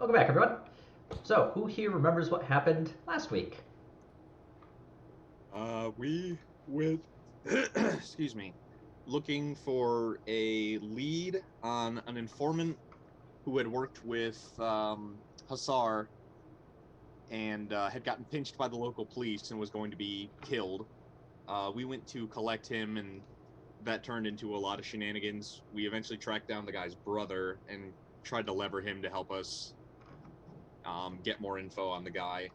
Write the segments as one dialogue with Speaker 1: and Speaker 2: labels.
Speaker 1: Welcome back, everyone. So, who here remembers what happened last week?
Speaker 2: We with excuse me, looking for a lead on an informant who had worked with Hassar and had gotten pinched by the local police and was going to be killed. We went to collect him, and that turned into a lot of shenanigans. We eventually tracked down the guy's brother and tried to lever him to help us get more info on the guy.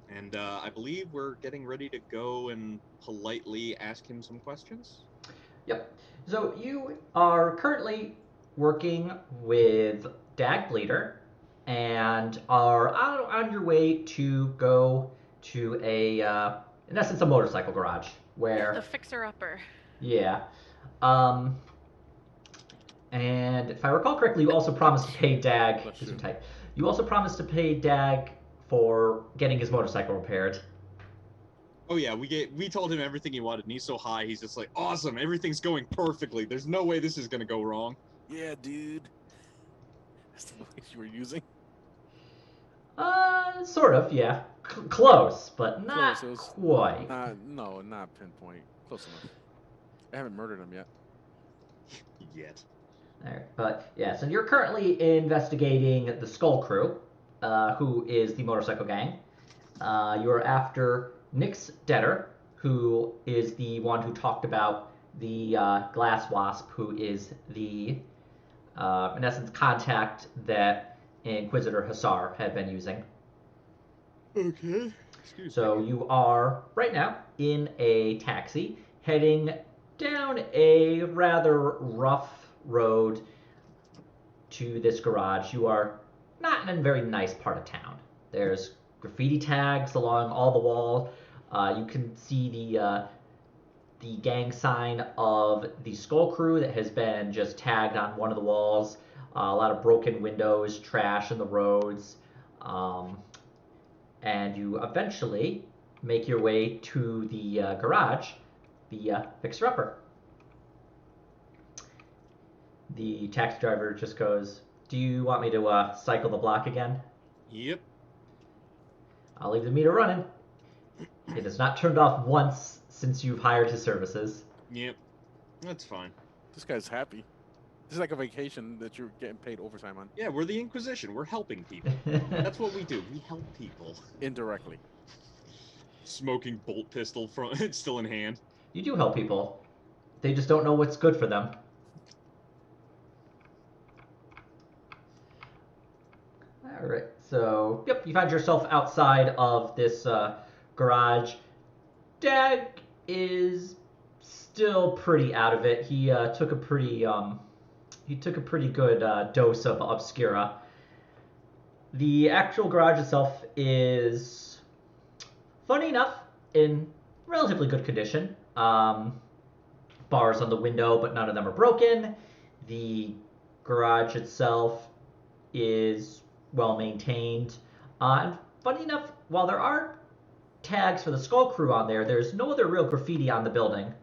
Speaker 2: And I believe we're getting ready to go and politely ask him some questions.
Speaker 1: Yep. So, you are currently working with Dag Bleeder and are on your way to go to in essence, a motorcycle garage
Speaker 3: Yeah, the
Speaker 1: where,
Speaker 3: fixer-upper.
Speaker 1: yeah. Um, and if I recall correctly, you also promised to pay Dag.
Speaker 4: Bless
Speaker 1: This
Speaker 4: you.
Speaker 1: is tight. You also promised to pay Dag for getting his motorcycle repaired.
Speaker 2: Oh yeah, we told him everything he wanted, and he's so high, he's just like, awesome, everything's going perfectly. There's no way this is gonna go wrong.
Speaker 4: Yeah, dude. That's the voice you were using.
Speaker 1: Sort of, yeah. Close, but not
Speaker 4: Close. It was
Speaker 1: quite.
Speaker 4: not pinpoint. Close enough. I haven't murdered him yet.
Speaker 2: Yet.
Speaker 1: Alright, but yeah, so you're currently investigating the Skull Crew, who is the motorcycle gang. You're after Nyx Detter, who is the one who talked about the Glass Wasp, who is the, in essence, contact that Inquisitor Hassar had been using.
Speaker 2: Okay. Excuse
Speaker 1: So
Speaker 2: me.
Speaker 1: you are right now in a taxi heading down a rather rough road to this garage. You are not in a very nice part of town. There's graffiti tags along all the wall. You can see the gang sign of the Skull Crew that has been just tagged on one of the walls. A lot of broken windows, trash in the roads. And you eventually make your way to the garage, the fixer-upper. The taxi driver just goes, "Do you want me to cycle the block again?"
Speaker 2: Yep.
Speaker 1: "I'll leave the meter running. It has not turned off once since you've hired his services."
Speaker 2: Yep. That's fine.
Speaker 4: This guy's happy. This is like a vacation that you're getting paid overtime on.
Speaker 2: Yeah, we're the Inquisition. We're helping people. That's what we do. We help people.
Speaker 4: Indirectly.
Speaker 2: Smoking bolt pistol from it's still in hand.
Speaker 1: You do help people. They just don't know what's good for them. Alright, so, yep, you find yourself outside of this garage. Dag is still pretty out of it. He took a pretty good dose of Obscura. The actual garage itself is, funny enough, in relatively good condition. Bars on the window, but none of them are broken. The garage itself is well maintained. And funny enough, while there are tags for the Skull Crew on there, there's no other real graffiti on the building.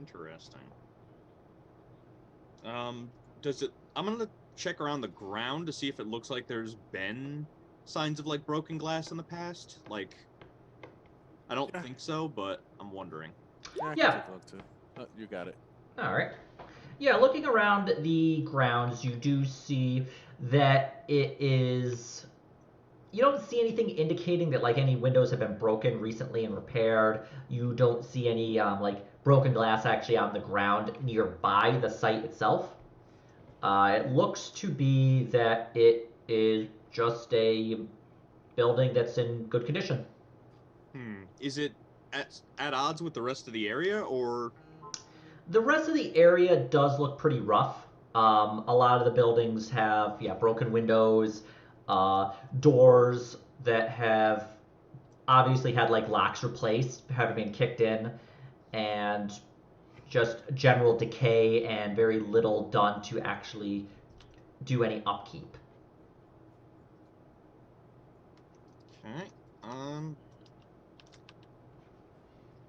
Speaker 2: Interesting. Does it... I'm gonna check around the ground to see if it looks like there's been signs of, like, broken glass in the past. Like, I don't think so, but I'm wondering.
Speaker 4: Yeah, I can
Speaker 1: Yeah.
Speaker 4: take a look too. Oh, you got it.
Speaker 1: Alright. Yeah, looking around the grounds, you do see that it is... You don't see anything indicating that, like, any windows have been broken recently and repaired. You don't see any, broken glass actually on the ground nearby the site itself. It looks to be that it is just a building that's in good condition.
Speaker 2: Is it at odds with the rest of the area, or...
Speaker 1: The rest of the area does look pretty rough. A lot of the buildings have, broken windows, doors that have obviously had, like, locks replaced, having been kicked in, and just general decay and very little done to actually do any upkeep.
Speaker 2: Okay.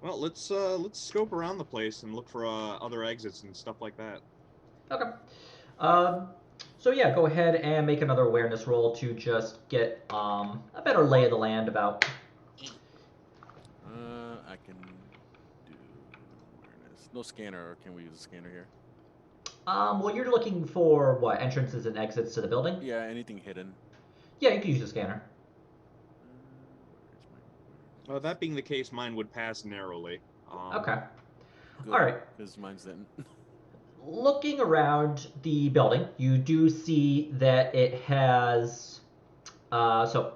Speaker 2: Well, let's scope around the place and look for other exits and stuff like that.
Speaker 1: Okay. Um, so yeah, go ahead and make another awareness roll to just get a better lay of the land about.
Speaker 4: I can do awareness. No scanner, or can we use a scanner here?
Speaker 1: Well, you're looking for what, entrances and exits to the building?
Speaker 4: Yeah, anything hidden.
Speaker 1: Yeah, you can use the scanner.
Speaker 4: Where's my awareness?
Speaker 2: Well, that being the case, mine would pass narrowly.
Speaker 1: Okay.
Speaker 4: Good,
Speaker 1: All right.
Speaker 4: because mine's didn't.
Speaker 1: Looking around the building, you do see that it has it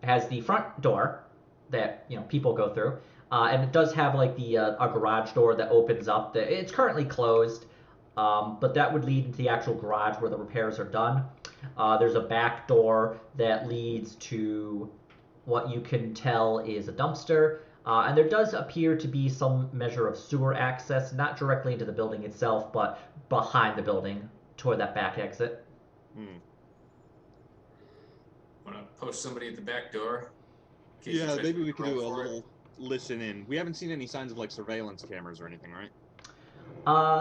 Speaker 1: has the front door that people go through, and it does have like the a garage door that opens up. That it's currently closed, but that would lead into the actual garage where the repairs are done. There's a back door that leads to what you can tell is a dumpster. And there does appear to be some measure of sewer access, not directly into the building itself, but behind the building toward that back exit.
Speaker 2: Hmm.
Speaker 3: Want to post somebody at the back door?
Speaker 2: Yeah, maybe we could do a little listen in. We haven't seen any signs of like surveillance cameras or anything, right?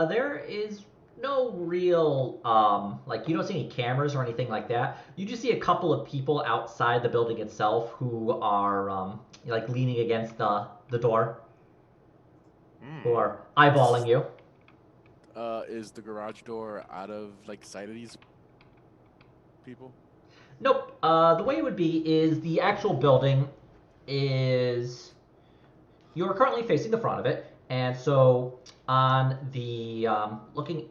Speaker 1: There is no real you don't see any cameras or anything like that. You just see a couple of people outside the building itself who are like leaning against the door, who are eyeballing you.
Speaker 4: Is the garage door out of like sight of these people?
Speaker 1: Nope. The way it would be is the actual building is you're currently facing the front of it, and so on the looking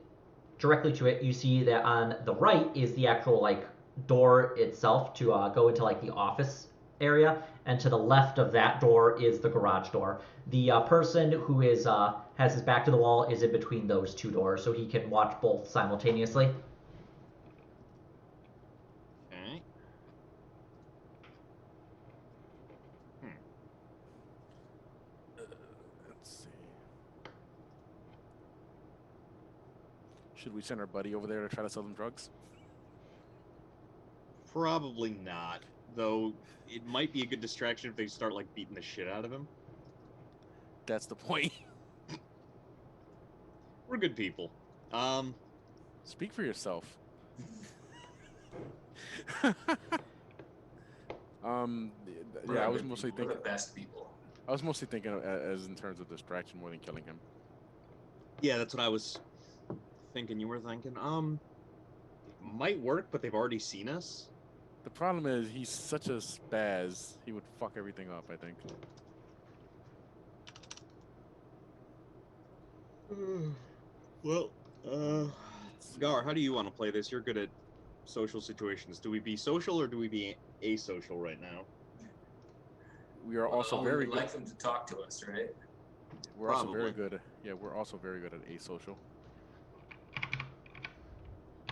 Speaker 1: directly to it, you see that on the right is the actual like door itself to go into like the office area, and to the left of that door is the garage door. The person who is has his back to the wall is in between those two doors, so he can watch both simultaneously.
Speaker 2: Okay.
Speaker 4: Let's see. Should we send our buddy over there to try to sell them drugs?
Speaker 2: Probably not. Though it might be a good distraction if they start like beating the shit out of him.
Speaker 4: That's the point.
Speaker 2: We're good people.
Speaker 4: Speak for yourself. Yeah, I was mostly
Speaker 3: We're
Speaker 4: thinking.
Speaker 3: the best people.
Speaker 4: I was mostly thinking as in terms of distraction more than killing him.
Speaker 2: Yeah, that's what I was thinking. You were thinking. Might work, but they've already seen us.
Speaker 4: The problem is he's such a spaz. He would fuck everything up, I think.
Speaker 2: Well, Gar, how do you want to play this? You're good at social situations. Do we be social or do we be asocial right now?
Speaker 4: We are also
Speaker 3: we
Speaker 4: very
Speaker 3: would
Speaker 4: good.
Speaker 3: like them to talk to us, right?
Speaker 4: We're also very
Speaker 2: Probably.
Speaker 4: good. Yeah, we're also very good at asocial.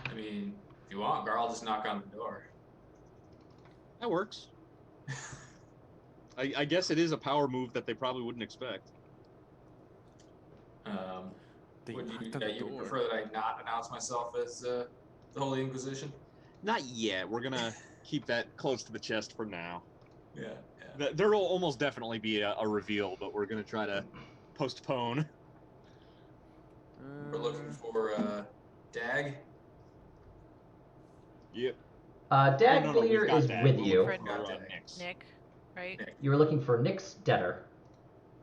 Speaker 3: I mean, if you want, Gar, I'll just knock on the door.
Speaker 2: That works. I guess it is a power move that they probably wouldn't expect.
Speaker 4: They
Speaker 3: Would
Speaker 4: knocked
Speaker 3: you,
Speaker 4: on the
Speaker 3: you would
Speaker 4: door.
Speaker 3: prefer that I not announce myself as the Holy Inquisition?
Speaker 2: Not yet. We're gonna keep that close to the chest for now.
Speaker 3: Yeah.
Speaker 2: There will almost definitely be a reveal, but we're gonna try to postpone.
Speaker 3: We're looking for Dag.
Speaker 2: Yep.
Speaker 1: Daglier is with you.
Speaker 2: For,
Speaker 3: Got
Speaker 2: uh,
Speaker 3: that.
Speaker 5: Nick, right?
Speaker 3: Nick.
Speaker 1: You were looking for Nick's debtor.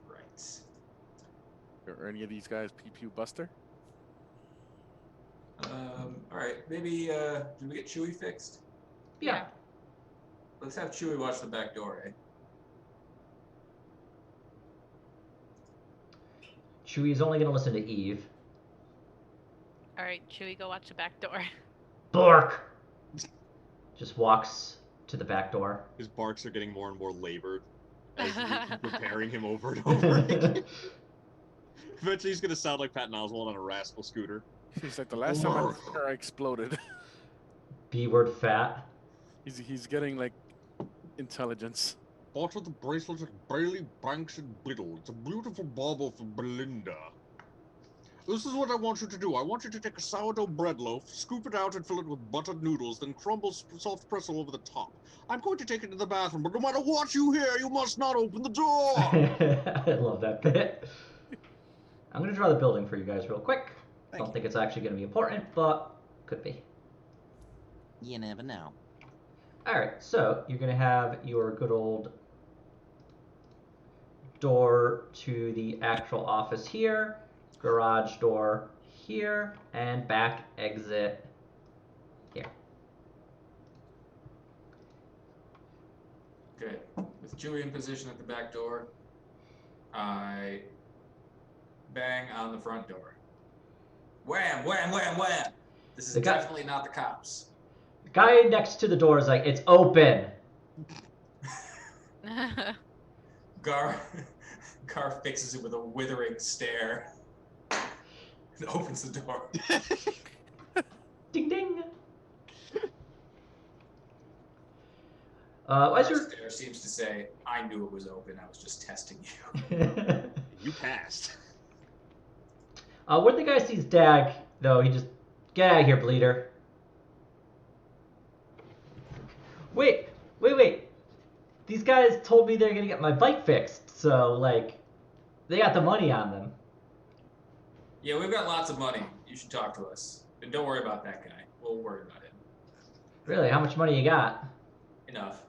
Speaker 3: Right.
Speaker 4: Are any of these guys Pew Buster?
Speaker 3: All right. Maybe did we get Chewie fixed?
Speaker 1: Yeah.
Speaker 3: Let's have Chewie watch the back door, eh?
Speaker 1: Chewie's only going to listen to Eve.
Speaker 5: All right, Chewie, go watch the back door.
Speaker 1: Bork! Just walks to the back door.
Speaker 2: His barks are getting more and more labored as we're repairing him over and over again. Eventually he's gonna sound like Patton Oswalt on a rascal scooter.
Speaker 4: He's like the last time I exploded.
Speaker 1: B-word fat.
Speaker 4: He's getting like intelligence.
Speaker 2: Bought with the bracelets at Bailey, Banks, and Biddle. It's a beautiful bauble for Belinda. This is what I want you to do. I want you to take a sourdough bread loaf, scoop it out and fill it with buttered noodles, then crumble soft pretzel over the top. I'm going to take it to the bathroom, but no matter what you hear, you must not open the door.
Speaker 1: I love that bit. I'm going to draw the building for you guys real quick. Don't think it's actually going to be important, but could be.
Speaker 2: You never know.
Speaker 1: Alright, so you're going to have your good old door to the actual office here, garage door here, and back exit here.
Speaker 3: Okay. With Chewie in position at the back door, I bang on the front door. Wham, wham, wham, wham! This is definitely not the cops.
Speaker 1: The guy next to the door is like, it's open.
Speaker 3: Gar fixes it with a withering stare and opens the door.
Speaker 1: Ding ding. As your
Speaker 3: stare seems to say, I knew it was open, I was just testing you.
Speaker 2: You passed.
Speaker 1: When the guy sees Dag, though, he just, get out of here, bleeder. Wait. These guys told me they're gonna get my bike fixed, so, like, they got the money on them.
Speaker 3: Yeah, we've got lots of money. You should talk to us. And don't worry about that guy. We'll worry about him.
Speaker 1: Really? How much money you got?
Speaker 3: Enough.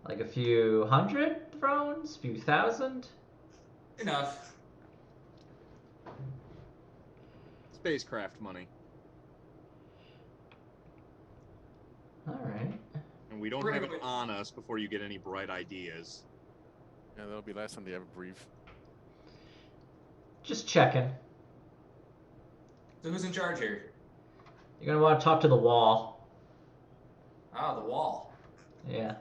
Speaker 1: Like a few hundred thrones? A few thousand?
Speaker 3: Enough.
Speaker 2: Spacecraft money.
Speaker 1: Alright.
Speaker 2: And we don't have it on us before you get any bright ideas.
Speaker 4: Yeah, that'll be last time they ever breathe.
Speaker 1: Just checking.
Speaker 3: So who's in charge here?
Speaker 1: You're gonna want to talk to the wall.
Speaker 3: Ah, the wall.
Speaker 1: Yeah.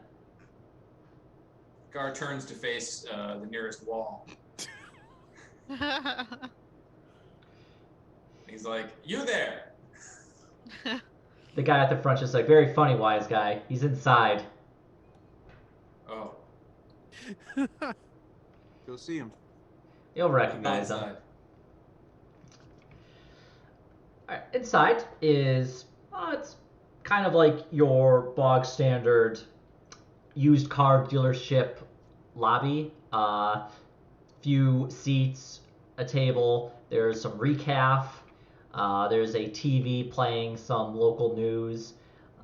Speaker 3: Gar turns to face the nearest wall. He's like, you there!
Speaker 1: The guy at the front just like, very funny, wise guy. He's inside.
Speaker 3: Oh.
Speaker 2: Go see him.
Speaker 1: You'll recognize him. Alright, inside is, it's kind of like your bog standard used car dealership lobby. Few seats, a table, there's some recaf, there's a TV playing some local news,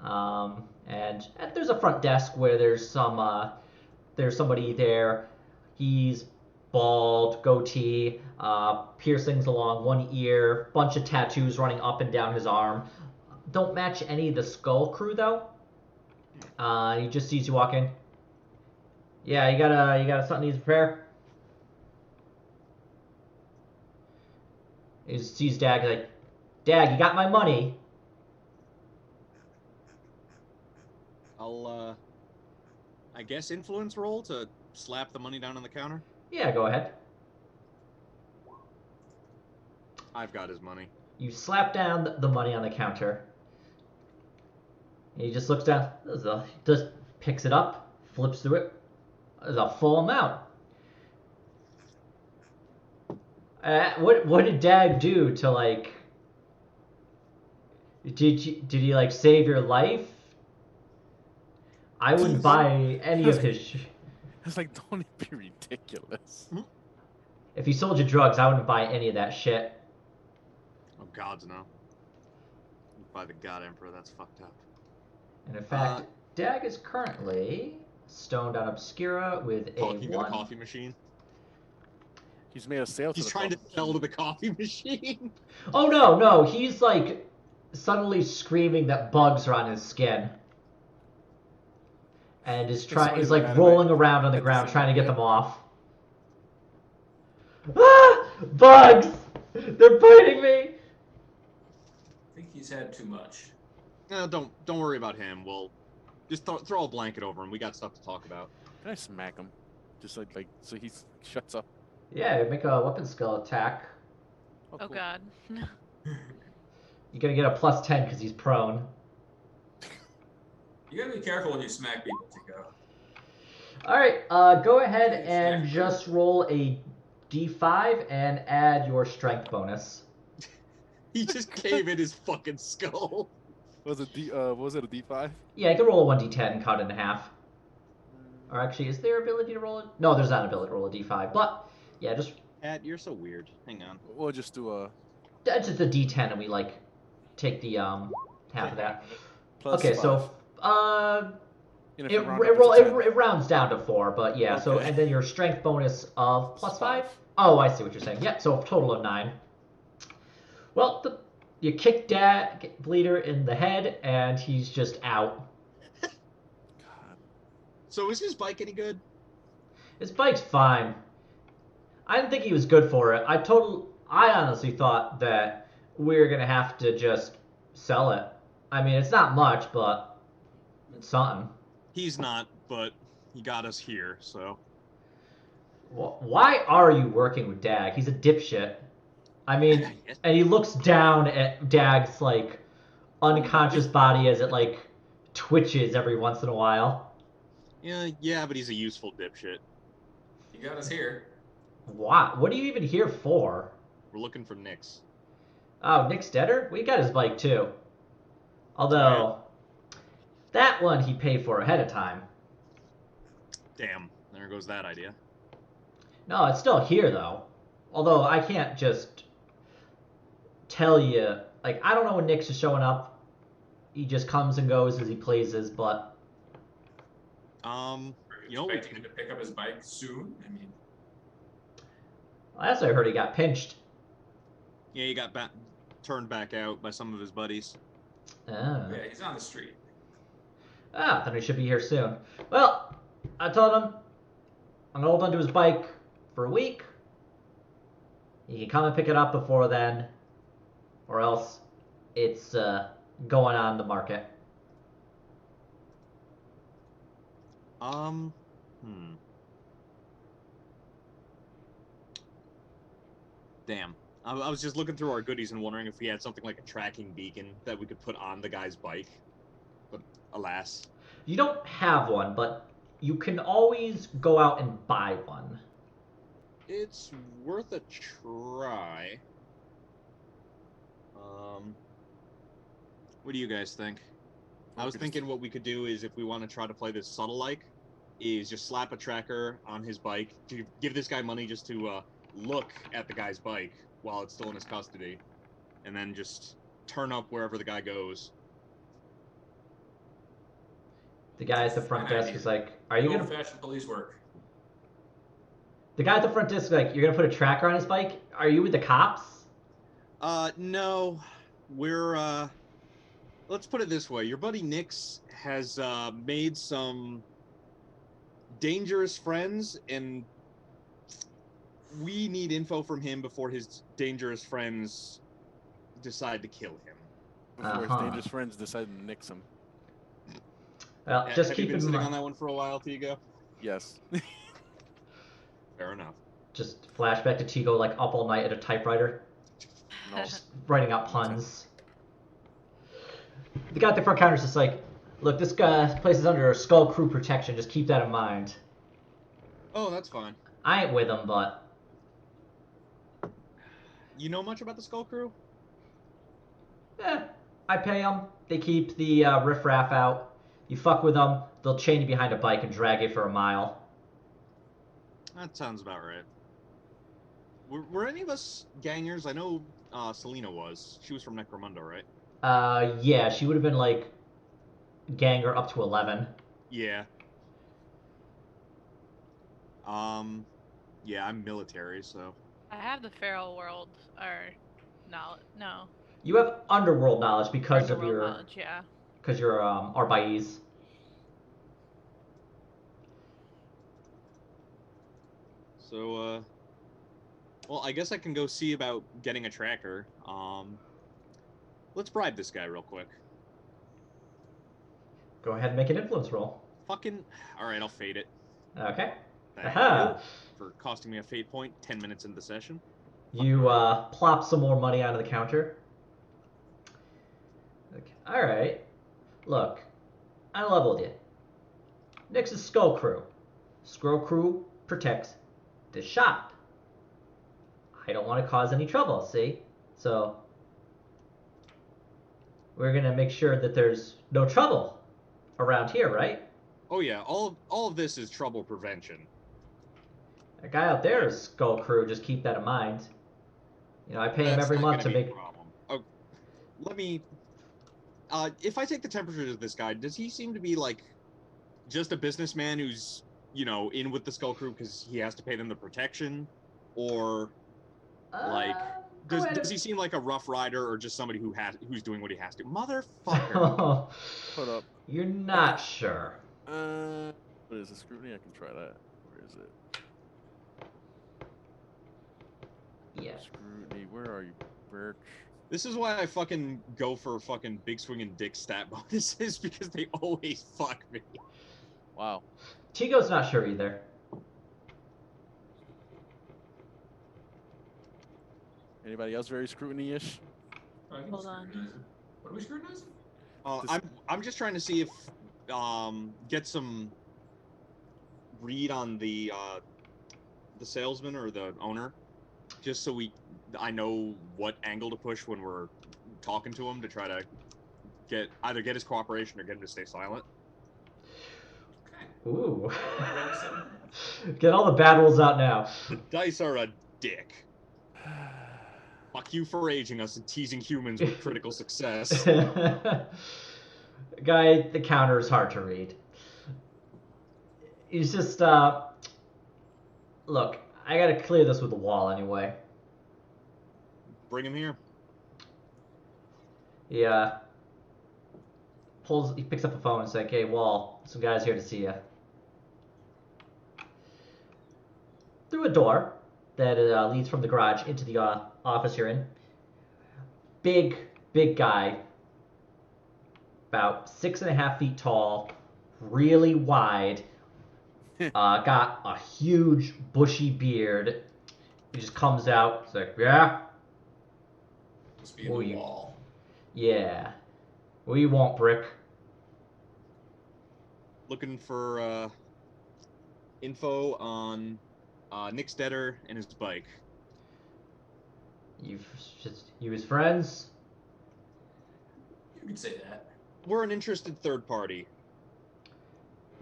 Speaker 1: and there's a front desk where there's somebody there. He's bald, goatee, piercings along one ear, bunch of tattoos running up and down his arm. Don't match any of the Skull crew though. He just sees you walk in. Yeah, you got something needs repair? He sees Dag like, Dag, you got my money.
Speaker 2: I'll, I guess influence roll to slap the money down on the counter?
Speaker 1: Yeah, go ahead.
Speaker 2: I've got his money.
Speaker 1: You slap down the money on the counter. And he just looks down, just picks it up, flips through it. There's a full amount. What did Dag do to, like... Did he like save your life? I wouldn't buy any of his...
Speaker 4: It's like, don't be ridiculous.
Speaker 1: If he sold you drugs, I wouldn't buy any of that shit.
Speaker 2: Oh, gods, no. By the God Emperor, that's fucked up.
Speaker 1: And in fact, Dag is currently stoned on Obscura with a
Speaker 2: Talking to
Speaker 1: 1.
Speaker 2: the coffee machine.
Speaker 4: He's made a sale to
Speaker 2: He's
Speaker 4: the
Speaker 2: trying to
Speaker 4: coffee
Speaker 2: sell to
Speaker 4: machine.
Speaker 2: the coffee machine.
Speaker 1: Oh, no, he's like suddenly screaming that bugs are on his skin. And is like rolling around on the ground trying to get them off. Ah! Bugs! They're biting me!
Speaker 3: I think he's had too much.
Speaker 2: No, don't worry about him. We'll just throw a blanket over him. We got stuff to talk about.
Speaker 4: Can I smack him? Just like so he shuts up.
Speaker 1: Yeah, make a weapon skill attack.
Speaker 5: Oh
Speaker 4: cool.
Speaker 5: god.
Speaker 1: You're gonna get a +10 because he's prone.
Speaker 3: You gotta be careful when you smack people, Tico.
Speaker 1: Alright, go ahead and just roll a D5 and add your strength bonus.
Speaker 2: He just cave in his fucking skull.
Speaker 4: Was it was it a D5?
Speaker 1: Yeah, you can roll a 1d10 and cut it in half. Or actually, is there ability to roll it? No, there's not an ability to roll a d5. But yeah, just
Speaker 2: Pat, you're so weird. Hang on.
Speaker 4: We'll just do a
Speaker 1: that's just a d10, and we like take the half of that.
Speaker 4: plus
Speaker 1: Okay,
Speaker 4: 5.
Speaker 1: so
Speaker 4: And if
Speaker 1: it,
Speaker 4: you round up,
Speaker 1: it, roll,
Speaker 4: it's a 10.
Speaker 1: it rounds down to 4, but yeah. So
Speaker 4: Okay.
Speaker 1: and then your strength bonus of plus 5.
Speaker 4: 5.
Speaker 1: Oh, I see what you're saying. Yeah, so a total of 9. Well, you kick Bleeder in the head, and he's just out.
Speaker 4: God.
Speaker 2: So is his bike any good?
Speaker 1: His bike's fine. I didn't think he was good for it. I honestly thought that we were gonna have to just sell it. I mean, it's not much, but it's something.
Speaker 2: He's not, but he got us here, so.
Speaker 1: Why are you working with Dag? He's a dipshit. I mean, and he looks down at Dag's like unconscious body as it like twitches every once in a while.
Speaker 2: Yeah, but he's a useful dipshit.
Speaker 3: You got us here.
Speaker 1: Why? What are you even here for?
Speaker 2: We're looking for Nyx.
Speaker 1: Oh, Nick Stetter? We got his bike too. Although, that one he paid for ahead of time.
Speaker 2: Damn, there goes that idea.
Speaker 1: No, it's still here though. Although I can't just tell you, like, I don't know when Nyx is showing up. He just comes and goes as he pleases, but
Speaker 3: Are
Speaker 2: You know,
Speaker 3: expecting him to pick up his bike soon? I mean,
Speaker 1: last I heard he got pinched.
Speaker 2: yeah, he got turned back out by some of his buddies.
Speaker 1: Oh.
Speaker 3: yeah, he's on the street.
Speaker 1: Ah, then he should be here soon. Well, I told him I'm gonna hold onto his bike for a week. He can come and pick it up before then, or else it's going on the market.
Speaker 2: Damn. I was just looking through our goodies and wondering if we had something like a tracking beacon that we could put on the guy's bike. But alas.
Speaker 1: You don't have one, but you can always go out and buy one.
Speaker 2: It's worth a try. What do you guys think? I was thinking what we could do is if we want to try to play this subtle-like, is just slap a tracker on his bike, to give this guy money just to look at the guy's bike while it's still in his custody, and then just turn up wherever the guy goes.
Speaker 1: The guy at the front desk is like, "Are you gonna?"
Speaker 3: Old-fashioned police work.
Speaker 1: The guy at the front desk is like, "You're gonna put a tracker on his bike? Are you with the cops?"
Speaker 2: No. We're, let's put it this way. Your buddy Nyx has, made some dangerous friends, and we need info from him before his dangerous friends decide to kill him.
Speaker 4: Before his
Speaker 1: Uh-huh.
Speaker 4: dangerous friends decide to nix him.
Speaker 1: Well, just
Speaker 2: Have
Speaker 1: keep
Speaker 2: you been
Speaker 1: in
Speaker 2: sitting
Speaker 1: mind.
Speaker 2: on that one for a while, Tigo?
Speaker 4: Yes.
Speaker 2: Fair enough.
Speaker 1: Just flashback to Tigo like up all night at a typewriter,
Speaker 2: No.
Speaker 1: just writing out puns. The guy at the front counter is just like, "Look, this place is under Skull Crew protection. Just keep that in mind."
Speaker 2: Oh, that's fine.
Speaker 1: I ain't with him, but
Speaker 2: You know much about the Skull Crew?
Speaker 1: I pay them. They keep the riffraff out. You fuck with them, they'll chain you behind a bike and drag you for a mile.
Speaker 2: That sounds about right. Were any of us gangers? I know Selena was. She was from Necromunda, right?
Speaker 1: Yeah, she would have been like ganger up to 11.
Speaker 2: Yeah. Yeah, I'm military, so.
Speaker 5: I have the feral world or no.
Speaker 1: You have underworld knowledge because of
Speaker 5: Underworld
Speaker 1: your
Speaker 5: knowledge, yeah.
Speaker 1: because you're Arbaiz.
Speaker 2: So, well, I guess I can go see about getting a tracker. Let's bribe this guy real quick.
Speaker 1: Go ahead and make an influence roll.
Speaker 2: Fucking. Alright, I'll fade it.
Speaker 1: Okay.
Speaker 2: Thank
Speaker 1: Aha.
Speaker 2: you for costing me a fate point 10 minutes into the session.
Speaker 1: You plop some more money onto the counter. Okay. All right. Look, I leveled you. Next is Skull Crew. Skull Crew protects the shop. I don't want to cause any trouble, see? So we're going to make sure that there's no trouble around here, right?
Speaker 2: Oh yeah, all of this is trouble prevention.
Speaker 1: That guy out there is Skull Crew, just keep that in mind. You know, I pay him
Speaker 2: That's
Speaker 1: every
Speaker 2: not
Speaker 1: month to
Speaker 2: gonna be
Speaker 1: make...
Speaker 2: a problem. Oh, let me. If I take the temperature of this guy, does he seem to be like just a businessman who's in with the Skull Crew because he has to pay them the protection, or like
Speaker 1: go ahead.
Speaker 2: does he seem like a rough rider or just somebody who's doing what he has to? Motherfucker.
Speaker 4: Hold up.
Speaker 1: You're not sure.
Speaker 4: What is the scrutiny? I can try that. Where is it?
Speaker 1: Yeah.
Speaker 4: Scrutiny. Where are you, Birch?
Speaker 2: This is why I fucking go for fucking big swinging dick stat bonuses because they always fuck me.
Speaker 4: Wow.
Speaker 1: Chico's not sure either.
Speaker 4: Anybody else very scrutiny-ish?
Speaker 3: I think
Speaker 5: Hold on.
Speaker 3: scrutinize it. What are we scrutinizing?
Speaker 2: I'm just trying to see if get some read on the salesman or the owner, just so I know what angle to push when we're talking to him to try to either get his cooperation or get him to stay silent.
Speaker 3: Okay.
Speaker 1: Ooh.
Speaker 3: Roll 7.
Speaker 1: Get all the bad rolls out now.
Speaker 2: The dice are a dick. Fuck you for aging us and teasing humans with critical success.
Speaker 1: Guy, the counter is hard to read. He's just, look, I gotta clear this with the wall anyway.
Speaker 2: Bring him here.
Speaker 1: He picks up the phone and says, "Hey, Wall, some guys here to see you." Through a door that leads from the garage into the office you're in. Big guy, about 6.5 feet tall, really wide. Got a huge bushy beard. He just comes out. It's like, yeah,
Speaker 3: Must be in the wall.
Speaker 1: yeah. What do you want, Brick?
Speaker 2: Looking for info on Nick Stetter and his bike.
Speaker 1: You his friends?
Speaker 3: You could say that.
Speaker 2: We're an interested third party.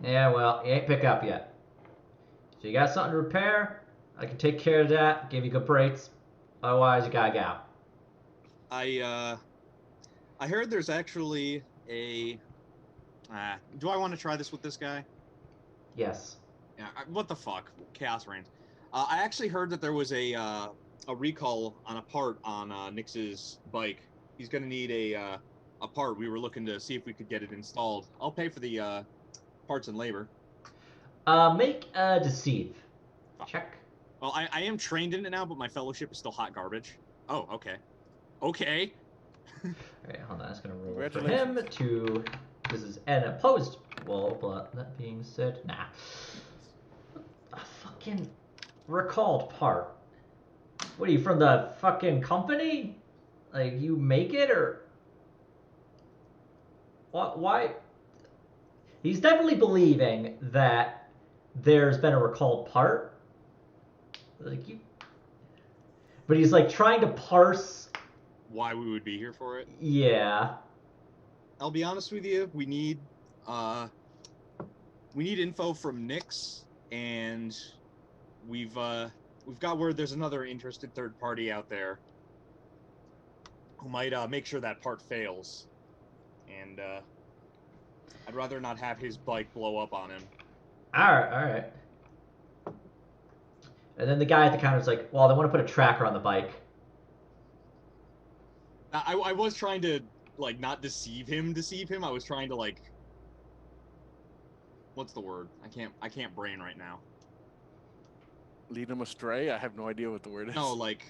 Speaker 1: Yeah, well, you ain't pick up yet. So you got something to repair? I can take care of that, give you good rates. Otherwise, you gotta get out.
Speaker 2: I heard there's actually a. Do I want to try this with this guy?
Speaker 1: Yes.
Speaker 2: Yeah. What the fuck? Chaos reigns. I actually heard that there was a recall on a part on Nix's bike. He's gonna need a part. We were looking to see if we could get it installed. I'll pay for the parts and labor.
Speaker 1: Make a deceive. Check.
Speaker 2: Well, I am trained in it now, but my fellowship is still hot garbage. Oh, okay. Okay.
Speaker 1: Alright, hold on. I'm just gonna roll for him
Speaker 4: Congratulations.
Speaker 1: to. This is an opposed roll, but that being said, nah. A fucking recalled part. What are you from the fucking company? Like you make it or what? Why? He's definitely believing that there's been a recalled part. Like you, but he's like trying to parse.
Speaker 2: Why we would be here for it?
Speaker 1: Yeah.
Speaker 2: I'll be honest with you. We need info from Nix, and we've got word there's another interested third party out there who might make sure that part fails, and I'd rather not have his bike blow up on him.
Speaker 1: All right. And then the guy at the counter's like, "Well, they want to put a tracker on the bike."
Speaker 2: I was trying to like not deceive him. I was trying to like, what's the word? I can't brain right now.
Speaker 4: Lead him astray? I have no idea what the word is.
Speaker 2: No, like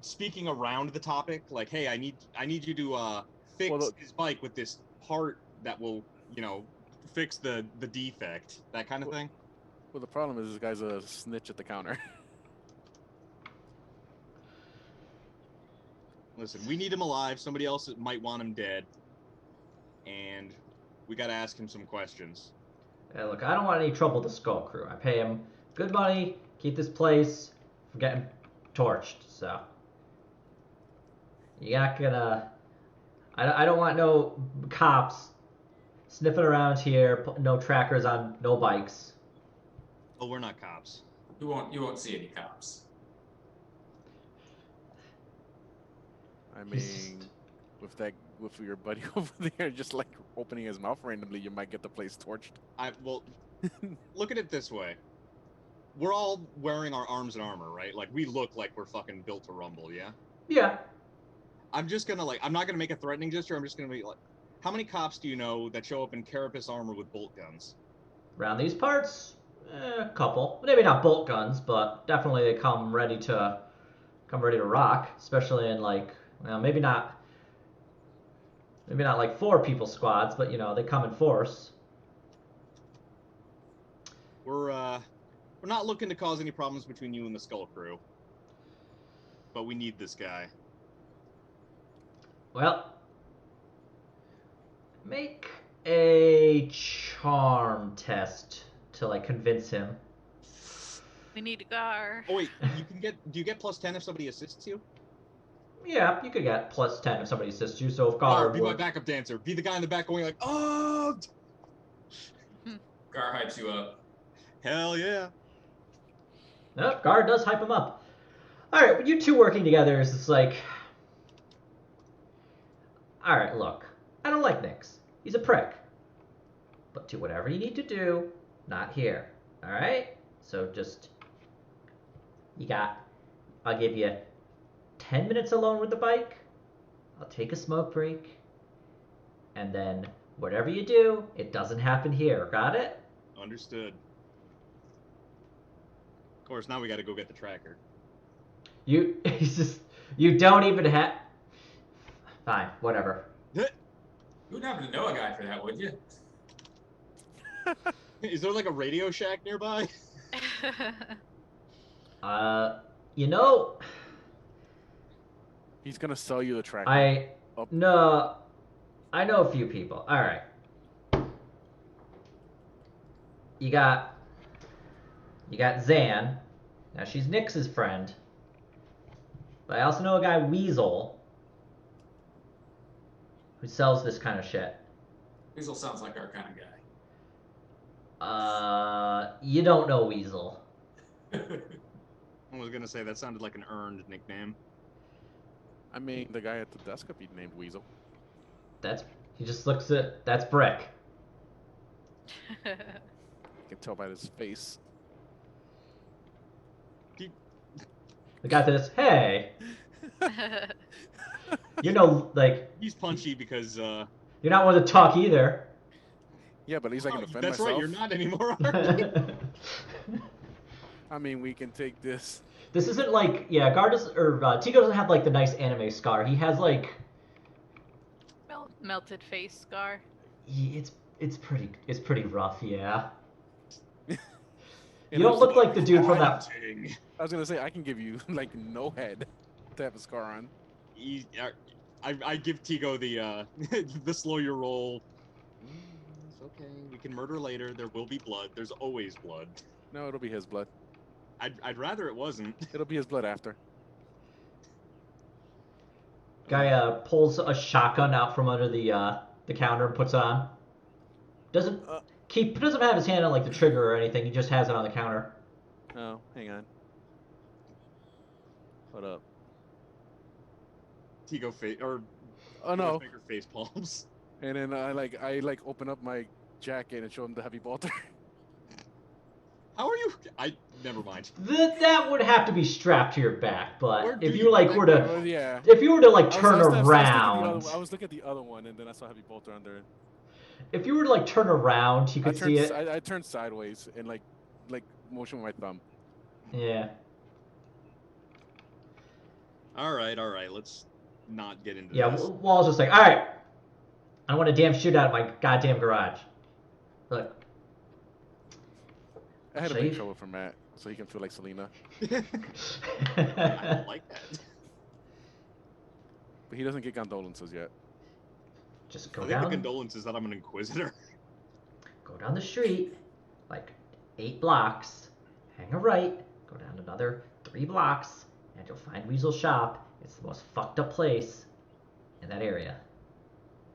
Speaker 2: speaking around the topic, like, hey, I need you to fix his bike with this part that will, fix the defect, that kind of thing.
Speaker 4: Well, the problem is this guy's a snitch at the counter.
Speaker 2: Listen, we need him alive. Somebody else might want him dead, and we got to ask him some questions.
Speaker 1: Hey, look, I don't want any trouble with the Skull Crew. I pay him good money, keep this place from getting torched, so you're not gonna. I don't want no cops sniffing around here. No trackers on no bikes.
Speaker 2: Oh, we're not cops.
Speaker 3: You won't see any cops.
Speaker 4: I mean, with your buddy over there just like opening his mouth randomly, you might get the place torched.
Speaker 2: Well, look at it this way. We're all wearing our arms and armor, right? Like, we look like we're fucking built to rumble, yeah?
Speaker 1: Yeah.
Speaker 2: I'm just gonna, like, I'm not gonna make a threatening gesture. I'm just gonna be like, how many cops do you know that show up in carapace armor with bolt guns?
Speaker 1: Around these parts, a couple. Maybe not bolt guns, but definitely they come ready to rock. Especially in like, well, maybe not like 4 people squads, but you know they come in force.
Speaker 2: We're not looking to cause any problems between you and the Skull Crew, but we need this guy.
Speaker 1: Well, make a charm test to like convince him.
Speaker 5: We need a Gar.
Speaker 2: Oh wait, do you get +10 if somebody assists you?
Speaker 1: Yeah, you could get +10 if somebody assists you. So if
Speaker 2: Oh,
Speaker 1: guard
Speaker 2: be my backup dancer. Be the guy in the back going like, oh!
Speaker 3: Gar hypes you up.
Speaker 2: Hell yeah.
Speaker 1: no, guard does hype him up. All right, you two working together is just like, all right, look, I don't like Nix. He's a prick. But do whatever you need to do, not here. All right? So just, I'll give you 10 minutes alone with the bike. I'll take a smoke break. And then whatever you do, it doesn't happen here. Got it?
Speaker 2: Understood. Of course, now we gotta go get the tracker.
Speaker 1: You don't even have. Fine, whatever.
Speaker 3: You would happen to know a guy for that, would you?
Speaker 2: Is there like a Radio Shack nearby?
Speaker 1: You know,
Speaker 4: He's gonna sell you the tracker.
Speaker 1: I know a few people. All right. You got Zan. Now she's Nix's friend. But I also know a guy, Weasel, who sells this kind of shit.
Speaker 3: Weasel sounds like our kind of guy.
Speaker 1: You don't know Weasel.
Speaker 2: I was gonna say that sounded like an earned nickname.
Speaker 4: I mean, the guy at the desk could be named Weasel.
Speaker 1: He just looks at, that's Brick.
Speaker 4: You can tell by his face.
Speaker 1: The guy says, hey, you know, like,
Speaker 2: He's punchy because
Speaker 1: you're not one to talk either.
Speaker 4: Yeah, but at least I can defend
Speaker 2: that's
Speaker 4: myself.
Speaker 2: right, you're not anymore, are you?
Speaker 4: I mean, we can take this.
Speaker 1: This isn't like, yeah, Tico doesn't have like the nice anime scar. He has like,
Speaker 5: Melted face scar.
Speaker 1: it's pretty rough, yeah.
Speaker 4: And
Speaker 1: You don't look like the dude from that.
Speaker 4: I was gonna say I can give you like no head to have a scar on.
Speaker 2: I give Tigo the the slow your roll. It's okay. We can murder later. There will be blood. There's always blood.
Speaker 4: No, it'll be his blood.
Speaker 2: I'd rather it wasn't.
Speaker 4: It'll be his blood after.
Speaker 1: Guy pulls a shotgun out from under the counter and puts it on. Doesn't have his hand on like the trigger or anything. He just has it on the counter.
Speaker 4: Oh, hang on. Hold up.
Speaker 2: Tigo face or
Speaker 4: Oh no.
Speaker 2: face palms.
Speaker 4: And then I open up my jacket and show him the heavy bolter.
Speaker 2: How are you? Never mind.
Speaker 1: That would have to be strapped to your back, but
Speaker 2: Where
Speaker 1: if
Speaker 2: do
Speaker 1: you
Speaker 2: you
Speaker 1: like
Speaker 2: put
Speaker 1: were
Speaker 2: that
Speaker 1: to,
Speaker 4: Yeah.
Speaker 1: if you were to like
Speaker 4: I
Speaker 1: turn
Speaker 4: was
Speaker 1: around,
Speaker 4: I was looking at the other one, and then I saw heavy bolter under it.
Speaker 1: if you were to like turn around, you could see it.
Speaker 4: I turned sideways and like motion with my thumb.
Speaker 1: Yeah.
Speaker 2: All right. Let's not get into
Speaker 1: Yeah.
Speaker 2: this.
Speaker 1: Wall's just like, all right, I want a damn shootout in my goddamn garage. Look.
Speaker 4: I had to
Speaker 1: Shave?
Speaker 4: make trouble for Matt so he can feel like Selena,
Speaker 2: I like that.
Speaker 4: but he doesn't get condolences yet.
Speaker 1: Just
Speaker 2: I
Speaker 1: go
Speaker 2: think the
Speaker 1: down.
Speaker 2: condolence is that I'm an inquisitor.
Speaker 1: Go down the street, like 8 blocks, hang a right, go down another 3 blocks, and you'll find Weasel's shop. It's the most fucked up place in that area.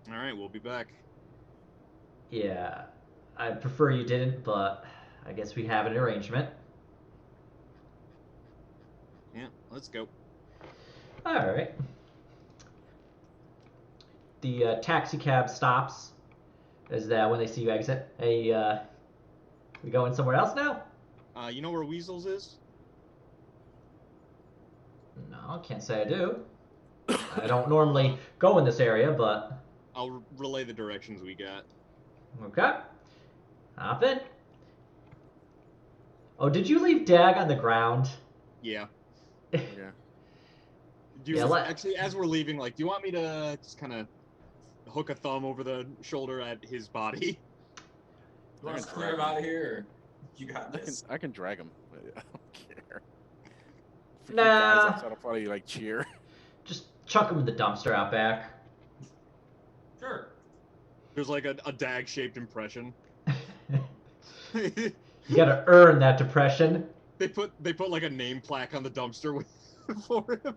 Speaker 2: All right, we'll be back.
Speaker 1: Yeah, I prefer you didn't, but I guess we have an arrangement.
Speaker 2: Yeah, let's go.
Speaker 1: All right. The taxi cab stops as when they see you exit. Hey, we going somewhere else now?
Speaker 2: You know where Weasels is?
Speaker 1: No, can't say I do. I don't normally go in this area, but
Speaker 2: I'll relay the directions we got.
Speaker 1: okay. Hop in. Oh, did you leave Dag on the ground?
Speaker 2: Yeah.
Speaker 4: Yeah.
Speaker 2: Actually, as we're leaving, like, do you want me to just kind of hook a thumb over the shoulder at his body?
Speaker 3: You want us to clear him out of here? Or you got this.
Speaker 4: I can drag him. I don't care. For
Speaker 1: Nah.
Speaker 4: you guys outside, I'll probably like cheer.
Speaker 1: Just chuck him in the dumpster out back.
Speaker 3: Sure.
Speaker 2: There's like a dag-shaped impression.
Speaker 1: You gotta earn that depression.
Speaker 2: They put like a name plaque on the dumpster for him.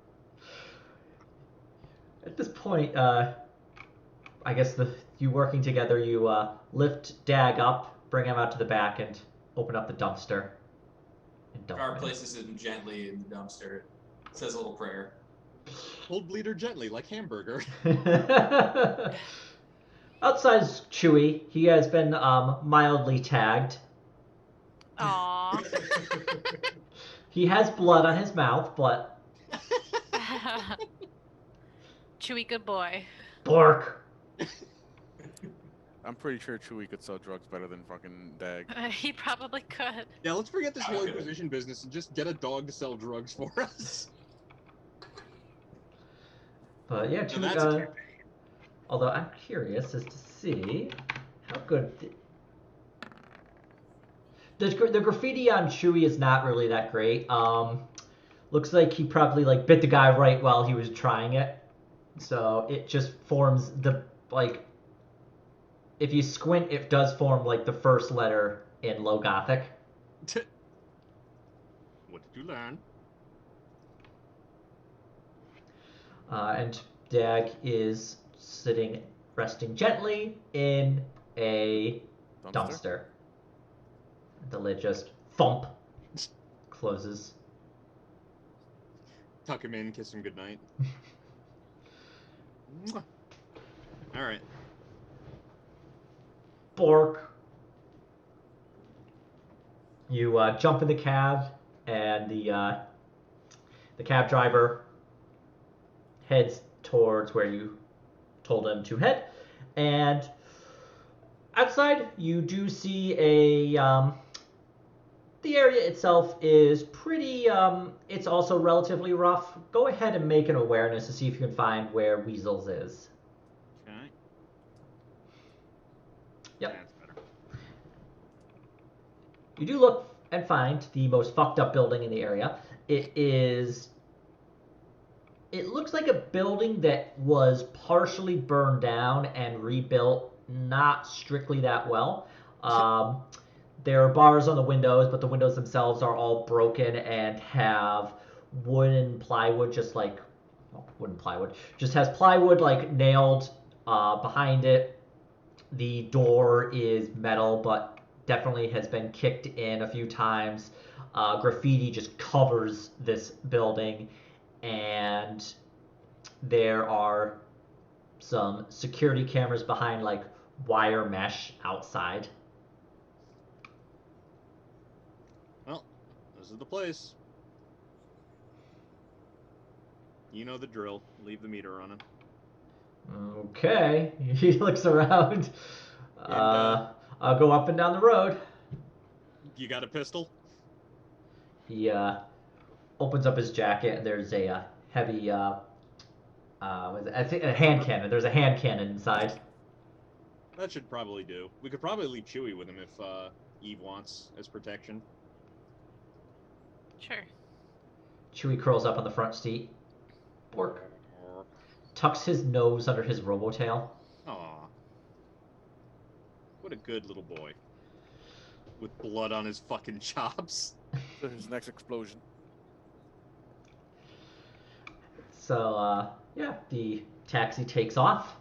Speaker 1: At this point, I guess you working together, you lift Dag up, bring him out to the back, and open up the dumpster. And dump
Speaker 3: Gar
Speaker 1: him.
Speaker 3: places him gently in the dumpster. Says a little prayer.
Speaker 2: Hold bleeder gently, like hamburger.
Speaker 1: Outside's Chewy. He has been mildly tagged.
Speaker 5: Aww.
Speaker 1: He has blood on his mouth, but
Speaker 5: Chewy, good boy.
Speaker 1: Bork.
Speaker 4: I'm pretty sure Chewie could sell drugs better than fucking Dag.
Speaker 5: He probably could.
Speaker 2: Yeah, let's forget this whole Inquisition business and just get a dog to sell drugs for us.
Speaker 1: But yeah,
Speaker 2: Now
Speaker 1: Chewy.
Speaker 2: that's a campaign.
Speaker 1: Although I'm curious as to see how good the graffiti on Chewy is not really that great. Looks like he probably like bit the guy right while he was trying it, so it just forms the like. If you squint, it does form like the first letter in Low Gothic.
Speaker 2: What did you learn?
Speaker 1: And Dag is sitting, resting gently in a dumpster. The lid just thump closes.
Speaker 2: Tuck him in, kiss him goodnight. All right.
Speaker 1: Bork. You jump in the cab, and the cab driver heads towards where you told him to head. And outside, you do see the area itself is pretty. It's also relatively rough. Go ahead and make an awareness to see if you can find where Weasels is.
Speaker 2: Okay.
Speaker 1: Yep.
Speaker 2: That's better.
Speaker 1: You do look and find the most fucked up building in the area. It looks like a building that was partially burned down and rebuilt, not strictly that well. There are bars on the windows, but the windows themselves are all broken and have wooden plywood, just has plywood like nailed behind it. The door is metal, but definitely has been kicked in a few times. Graffiti just covers this building, and there are some security cameras behind like wire mesh outside.
Speaker 2: Well, this is the place. You know the drill. Leave the meter running.
Speaker 1: Okay. He looks around. I'll go up and down the road.
Speaker 2: You got a pistol?
Speaker 1: He opens up his jacket, and there's a heavy, I think a hand cannon. There's a hand cannon inside.
Speaker 2: That should probably do. We could probably leave Chewie with him if Eve wants as protection.
Speaker 5: Sure.
Speaker 1: Chewie curls up on the front seat. Bork tucks his nose under his robotail.
Speaker 2: Aw. What a good little boy. With blood on his fucking chops.
Speaker 4: His next explosion.
Speaker 1: So, yeah, the taxi takes off.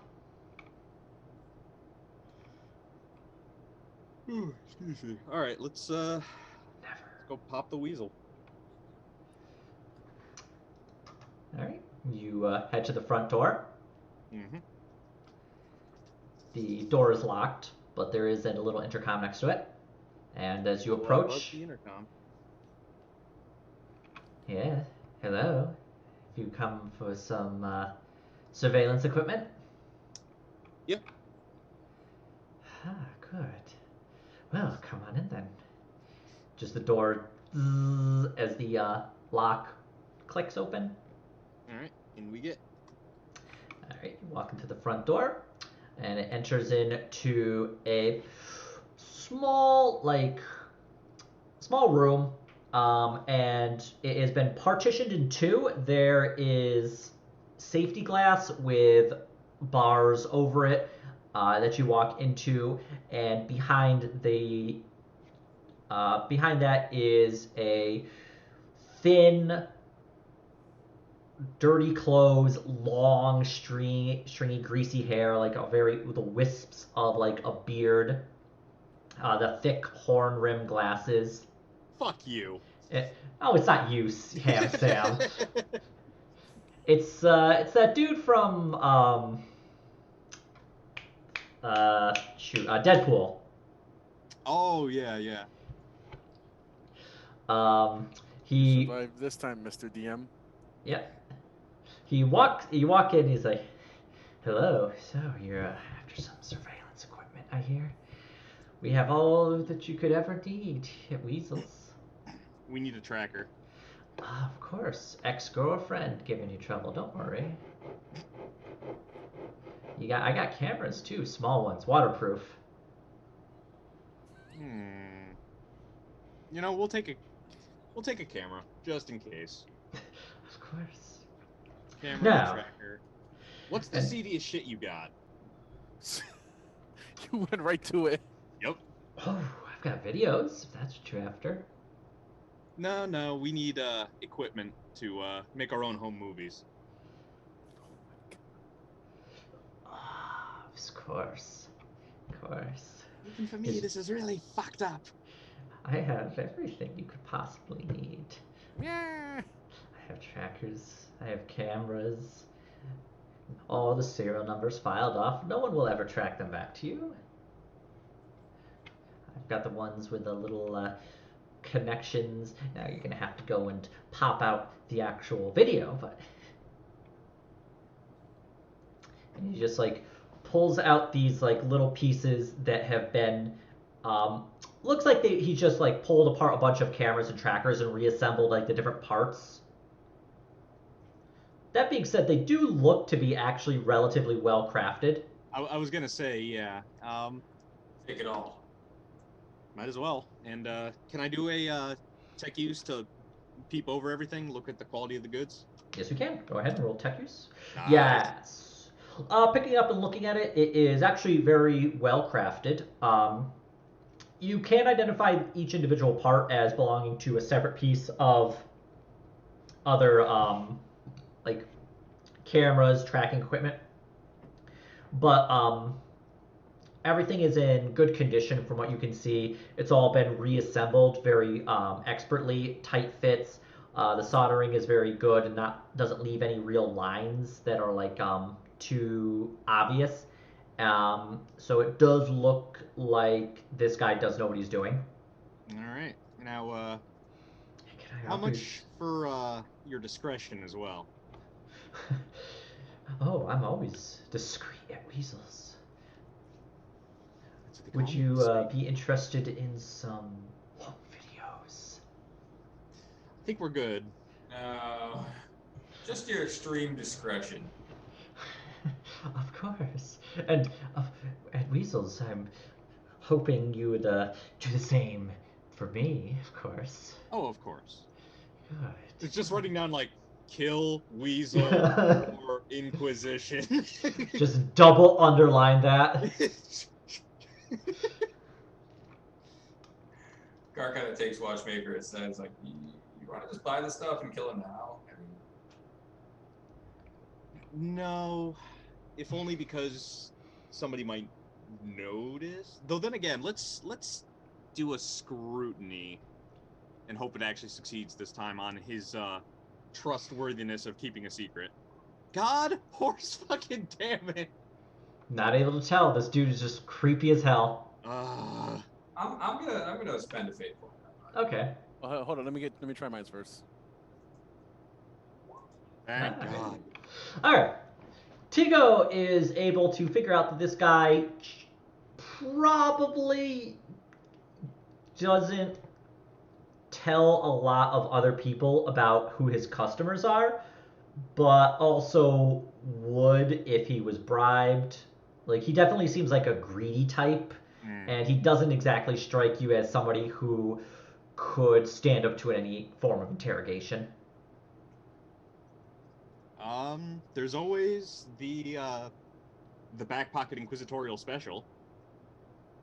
Speaker 2: Ooh, excuse me. All right, let's go pop the weasel.
Speaker 1: All right, you head to the front door.
Speaker 2: Mm-hmm.
Speaker 1: The door is locked, but there is a little intercom next to it. And as you
Speaker 2: Buzz
Speaker 1: approach,
Speaker 2: the intercom.
Speaker 1: yeah, hello. If you come for some surveillance equipment.
Speaker 2: Yep.
Speaker 1: Ah, good. Well, come on in then. Just the door zzz, as the lock clicks open.
Speaker 2: All right, in we get.
Speaker 1: All right, you walk into the front door, and it enters into a small room, and it has been partitioned in two. There is safety glass with bars over it that you walk into, and behind that is a thin, dirty clothes, long, stringy, greasy hair, like the wisps of like a beard, the thick horn-rimmed glasses.
Speaker 2: Fuck you.
Speaker 1: It's not you, Ham Sam. It's that dude from Deadpool.
Speaker 2: Oh yeah, yeah.
Speaker 1: He
Speaker 4: survived this time, Mr. DM.
Speaker 1: yeah. You walk in. He's like, "Hello. So you're after some surveillance equipment, I hear. We have all that you could ever need at Weasels."
Speaker 2: We need a tracker.
Speaker 1: Of course, ex-girlfriend giving you trouble. Don't worry. I got cameras too, small ones, waterproof.
Speaker 2: You know, we'll take a camera just in case.
Speaker 1: Of course.
Speaker 2: Camera
Speaker 1: Now,
Speaker 2: tracker. What's the seediest shit you got?
Speaker 4: You went right to it.
Speaker 2: Yep.
Speaker 1: Oh, I've got videos. If that's what you're after.
Speaker 2: No, we need equipment to make our own home movies.
Speaker 1: Oh, of course.
Speaker 2: Even for me, this is really fucked up.
Speaker 1: I have everything you could possibly need.
Speaker 4: Yeah.
Speaker 1: I have trackers. I have cameras. All the serial numbers filed off. No one will ever track them back to you. I've got the ones with the little connections. Now you're gonna have to go and pop out the actual video, but and he just like pulls out these like little pieces that have been looks like he just like pulled apart a bunch of cameras and trackers and reassembled like the different parts. That being said, they do look to be actually relatively well crafted.
Speaker 2: I was gonna say, yeah.
Speaker 3: Take it all.
Speaker 2: Might as well. And can I do a tech use to peep over everything, look at the quality of the goods?
Speaker 1: Yes, you can. Go ahead and roll tech use.
Speaker 2: Nice.
Speaker 1: Yes. Picking up and looking at it, it is actually very well crafted. You can identify each individual part as belonging to a separate piece of other like cameras, tracking equipment, but everything is in good condition from what you can see. It's all been reassembled very expertly, tight fits. The soldering is very good and doesn't leave any real lines that are like too obvious. So it does look like this guy does know what he's doing.
Speaker 2: All right. Now, how much for your discretion as well?
Speaker 1: Oh, I'm always discreet at Weasels.
Speaker 2: Would
Speaker 1: you be interested in some home videos?
Speaker 2: I think we're good.
Speaker 3: No, just your extreme discretion.
Speaker 1: Of course. And at Weasels, I'm hoping you would do the same for me, of course.
Speaker 2: Oh, of course.
Speaker 1: Good.
Speaker 2: It's just writing down like kill, weasel, or inquisition.
Speaker 1: Just double underline that.
Speaker 3: Gar kind of takes Watchmaker and says, like, you want to just buy this stuff and kill him now? I mean,
Speaker 2: No, if only because somebody might notice. Though then again, let's do a scrutiny and hope it actually succeeds this time on his trustworthiness of keeping a secret. God, horse fucking damn it.
Speaker 1: Not able to tell. This dude is just creepy as hell.
Speaker 2: Uh,
Speaker 3: I'm gonna spend a fate point.
Speaker 1: Okay.
Speaker 4: Hold on, let me try mine first.
Speaker 2: thank
Speaker 1: Alright.
Speaker 2: God.
Speaker 1: Alright. Tigo is able to figure out that this guy probably doesn't tell a lot of other people about who his customers are, but also would if he was bribed. Like, he definitely seems like a greedy type, and he doesn't exactly strike you as somebody who could stand up to any form of interrogation.
Speaker 2: There's always the back pocket inquisitorial special,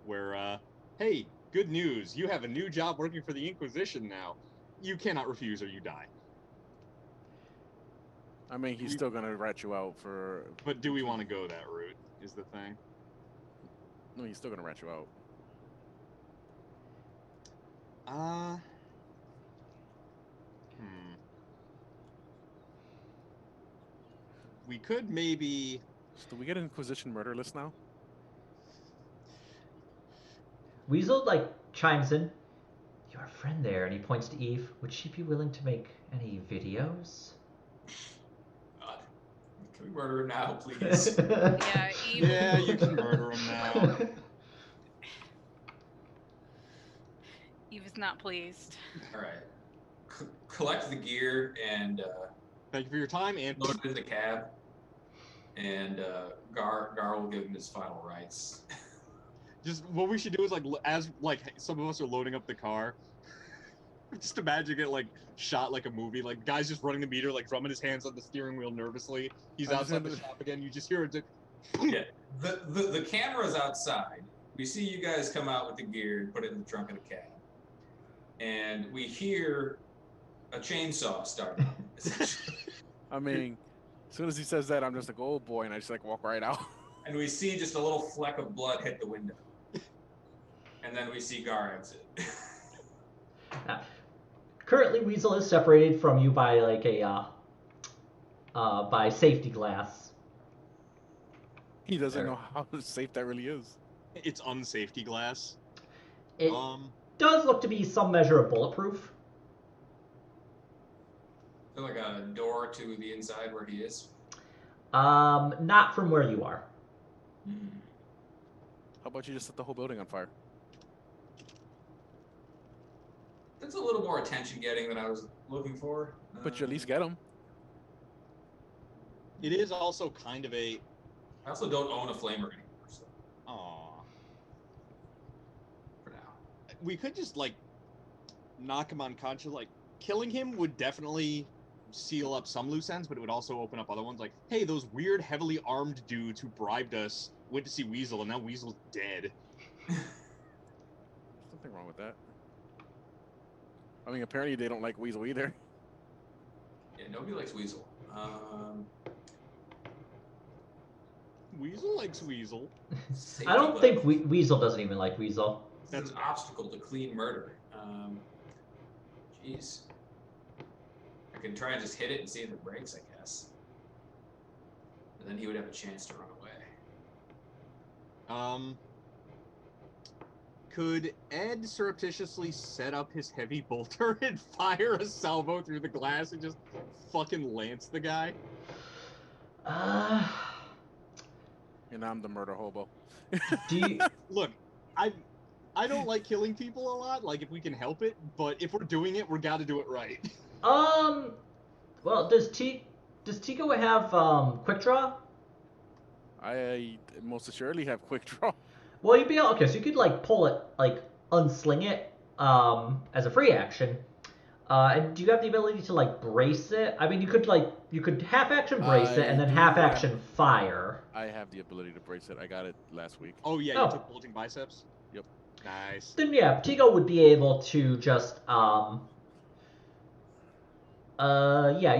Speaker 2: where hey, good news, you have a new job working for the Inquisition now. You cannot refuse or you die.
Speaker 4: I mean, he's still gonna rat you out for.
Speaker 2: But do we want to go that route? Is the thing.
Speaker 4: No, he's still gonna rat you out.
Speaker 2: We could maybe.
Speaker 4: So do we get an Inquisition murder list now?
Speaker 1: Weasel, like, chimes in. Your friend there, and he points to Eve. Would she be willing to make any videos?
Speaker 3: God. Can we murder him now, please?
Speaker 5: Yeah, Eve.
Speaker 2: Yeah, you can murder him now.
Speaker 5: Eve is not pleased.
Speaker 3: All right. Collect the gear and
Speaker 2: Thank you for your time, and
Speaker 3: load it in the cab. And Gar will give him his final rites.
Speaker 2: just what we should do is as some of us are loading up the car. Just imagine it like shot like a movie, like guys just running the meter, like drumming his hands on the steering wheel nervously. He's outside the shop again. You just hear it.
Speaker 3: Yeah. The camera's outside. We see you guys come out with the gear and put it in the trunk of the cab. And we hear a chainsaw start up, essentially.
Speaker 4: I mean, as soon as he says that, I'm just like, oh boy, and I just like walk right out.
Speaker 3: And we see just a little fleck of blood hit the window. And then we see Gar exit.
Speaker 1: Currently, Weasel is separated from you by like a by safety glass.
Speaker 4: He doesn't know how safe that really is.
Speaker 2: It's unsafety glass.
Speaker 1: It does look to be some measure of bulletproof.
Speaker 3: Is there like a door to the inside where he is?
Speaker 1: Not from where you are.
Speaker 4: How about you just set the whole building on fire?
Speaker 3: That's a little more attention getting than I was looking for.
Speaker 4: But you at least get him.
Speaker 2: It is also kind of a.
Speaker 3: I also don't own a flamer anymore, so
Speaker 2: Aww.
Speaker 3: for now.
Speaker 2: We could just like knock him unconscious. Like killing him would definitely seal up some loose ends, but it would also open up other ones. Like, hey, those weird, heavily armed dudes who bribed us went to see Weasel, and now Weasel's dead.
Speaker 4: Something wrong with that. I mean, apparently they don't like Weasel either.
Speaker 3: Yeah, nobody likes Weasel.
Speaker 2: Weasel likes Weasel.
Speaker 1: I don't think Weasel doesn't even like Weasel.
Speaker 3: That's an obstacle to clean murder. Jeez. I can try and just hit it and see if it breaks, I guess. And then he would have a chance to run away.
Speaker 2: Could Ed surreptitiously set up his heavy bolter and fire a salvo through the glass and just fucking lance the guy?
Speaker 4: And I'm the murder hobo.
Speaker 1: Do you...
Speaker 2: Look, I don't like killing people a lot, like if we can help it, but if we're doing it, we gotta do it right.
Speaker 1: Well, does Tico have quick draw?
Speaker 4: I most assuredly have quick draw.
Speaker 1: Well, you'd be able, okay, so you could like pull it, like unsling it, as a free action. And do you have the ability to like brace it? I mean, you could half action brace it and then half action fire.
Speaker 4: I have the ability to brace it. I got it last week.
Speaker 2: Oh yeah, you took bulging biceps?
Speaker 4: Yep.
Speaker 2: Nice.
Speaker 1: Then yeah, Tigo would be able to just you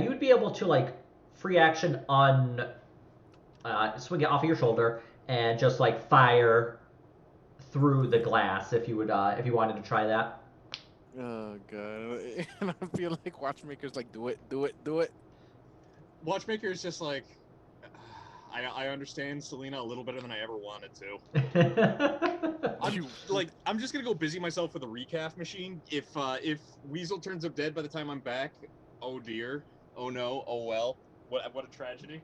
Speaker 1: would be able to like free action swing it off of your shoulder and just like fire through the glass if you wanted to try that.
Speaker 4: Oh god. And I feel like Watchmaker's like, do it.
Speaker 2: Watchmaker is just like, I understand Selena a little better than I ever wanted to. I'm just gonna go busy myself with a recalf machine. If Weasel turns up dead by the time I'm back, oh dear, oh no, oh well, what a tragedy.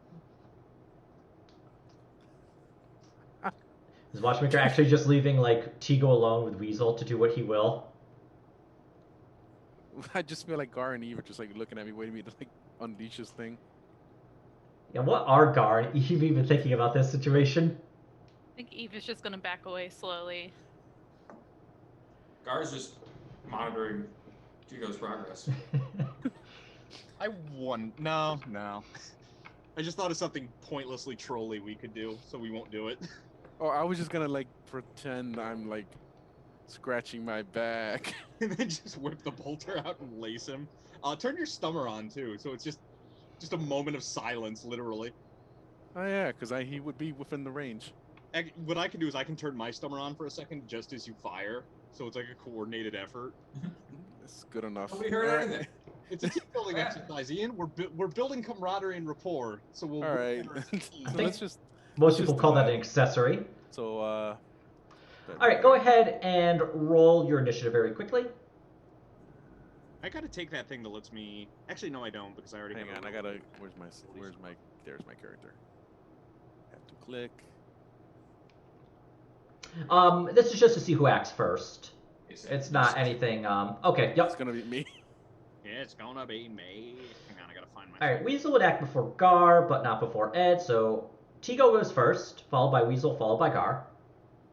Speaker 1: Is Watchmaker actually just leaving like Tigo alone with Weasel to do what he will?
Speaker 4: I just feel like Gar and Eve are just like looking at me, waiting for me to like unleash this thing.
Speaker 1: Yeah, what are Gar and Eve even thinking about this situation?
Speaker 5: I think Eve is just gonna back away slowly.
Speaker 3: Gar's just monitoring Tigo's progress.
Speaker 2: No. I just thought of something pointlessly trolly we could do, so we won't do it.
Speaker 4: Oh, I was just gonna like pretend I'm like scratching my back.
Speaker 2: And then just whip the bolter out and lace him. Turn your stummer on too, so it's just a moment of silence, literally.
Speaker 4: Oh yeah, because he would be within the range.
Speaker 2: What I can do is I can turn my stummer on for a second just as you fire, so it's like a coordinated effort.
Speaker 4: It's good enough.
Speaker 3: Nobody heard anything.
Speaker 2: It's a team building exercise, Ian. We're building camaraderie and rapport, so we'll.
Speaker 4: All right. So let's just.
Speaker 1: Most people call that an accessory.
Speaker 4: So.
Speaker 1: All right, go ahead and roll your initiative very quickly.
Speaker 2: I gotta take that thing that lets me. Actually, no, I don't because I already.
Speaker 4: Hang
Speaker 2: have
Speaker 4: on,
Speaker 2: a
Speaker 4: I gotta. There's my character. Have to click.
Speaker 1: This is just to see who acts first. It's not anything. Okay, yep.
Speaker 4: It's gonna be me.
Speaker 2: Yeah, it's gonna be me. Hang on, I gotta find my.
Speaker 1: All right, Weasel would act before Gar, but not before Ed. So Tigo goes first, followed by Weasel, followed by Gar.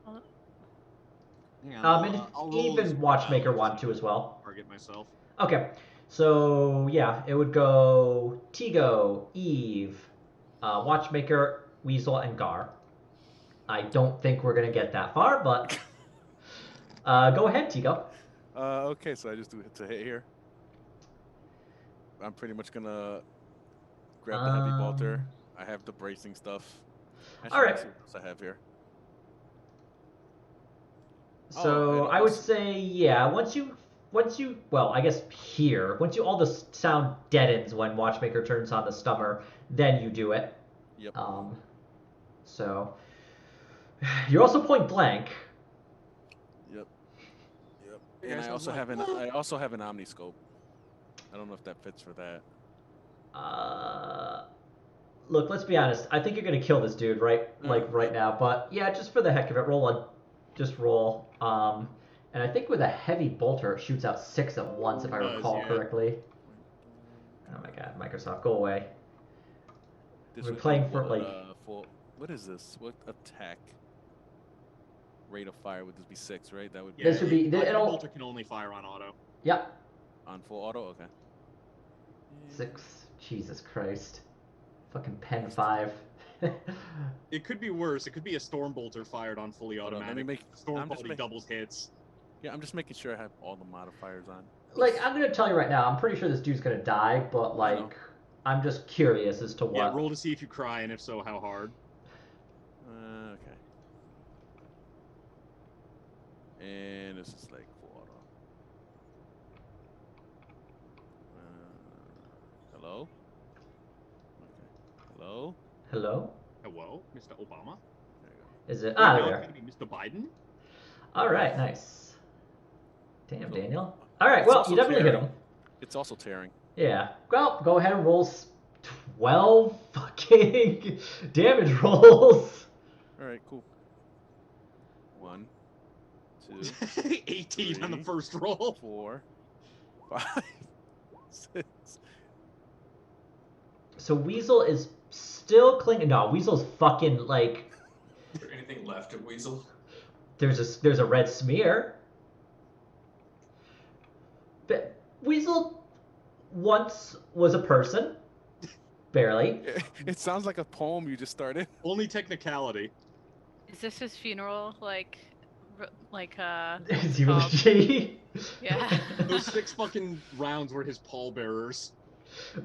Speaker 2: Hang on,
Speaker 1: And
Speaker 2: I'll roll this
Speaker 1: even Watchmaker
Speaker 2: wild
Speaker 1: want to as well.
Speaker 2: Target myself.
Speaker 1: Okay, so yeah, it would go Tigo, Eve, Watchmaker, Weasel, and Gar. I don't think we're gonna get that far, but go ahead, Tigo.
Speaker 4: Okay, so I just do hit to hit here. I'm pretty much gonna grab the heavy bolter. I have the bracing stuff.
Speaker 1: All right.
Speaker 4: Let's see what else I have here.
Speaker 1: So I would say, yeah, once you, well, I guess here, once all the sound deadens when Watchmaker turns on the stummer, then you do it.
Speaker 4: Yep.
Speaker 1: So you're also point blank.
Speaker 4: Yep. And I also have an omniscope. I don't know if that fits for that.
Speaker 1: Look, let's be honest. I think you're gonna kill this dude right now. But yeah, just for the heck of it, roll. And I think with a heavy bolter, it shoots out 6 at once, if I recall correctly. Oh my god, Microsoft, go away. We're playing for like.
Speaker 4: What is this? What attack rate of fire would this be? 6, right? That would.
Speaker 2: Yeah,
Speaker 1: This would be.
Speaker 2: the bolter can only fire on auto.
Speaker 1: Yep.
Speaker 4: On full auto, okay.
Speaker 1: 6. Jesus Christ. Fucking pen 5.
Speaker 2: It could be worse. It could be a storm bolter fired on fully automatic. Storm quality doubles hits.
Speaker 4: Yeah, I'm just making sure I have all the modifiers on.
Speaker 1: Like, I'm gonna tell you right now, I'm pretty sure this dude's gonna die, but like, I'm just curious as to what.
Speaker 2: Yeah, roll to see if you cry, and if so, how hard.
Speaker 4: Okay. And this is like full auto. Hello? Okay. Hello?
Speaker 1: Hello?
Speaker 2: Hello, Mr. Obama?
Speaker 4: There you go.
Speaker 1: Is it?
Speaker 2: Now
Speaker 1: There.
Speaker 2: it's gonna be Mr. Biden?
Speaker 1: Alright, nice. Damn, Daniel. Alright, well, you definitely hit him.
Speaker 4: It's also tearing.
Speaker 1: Yeah. Well, go ahead and roll 12 fucking damage rolls.
Speaker 4: Alright, cool. 1, 2,
Speaker 2: 18
Speaker 4: 3,
Speaker 2: on the first roll.
Speaker 4: 4, 5, 6.
Speaker 1: So Weasel is still clinging. No, Weasel's fucking like.
Speaker 3: Is there anything left of Weasel?
Speaker 1: There's a red smear. But Weasel once was a person. Barely.
Speaker 4: It sounds like a poem you just started.
Speaker 2: Only technicality.
Speaker 5: Is this his funeral?
Speaker 1: His eulogy.
Speaker 5: Yeah.
Speaker 2: Those 6 fucking rounds were his pallbearers.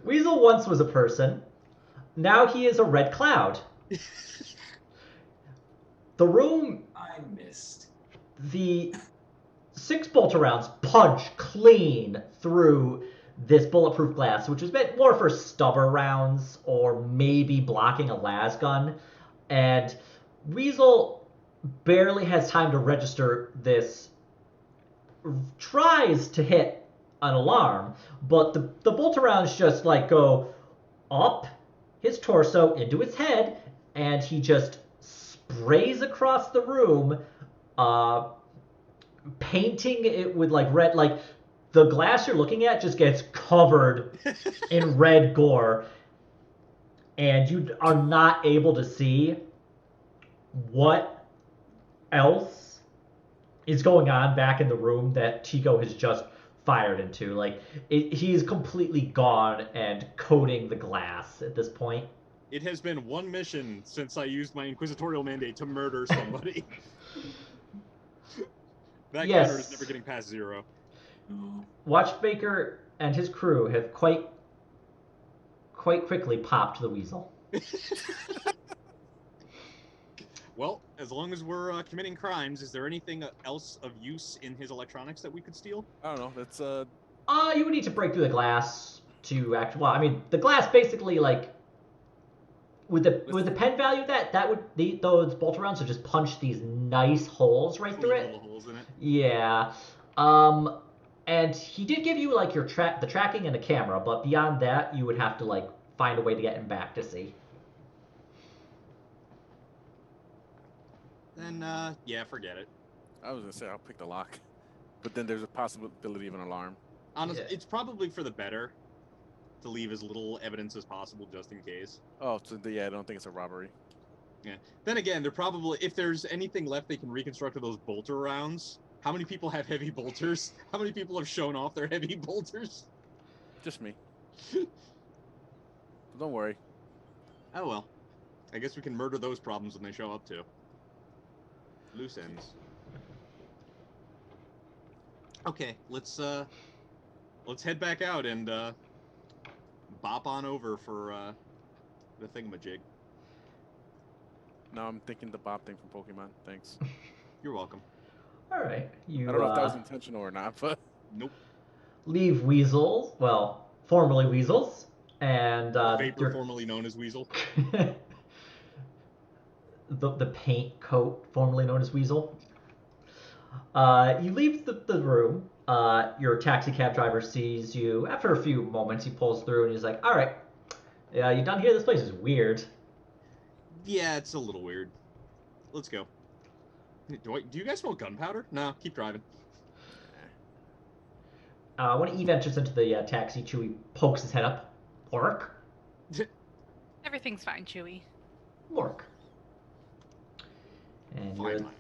Speaker 1: Weasel once was a person. Now he is a red cloud. The room,
Speaker 3: I missed.
Speaker 1: the 6 bolter rounds punch clean through this bulletproof glass, which was meant more for stubber rounds or maybe blocking a las gun. And Weasel barely has time to register this, tries to hit an alarm, but the bolter rounds just like go up his torso into his head, and he just sprays across the room, painting it with like red. Like the glass you're looking at just gets covered in red gore, and you are not able to see what else is going on back in the room that Tico has just fired into. Like he's completely gone and coating the glass at this point.
Speaker 2: It has been one mission since I used my inquisitorial mandate to murder somebody. That
Speaker 1: Yes.
Speaker 2: counter is never getting past 0.
Speaker 3: Oh.
Speaker 1: Watchmaker and his crew have quite quickly popped the weasel.
Speaker 2: Well, as long as we're committing crimes, is there anything else of use in his electronics that we could steal?
Speaker 4: I don't know. That's
Speaker 1: You would need to break through the glass to act. Well, I mean, the glass basically like with the pen value that would those bolter rounds would just punch these nice holes right through
Speaker 2: Clean
Speaker 1: it.
Speaker 2: little holes in it.
Speaker 1: Yeah. And he did give you like the tracking and a camera, but beyond that, you would have to like find a way to get him back to see.
Speaker 2: Then, yeah, forget it.
Speaker 4: I was gonna say I'll pick the lock, but then there's a possibility of an alarm.
Speaker 2: Honestly,
Speaker 1: Yeah.
Speaker 2: it's probably for the better to leave as little evidence as possible just in case.
Speaker 4: Oh, so yeah, I don't think it's a robbery.
Speaker 2: Yeah. Then again, they're probably, if there's anything left they can reconstruct of those bolter rounds, how many people have heavy bolters? How many people have shown off their heavy bolters?
Speaker 4: Just me. But don't worry.
Speaker 2: Oh well. I guess we can murder those problems when they show up too. Loose ends. Okay, let's head back out and bop on over for the thingamajig.
Speaker 4: Now I'm thinking the Bob thing from Pokemon. Thanks.
Speaker 2: You're welcome.
Speaker 1: All right. You
Speaker 4: I don't know if that was intentional or not, but
Speaker 2: Nope.
Speaker 1: leave Weasels, well, formerly Weasels, and
Speaker 2: Vapor, formerly known as Weasel.
Speaker 1: the paint coat, formerly known as Weasel. You leave the room. Your taxi cab driver sees you. After a few moments, he pulls through and he's like, "All right, yeah, you done here? This place is weird."
Speaker 2: Yeah, it's a little weird. Let's go. Do you guys smoke gunpowder? No, keep driving.
Speaker 1: When Eve enters into the taxi, Chewie pokes his head up. Orc?
Speaker 5: Everything's fine, Chewie.
Speaker 1: Orc. And
Speaker 2: Fine.
Speaker 1: you're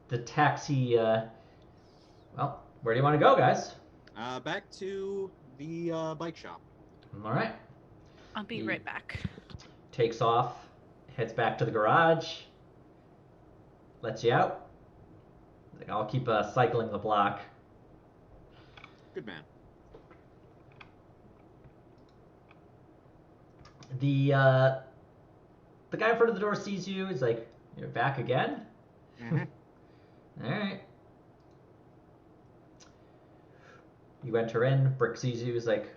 Speaker 1: the taxi. Well, where do you want to go, guys?
Speaker 2: Back to the bike shop.
Speaker 1: All right.
Speaker 5: I'll be
Speaker 1: You-
Speaker 5: right back.
Speaker 1: Takes off, heads back to the garage, lets you out. Like, I'll keep cycling the block.
Speaker 2: Good man.
Speaker 1: The guy in front of the door sees you. He's like, "You're back again?"
Speaker 2: Mhm.
Speaker 1: All right. You enter in. Brick sees you. He's like,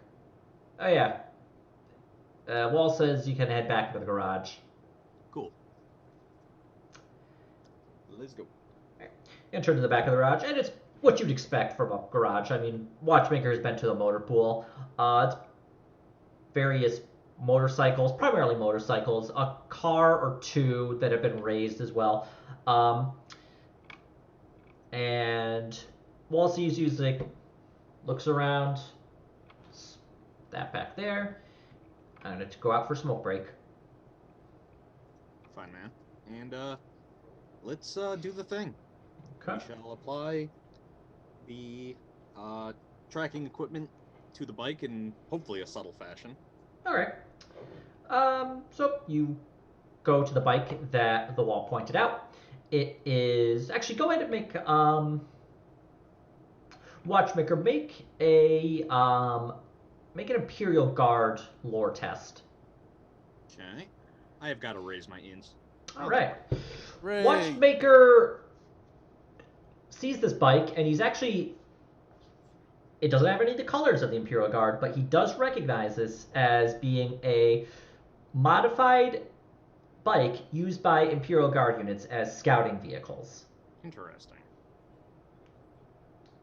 Speaker 1: "Oh yeah." Wall says you can head back to the garage.
Speaker 2: Cool. Let's go.
Speaker 1: Enter into the back of the garage, and it's what you'd expect from a garage. I mean, Watchmaker has been to the motor pool. It's various motorcycles, primarily motorcycles, a car or two that have been raised as well. And Wall sees you, like, looks around. That back there. I'm going to go out for a smoke break.
Speaker 2: Fine, man. And let's do the thing.
Speaker 1: Okay.
Speaker 2: We shall apply the tracking equipment to the bike in hopefully a subtle fashion.
Speaker 1: All right. So you go to the bike that the Wall pointed out. It is actually go ahead and make Watchmaker make an Imperial Guard lore test.
Speaker 2: Okay. I have got to raise my ins.
Speaker 1: All right.
Speaker 4: Ray.
Speaker 1: Watchmaker sees this bike, and he's actually... It doesn't have any of the colors of the Imperial Guard, but he does recognize this as being a modified bike used by Imperial Guard units as scouting vehicles.
Speaker 2: Interesting.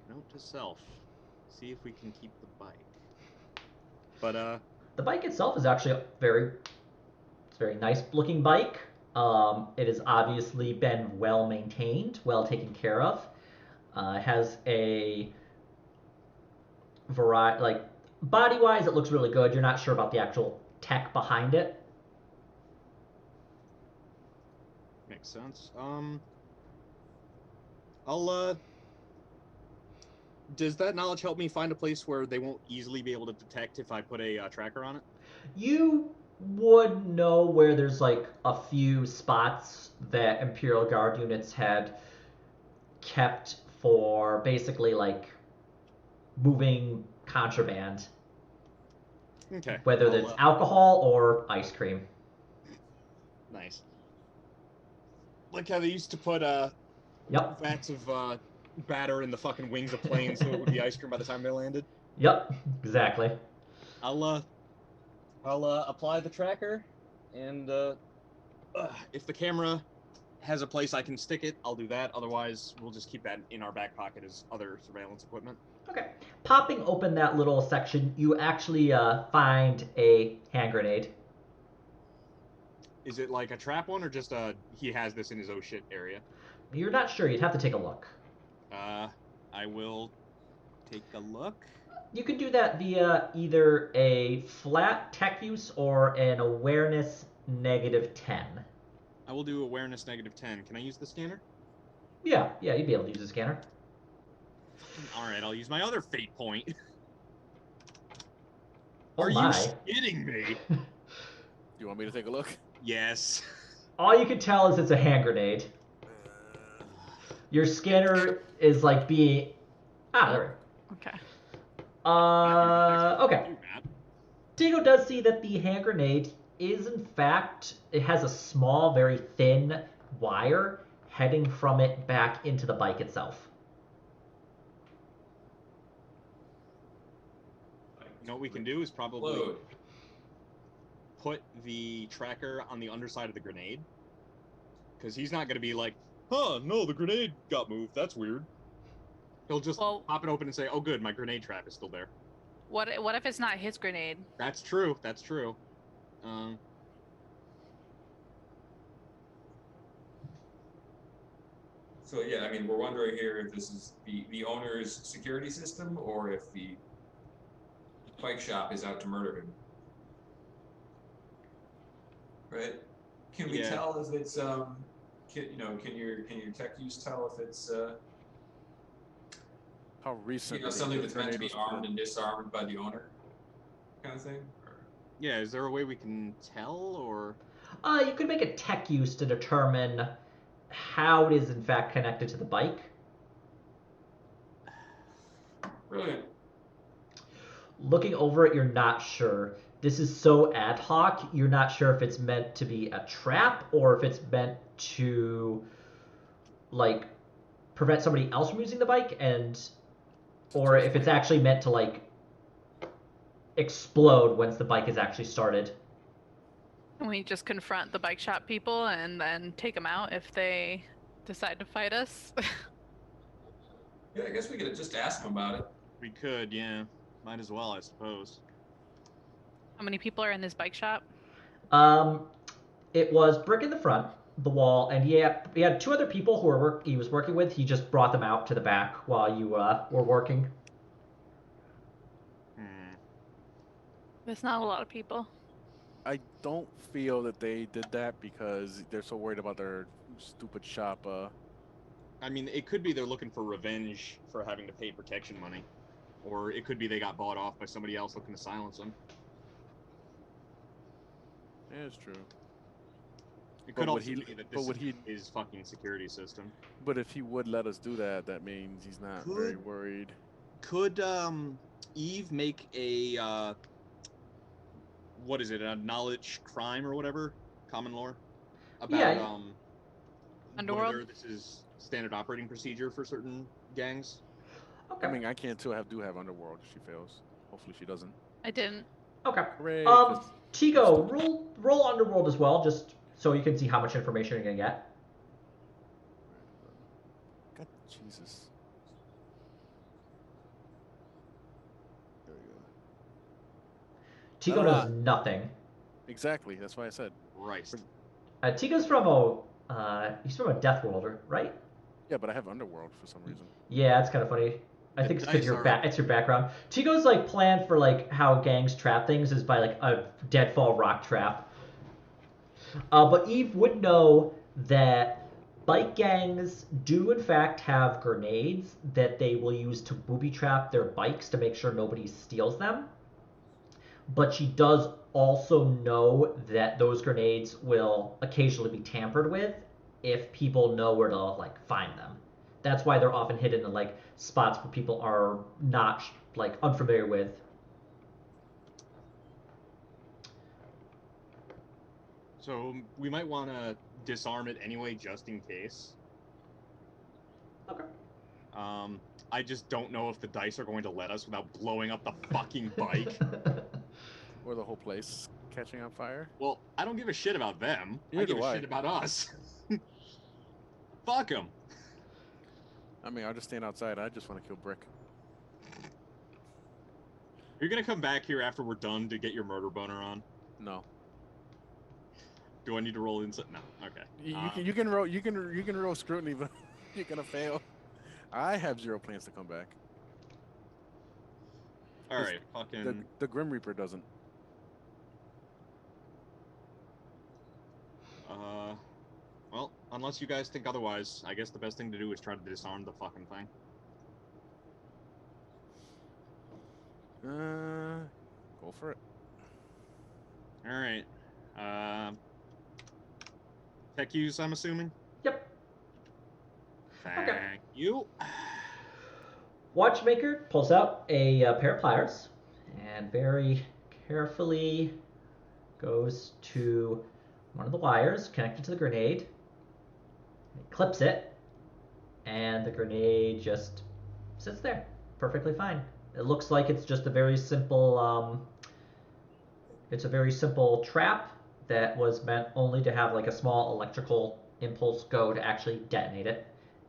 Speaker 2: Note to self. See if we can keep the bike. But,
Speaker 1: The bike itself is actually it's a very nice looking bike. It has obviously been well maintained, well taken care of. It has a variety, like body wise, it looks really good. You're not sure about the actual tech behind it.
Speaker 2: makes sense. I'll, does that knowledge help me find a place where they won't easily be able to detect if I put a tracker on it?
Speaker 1: You would know where there's like a few spots that Imperial Guard units had kept for basically like moving contraband,
Speaker 2: Okay.
Speaker 1: whether it's alcohol or ice cream.
Speaker 2: Nice. Like how they used to put
Speaker 1: Yep.
Speaker 2: vats of batter in the fucking wings of planes so it would be ice cream by the time they landed.
Speaker 1: Yep. Exactly.
Speaker 2: I'll apply the tracker, and if the camera has a place I can stick it, I'll do that. Otherwise, we'll just keep that in our back pocket as other surveillance equipment.
Speaker 1: Okay. Popping open that little section, you actually find a hand grenade.
Speaker 2: Is it like a trap one, or just he has this in his oh shit area?
Speaker 1: You're not sure. You'd have to take a look.
Speaker 2: I will take a look.
Speaker 1: You can do that via either a flat tech use or an awareness -10.
Speaker 2: I will do awareness -10. Can I use the scanner?
Speaker 1: Yeah, you'd be able to use a scanner.
Speaker 2: All right, I'll use my other fate point.
Speaker 1: Oh
Speaker 2: Are
Speaker 1: my.
Speaker 2: you kidding me?
Speaker 4: You want me to take a look?
Speaker 2: Yes.
Speaker 1: All you can tell is it's a hand grenade. Your scanner is like being... there
Speaker 5: Okay.
Speaker 1: we go. Okay. Diego does see that the hand grenade is in fact... It has a small, very thin wire heading from it back into the bike itself.
Speaker 2: You know what we can do is probably
Speaker 3: Load.
Speaker 2: put the tracker on the underside of the grenade. Because he's not going to be like, huh, no, the grenade got moved. That's weird. He'll just pop it open and say, oh, good, my grenade trap is still there.
Speaker 5: What if it's not his grenade?
Speaker 2: That's true. That's true.
Speaker 3: So yeah, I mean, we're wondering here if this is the owner's security system or if the bike shop is out to murder him. Right? Can we tell if it's can your tech use tell if it's
Speaker 4: How recent?
Speaker 3: something that's meant to be armed and disarmed by the owner, kind of thing?
Speaker 2: Yeah, is there a way we can tell, or?
Speaker 1: You could make a tech use to determine how it is in fact connected to the bike.
Speaker 3: Brilliant.
Speaker 1: Looking over it, you're not sure. This is so ad hoc, you're not sure if it's meant to be a trap or if it's meant to, like, prevent somebody else from using the bike, or if it's actually meant to, like, explode once the bike is actually started.
Speaker 5: And we just confront the bike shop people and then take them out if they decide to fight us.
Speaker 3: Yeah, I guess we could just ask them about it.
Speaker 2: We could, yeah. Might as well, I suppose.
Speaker 5: How many people are in this bike shop?
Speaker 1: It was brick in the front, the wall, and he had two other people who he was working with. He just brought them out to the back while you were working.
Speaker 5: There's not a lot of people.
Speaker 4: I don't feel that they did that because they're so worried about their stupid shop.
Speaker 2: I mean, it could be they're looking for revenge for having to pay protection money. Or it could be they got bought off by somebody else looking to silence them.
Speaker 4: Yeah, it's true.
Speaker 2: It could also be that this is his fucking security system.
Speaker 4: But if he would let us do that, that means he's not very worried.
Speaker 2: Could Eve make a what is it? A knowledge crime or whatever, common lore,
Speaker 1: Yeah.
Speaker 2: about
Speaker 5: Underworld?
Speaker 2: whether this is standard operating procedure for certain gangs.
Speaker 1: Okay.
Speaker 4: I mean, I can too do have Underworld if she fails. Hopefully she doesn't.
Speaker 5: I didn't.
Speaker 1: Okay.
Speaker 4: Hooray, 'cause
Speaker 1: Tigo,
Speaker 4: stupid.
Speaker 1: roll Underworld as well, just so you can see how much information you're gonna get.
Speaker 4: God, Jesus. There we go.
Speaker 1: Tigo
Speaker 4: Not a
Speaker 1: does
Speaker 4: lot.
Speaker 1: nothing.
Speaker 4: Exactly. That's why I said.
Speaker 2: Christ.
Speaker 1: Tigo's he's from a Death World, right?
Speaker 4: Yeah, but I have Underworld for some reason.
Speaker 1: Yeah, it's kind of funny. I
Speaker 2: The
Speaker 1: think it's because
Speaker 2: dice are-
Speaker 1: it's your background. Tigo's like plan for like how gangs trap things is by like a deadfall rock trap. But Eve would know that bike gangs do in fact have grenades that they will use to booby trap their bikes to make sure nobody steals them. But she does also know that those grenades will occasionally be tampered with if people know where to like find them. That's why they're often hidden in like spots where people are not like unfamiliar with.
Speaker 2: So we might want to disarm it anyway, just in case.
Speaker 1: Okay.
Speaker 2: I just don't know if the dice are going to let us without blowing up the fucking bike.
Speaker 4: Or the whole place catching on fire.
Speaker 2: Well, I don't give a shit about them. I
Speaker 4: Neither
Speaker 2: give
Speaker 4: do
Speaker 2: a
Speaker 4: I.
Speaker 2: shit about us. Fuck them.
Speaker 4: I mean, I'll just stand outside. I just want to kill Brick.
Speaker 2: You're gonna come back here after we're done to get your murder boner on.
Speaker 4: No.
Speaker 2: Do I need to roll inside? No. Okay.
Speaker 4: You can roll scrutiny, but you're gonna fail. I have 0 plans to come back.
Speaker 2: All right. Fucking.
Speaker 4: The Grim Reaper doesn't.
Speaker 2: Well, unless you guys think otherwise, I guess the best thing to do is try to disarm the fucking thing.
Speaker 4: Go for it.
Speaker 2: All right. Tech use, I'm assuming.
Speaker 1: Yep.
Speaker 2: Thank you.
Speaker 1: Watchmaker pulls out a pair of pliers and very carefully goes to one of the wires connected to the grenade. He clips it, and the grenade just sits there, perfectly fine. It looks like it's just a very simple. It's a very simple trap that was meant only to have like a small electrical impulse go to actually detonate it.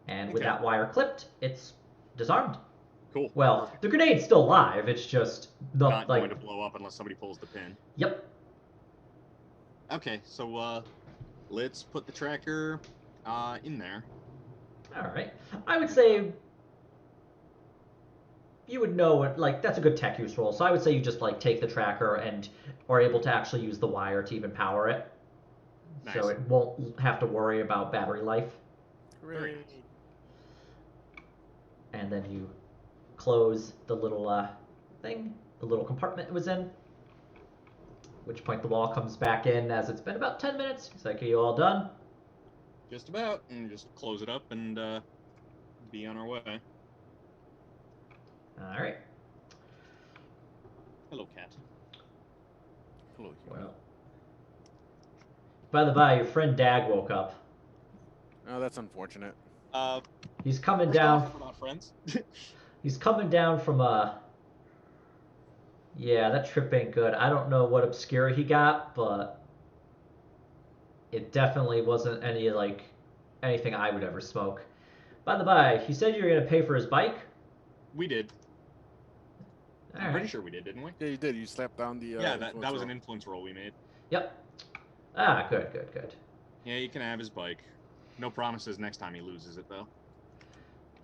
Speaker 1: And with
Speaker 2: Okay.
Speaker 1: that wire clipped, it's disarmed.
Speaker 2: Cool.
Speaker 1: Well,
Speaker 2: Perfect.
Speaker 1: the grenade's still live. It's just
Speaker 2: Not
Speaker 1: like
Speaker 2: going to blow up unless somebody pulls the pin.
Speaker 1: Yep.
Speaker 2: Okay, so let's put the tracker in there.
Speaker 1: All right. I would say you would know it. Like that's a good tech use roll. So I would say you just like take the tracker and are able to actually use the wire to even power it.
Speaker 2: Nice.
Speaker 1: So it won't have to worry about battery life.
Speaker 2: Very nice.
Speaker 1: And then you close the little thing, the little compartment it was in. At which point the wall comes back in as it's been about 10 minutes. He's like, are you all done?
Speaker 2: Just about, and just close it up and be on our way.
Speaker 1: All right.
Speaker 2: Hello, cat.
Speaker 4: Hello, human.
Speaker 1: Well. By the by, your friend Dag woke up.
Speaker 4: Oh, that's unfortunate.
Speaker 1: He's coming
Speaker 2: First
Speaker 1: down.
Speaker 2: off, we're not friends.
Speaker 1: He's coming down from a. Yeah, that trip ain't good. I don't know what obscura he got, but it definitely wasn't anything I would ever smoke. By the by, he said you were gonna pay for his bike.
Speaker 2: We did.
Speaker 1: All
Speaker 2: I'm
Speaker 1: right.
Speaker 2: pretty sure we did, didn't we?
Speaker 4: Yeah, you did. You slapped down the.
Speaker 2: Yeah, that was an
Speaker 4: influence
Speaker 2: influence roll we made.
Speaker 1: Yep. Ah, good.
Speaker 2: Yeah, you can have his bike. No promises next time he loses it, though.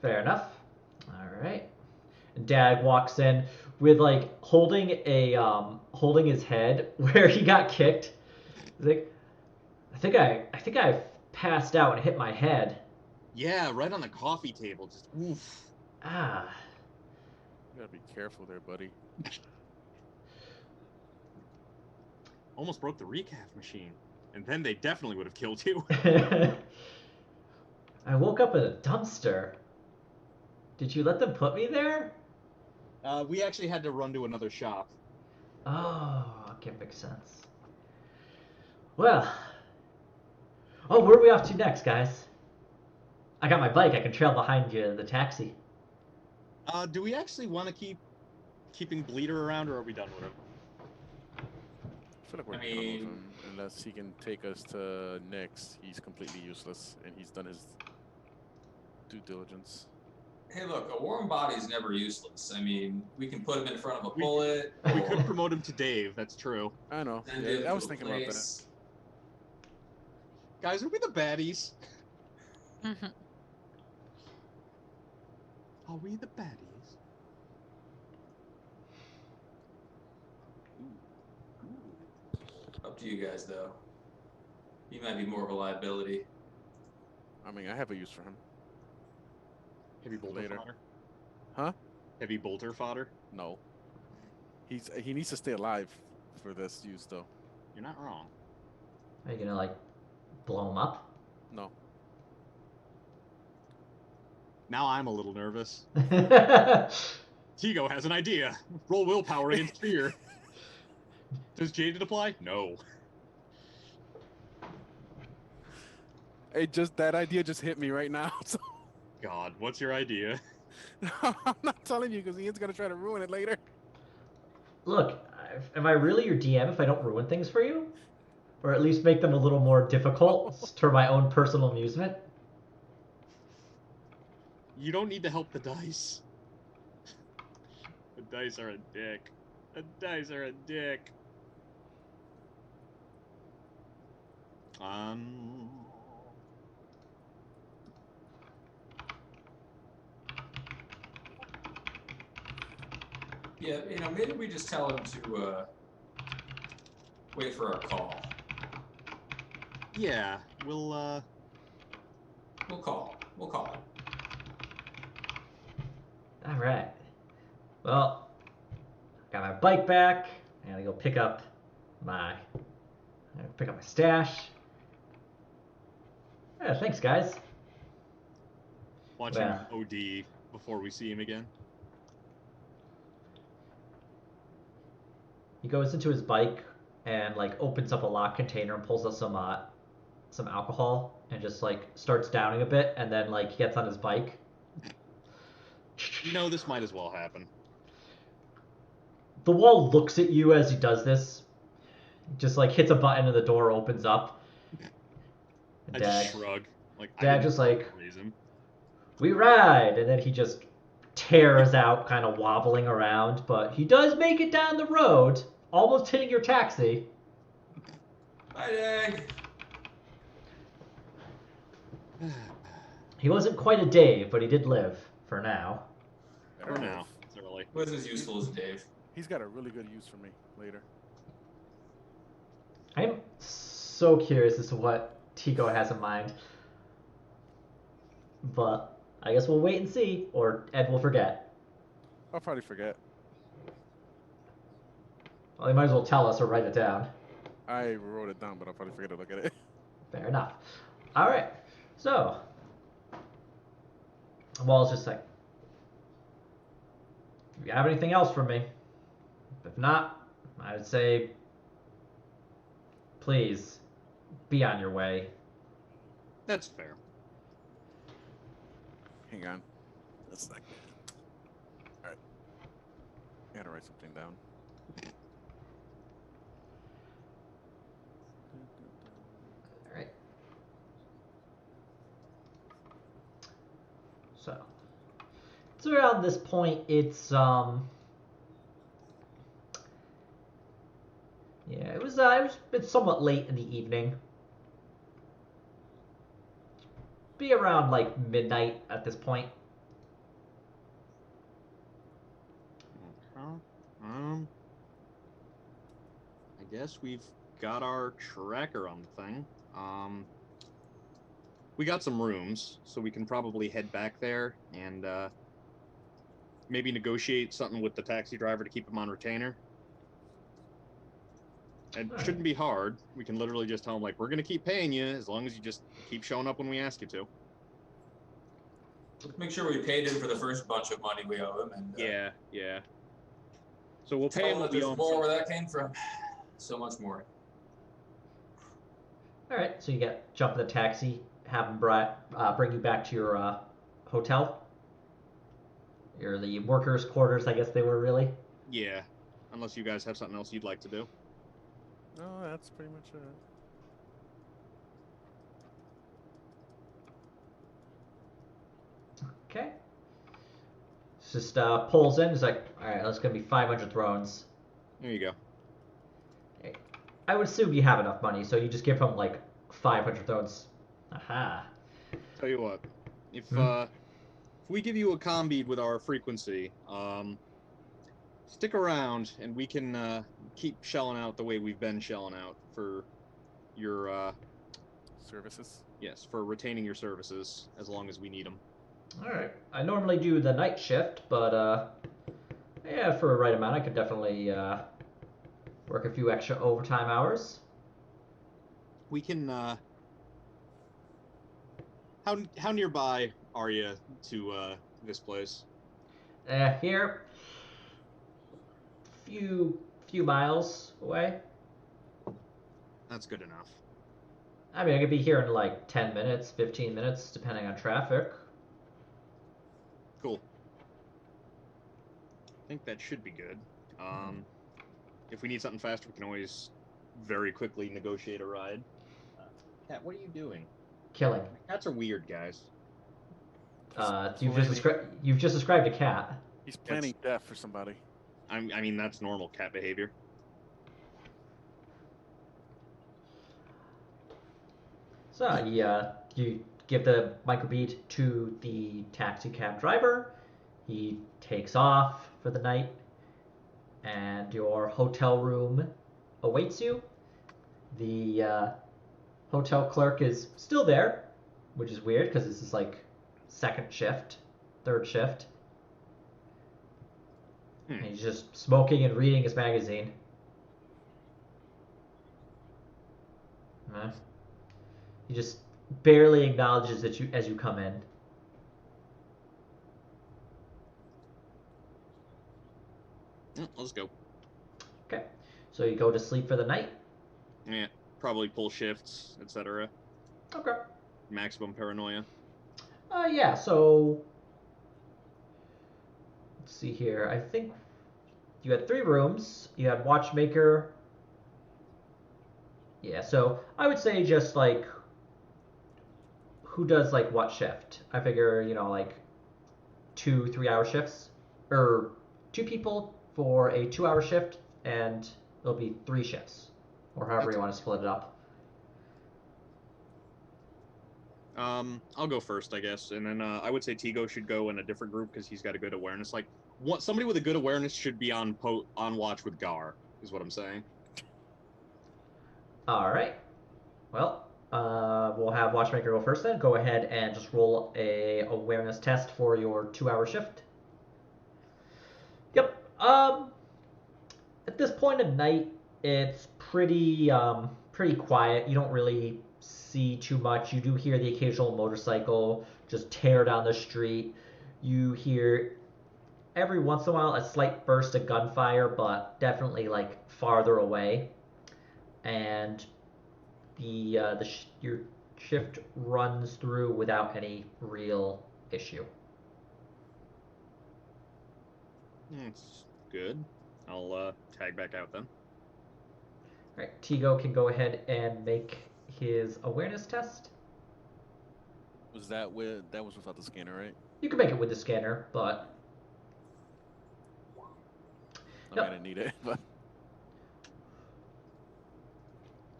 Speaker 1: Fair enough. All right. And Dag walks in with like holding his head where he got kicked. He's like, I think I passed out and hit my head.
Speaker 2: Yeah, right on the coffee table. Just oof.
Speaker 1: Ah.
Speaker 4: You gotta be careful there, buddy.
Speaker 2: Almost broke the recaf machine. And then they definitely would have killed you.
Speaker 1: I woke up in a dumpster. Did you let them put me there?
Speaker 2: We actually had to run to another shop.
Speaker 1: Oh, can't make sense. Well. Oh, where are we off to next, guys? I got my bike. I can trail behind you in the taxi.
Speaker 2: Do we actually want to keeping Bleeder around, or are we done with him?
Speaker 4: I feel like we're done with him unless he can take us to Nyx. He's completely useless, and he's done his due diligence.
Speaker 3: Hey, look, a warm body's never useless. I mean, we can put him in front of a bullet.
Speaker 2: We could promote him to Dave. That's true.
Speaker 4: I know.
Speaker 3: Send
Speaker 4: Yeah,
Speaker 3: him
Speaker 4: I was
Speaker 3: to a
Speaker 4: thinking about that.
Speaker 3: place.
Speaker 2: Guys, are we the baddies?
Speaker 5: Mm-hmm.
Speaker 2: Are we the baddies?
Speaker 3: Up to you guys, though. He might be more of a liability.
Speaker 4: I mean, I have a use for him.
Speaker 2: Heavy bolter
Speaker 4: Later.
Speaker 2: fodder?
Speaker 4: Huh?
Speaker 2: Heavy bolter fodder?
Speaker 4: No. He needs to stay alive for this use, though.
Speaker 2: You're not wrong.
Speaker 1: Are you gonna like blow him up?
Speaker 4: No.
Speaker 2: Now I'm a little nervous.
Speaker 1: Right.
Speaker 2: Tigo has an idea. Roll willpower against fear. Does Jaded apply? No.
Speaker 4: Hey, just that idea just hit me right now. So
Speaker 2: God, what's your idea?
Speaker 4: I'm not telling you because Ian's gonna try to ruin it later.
Speaker 1: Look, am I really your DM if I don't ruin things for you? Or at least make them a little more difficult for my own personal amusement?
Speaker 2: You don't need to help the dice. The dice are a dick. The dice are a dick.
Speaker 3: Yeah, you know, maybe we just tell him to wait for our call.
Speaker 2: Yeah, we'll
Speaker 3: We'll call him.
Speaker 1: Alright. Well, got my bike back. I gotta go pick up my stash. Yeah, thanks guys.
Speaker 2: watch him
Speaker 1: Yeah.
Speaker 2: OD before we see him again.
Speaker 1: He goes into his bike and like opens up a lock container and pulls out some alcohol and just like starts downing a bit and then like gets on his bike.
Speaker 2: You know, this might as well happen.
Speaker 1: The wall looks at you as he does this. Just like hits a button and the door opens up.
Speaker 2: I
Speaker 1: Dad,
Speaker 2: just shrug. Like, I
Speaker 1: Dad
Speaker 2: didn't
Speaker 1: just like,
Speaker 2: reason.
Speaker 1: we ride, and then he just tears out, kind of wobbling around, but he does make it down the road, almost hitting your taxi.
Speaker 3: Bye, Dag.
Speaker 1: He wasn't quite a Dave, but he did live for now.
Speaker 2: For now, it's early.
Speaker 3: Wasn't as useful as Dave.
Speaker 4: He's got a really good use for me later.
Speaker 1: I'm so curious as to what Tico has in mind. But I guess we'll wait and see, or Ed will forget.
Speaker 4: I'll probably forget.
Speaker 1: Well, he might as well tell us or write it down.
Speaker 4: I wrote it down, but I'll probably forget to look at it.
Speaker 1: Fair enough. Alright, so. Wall's just like, if you have anything else for me, if not, I would say, please, be on your way.
Speaker 2: That's fair.
Speaker 4: Hang on. A second. Alright. I gotta write something down.
Speaker 1: Alright. So around this point, it's it's somewhat late in the evening. Be around like midnight at this point.
Speaker 2: I guess we've got our tracker on the thing. We got some rooms, so we can probably head back there and maybe negotiate something with the taxi driver to keep him on retainer. It shouldn't be hard. We can literally just tell him, like, we're going to keep paying you as long as you just keep showing up when we ask you to.
Speaker 3: Make sure we paid him for the first bunch of money we owe him. And,
Speaker 2: Yeah. So we'll pay
Speaker 3: tell
Speaker 2: him
Speaker 3: him
Speaker 2: what
Speaker 3: that
Speaker 2: we
Speaker 3: there's
Speaker 2: owe him.
Speaker 3: more where that came from. So much more.
Speaker 1: All right, so you jump in the taxi, have them bring you back to your hotel. Or the workers' quarters, I guess they were really.
Speaker 2: Yeah, unless you guys have something else you'd like to do.
Speaker 4: No, that's pretty much it.
Speaker 1: Okay. It's just pulls in. It's like, all right, that's gonna be 500 thrones.
Speaker 2: There you go.
Speaker 1: I would assume you have enough money, so you just give him like 500 thrones. Aha.
Speaker 2: Tell you what, if we give you a combi with our frequency, stick around and we can keep shelling out the way we've been shelling out for your
Speaker 4: services.
Speaker 2: Yes, for retaining your services as long as we need them.
Speaker 1: All right. I normally do the night shift, but yeah, for a right amount, I could definitely work a few extra overtime hours.
Speaker 2: We can. How nearby are you to this place?
Speaker 1: Here, few miles away.
Speaker 2: That's good enough.
Speaker 1: I mean, I could be here in like 10 minutes, 15 minutes, depending on traffic.
Speaker 2: Cool. I think that should be good. If we need something faster, we can always very quickly negotiate a ride. Cat, what are you doing?
Speaker 1: Killing.
Speaker 2: Cats are weird, guys.
Speaker 1: You've just described a cat.
Speaker 4: He's planning death for somebody.
Speaker 2: I mean, that's normal cat behavior.
Speaker 1: So you give the microbead to the taxi cab driver. He takes off for the night, and your hotel room awaits you. The hotel clerk is still there, which is weird because this is like third shift. And he's just smoking and reading his magazine. He just barely acknowledges that as you come in.
Speaker 2: Let's go.
Speaker 1: Okay, so you go to sleep for the night.
Speaker 2: Yeah, probably pull shifts, etc.
Speaker 1: Okay.
Speaker 2: Maximum paranoia.
Speaker 1: Yeah. So let's see here. I think you had 3 rooms. You had watchmaker. Yeah. So I would say just like who does like what shift. I figure like 2 3-hour shifts, or 2 people for a 2-hour shift, and it'll be 3 shifts, or however you want to split it up.
Speaker 2: I'll go first, I guess, and then I would say Tigo should go in a different group because he's got a good awareness. Like, somebody with a good awareness should be on watch with Gar, is what I'm saying.
Speaker 1: All right. Well, we'll have Watchmaker go first then. Go ahead and just roll a awareness test for your 2-hour shift. Yep. At this point of night, it's pretty quiet. You don't really see too much. You do hear the occasional motorcycle just tear down the street. You hear every once in a while a slight burst of gunfire, but definitely like farther away. And your shift runs through without any real issue.
Speaker 2: That's good. I'll tag back out then.
Speaker 1: All right, Tigo can go ahead and make his awareness test.
Speaker 4: That was without the scanner, right?
Speaker 1: You can make it with the scanner, but
Speaker 4: I mean, I didn't need it, but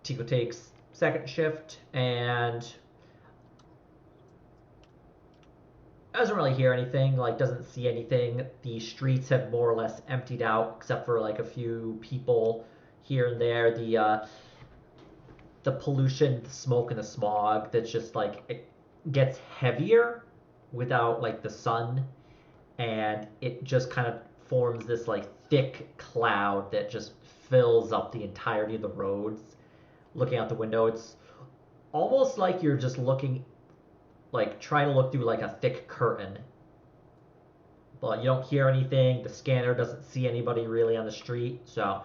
Speaker 1: Tigo takes second shift and doesn't really hear anything, like doesn't see anything. The streets have more or less emptied out, except for like a few people here and there. The pollution, the smoke, and the smog that's just like it gets heavier without like the sun, and it just kind of forms this like thick cloud that just fills up the entirety of the roads. Looking out the window, it's almost like you're just looking, like trying to look through like a thick curtain. But you don't hear anything. The scanner doesn't see anybody really on the street. So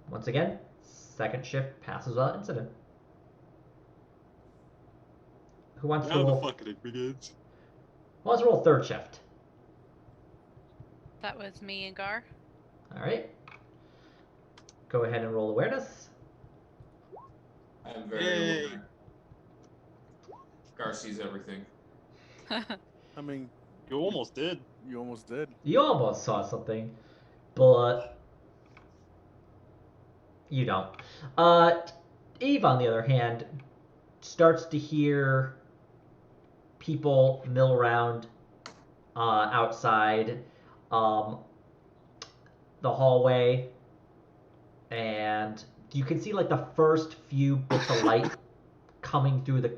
Speaker 1: Once again, second shift passes without incident. Who wants to
Speaker 2: Now the
Speaker 1: roll?
Speaker 2: fucking begins.
Speaker 1: Who wants to roll third shift?
Speaker 5: That was me and Gar.
Speaker 1: All right. Go ahead and roll awareness.
Speaker 3: I'm very
Speaker 2: Yay.
Speaker 3: aware. Gar sees everything.
Speaker 4: I mean,
Speaker 2: You almost did.
Speaker 4: you almost did.
Speaker 1: You almost saw something, but you don't. Eve, on the other hand, starts to hear people mill around outside the hallway, and you can see like the first few bits of light coming through the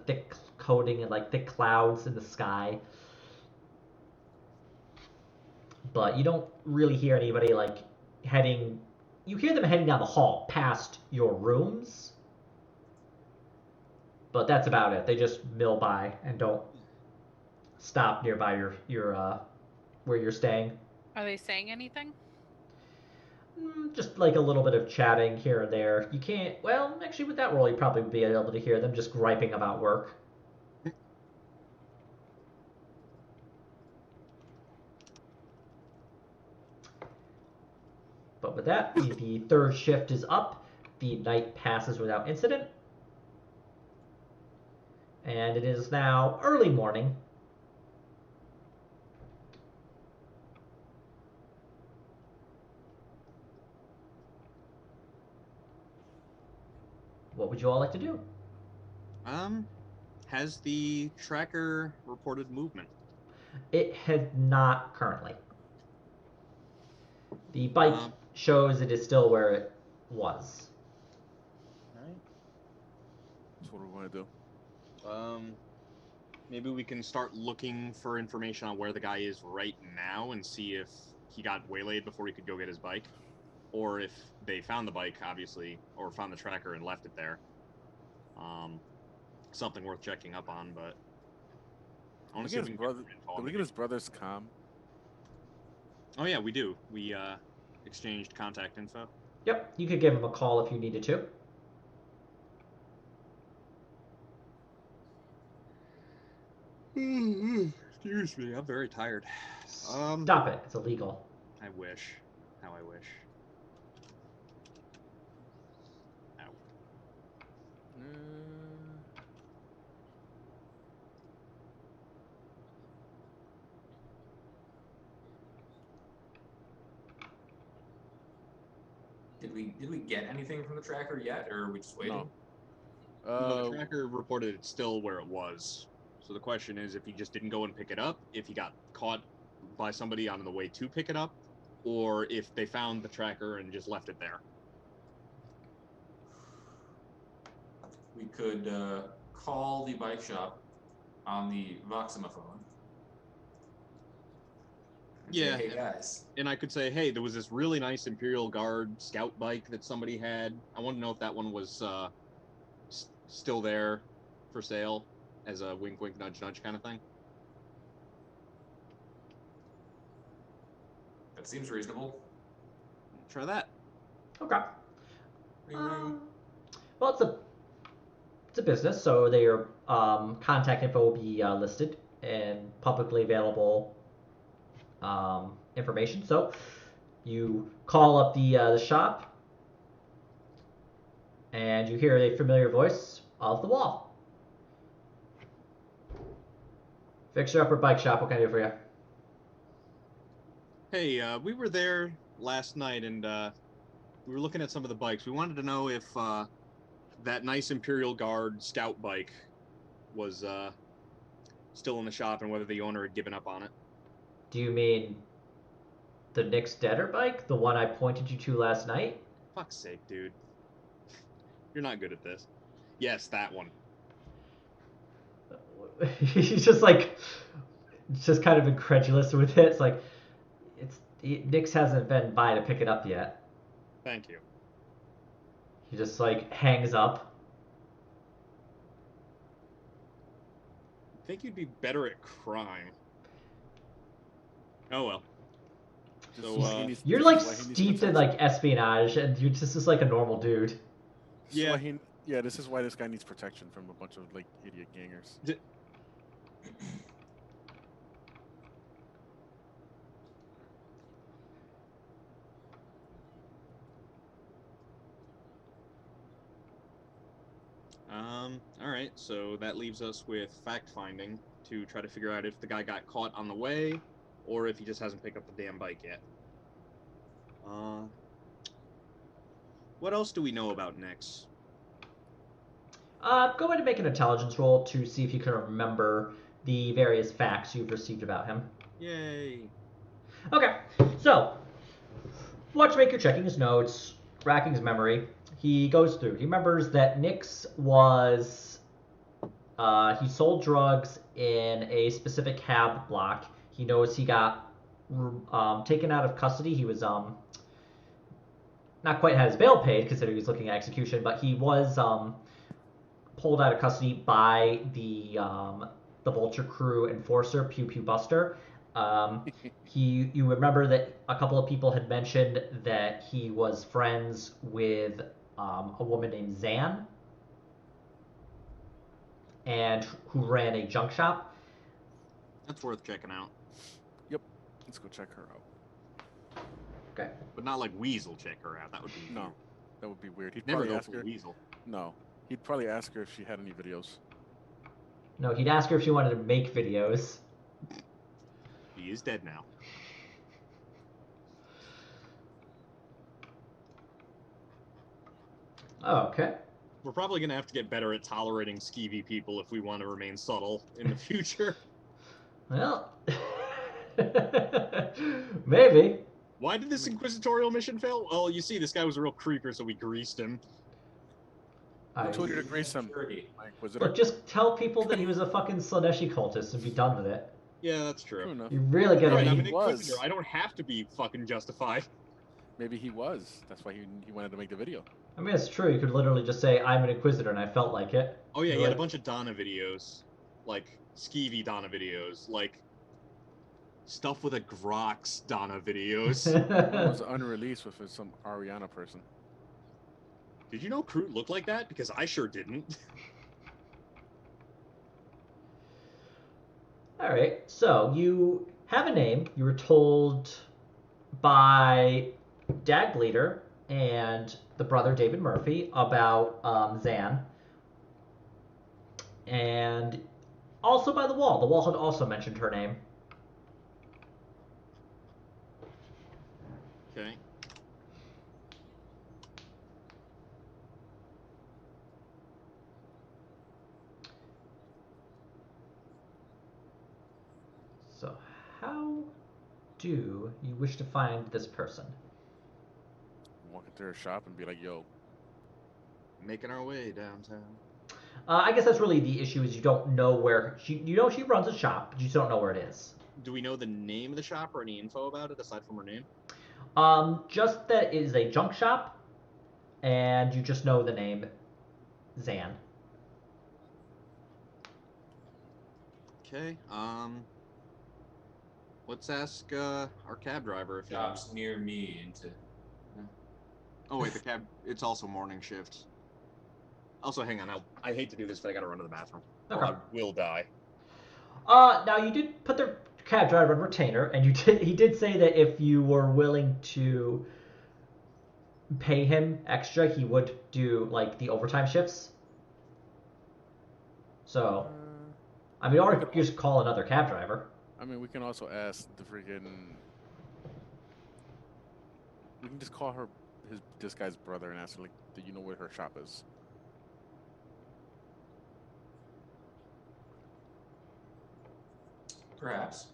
Speaker 1: thick coating and like thick clouds in the sky. But you don't really hear anybody like heading. You hear them heading down the hall past your rooms, but that's about it. They just mill by and don't stop nearby your where you're staying.
Speaker 5: Are they saying anything?
Speaker 1: Just like a little bit of chatting here and there. You can't. Well, actually, with that roll, you'd probably be able to hear them just griping about work. But with that, the third shift is up. The night passes without incident. And it is now early morning. What would you all like to do?
Speaker 2: Has the tracker reported movement?
Speaker 1: It has not currently. The bike shows it is still where it was.
Speaker 2: Alright.
Speaker 4: That's what we want to do.
Speaker 2: Maybe we can start looking for information on where the guy is right now and see if he got waylaid before he could go get his bike. Or if they found the bike, obviously, or found the tracker and left it there. Something worth checking up on, but I want to see if we can get more info on
Speaker 4: Did we
Speaker 2: the
Speaker 4: get his brother's comm?
Speaker 2: Oh yeah, we do. We exchanged contact info.
Speaker 1: Yep, you could give him a call if you needed to.
Speaker 2: Excuse me, I'm very tired.
Speaker 1: Stop it, it's illegal.
Speaker 2: I wish. How I wish. Ow.
Speaker 3: Did we get anything from the tracker yet, or are we just waiting?
Speaker 2: No, the tracker reported it's still where it was. So the question is if he just didn't go and pick it up, if he got caught by somebody on the way to pick it up, or if they found the tracker and just left it there.
Speaker 3: We could call the bike shop on the Voxima phone.
Speaker 2: Yeah.
Speaker 3: Say, hey guys.
Speaker 2: And I could say, hey, there was this really nice Imperial Guard scout bike that somebody had. I want to know if that one was still there for sale as a wink, wink, nudge, nudge kind of thing.
Speaker 3: That seems reasonable.
Speaker 2: Try that.
Speaker 1: Okay.
Speaker 3: Ring.
Speaker 1: Well, it's a business, so their contact info will be listed and publicly available information. So you call up the shop, and you hear a familiar voice off the wall. Fixer Upper Bike Shop, what can I do for you?
Speaker 2: Hey, we were there last night, and we were looking at some of the bikes. We wanted to know if that nice Imperial Guard scout bike was still in the shop and whether the owner had given up on it.
Speaker 1: Do you mean the Nick's Deader bike? The one I pointed you to last night?
Speaker 2: Fuck's sake, dude. You're not good at this. Yes, that one.
Speaker 1: He's just kind of incredulous with it. It's like, Nick's hasn't been by to pick it up yet.
Speaker 2: Thank you.
Speaker 1: He just like hangs up.
Speaker 2: I think you'd be better at crime. Oh well.
Speaker 4: This
Speaker 2: So,
Speaker 4: is why he needs-
Speaker 1: You're
Speaker 4: this
Speaker 1: like
Speaker 4: is why he needs
Speaker 1: steeped in
Speaker 4: protection.
Speaker 1: like espionage, and you're just like a normal dude.
Speaker 4: This is
Speaker 2: Yeah.
Speaker 4: why this is why this guy needs protection from a bunch of like idiot gangers.
Speaker 2: All right. So that leaves us with fact finding to try to figure out if the guy got caught on the way, or if he just hasn't picked up the damn bike yet. What else do we know about Nix?
Speaker 1: Go ahead and make an intelligence roll to see if you can remember the various facts you've received about him.
Speaker 2: Yay!
Speaker 1: Okay, so Watchmaker checking his notes, racking his memory. He goes through. He remembers that Nix was he sold drugs in a specific cab block. He knows he got taken out of custody. He was not quite had his bail paid, considering he was looking at execution, but he was pulled out of custody by the Vulture Crew enforcer, Pew Pew Buster. You remember that a couple of people had mentioned that he was friends with a woman named Zan, and who ran a junk shop.
Speaker 2: That's worth checking out.
Speaker 4: Yep. Let's go check her out.
Speaker 1: Okay.
Speaker 2: But not like Weasel check her out. That would be
Speaker 4: No,
Speaker 2: weird.
Speaker 4: that would be weird. He'd
Speaker 2: Never
Speaker 4: probably
Speaker 2: go
Speaker 4: ask
Speaker 2: for
Speaker 4: her.
Speaker 2: Weasel.
Speaker 4: No, he'd probably ask her if she had any videos.
Speaker 1: No, he'd ask her if she wanted to make videos.
Speaker 2: He is dead now.
Speaker 1: Okay.
Speaker 2: We're probably gonna have to get better at tolerating skeevy people if we want to remain subtle in the future.
Speaker 1: Well, maybe.
Speaker 2: Why did this inquisitorial mission fail? Well, you see, this guy was a real creeper, so we greased him.
Speaker 4: Who told you to grace him?
Speaker 3: Security.
Speaker 4: My Inquisitor?
Speaker 1: Look, just tell people that he was a fucking Slaneshi cultist and be done with it.
Speaker 2: Yeah, that's true.
Speaker 4: True enough.
Speaker 1: You really
Speaker 2: Right,
Speaker 1: gotta
Speaker 2: I'm
Speaker 1: be.
Speaker 2: an
Speaker 4: He was.
Speaker 2: inquisitor. I don't have to be fucking justified.
Speaker 4: Maybe he was. That's why he wanted to make the video.
Speaker 1: I mean, it's true. You could literally just say, "I'm an inquisitor," and I felt like it.
Speaker 2: Oh yeah,
Speaker 1: You're
Speaker 2: he had a
Speaker 1: like-
Speaker 2: bunch of Donna videos, like skeevy Donna videos, like stuff with a Grox Donna videos.
Speaker 4: One was unreleased with some Ariana person.
Speaker 2: Did you know Kroot looked like that? Because I sure didn't.
Speaker 1: All right. So you have a name. You were told by Dag Leader and the brother David Murphy about Zan, and also by the Wall. The Wall had also mentioned her name.
Speaker 2: Okay.
Speaker 1: So how do you wish to find this person?
Speaker 4: Walk into her shop and be like, "Yo,
Speaker 2: Making our way downtown.
Speaker 1: I guess that's really the issue: is you don't know where she. You know she runs a shop, but you just don't know where it is.
Speaker 2: Do we know the name of the shop or any info about it aside from her name?
Speaker 1: Just that it is a junk shop, and you just know the name Zan.
Speaker 2: Okay. Let's ask our cab driver if he knows.
Speaker 3: Jobs near me into.
Speaker 2: Oh wait, the cab. It's also morning shift. Also, hang on. I hate to do this, but I gotta run to the bathroom. Or
Speaker 1: Okay.
Speaker 2: I will die.
Speaker 1: Now you did put the cab driver on retainer, and he did say that if you were willing to pay him extra, he would do like the overtime shifts. So, I mean, or you could just call another cab driver.
Speaker 4: I mean, we can also ask the freaking. We can just call her this guy's brother and ask her, like, do you know where her shop is?
Speaker 3: Perhaps.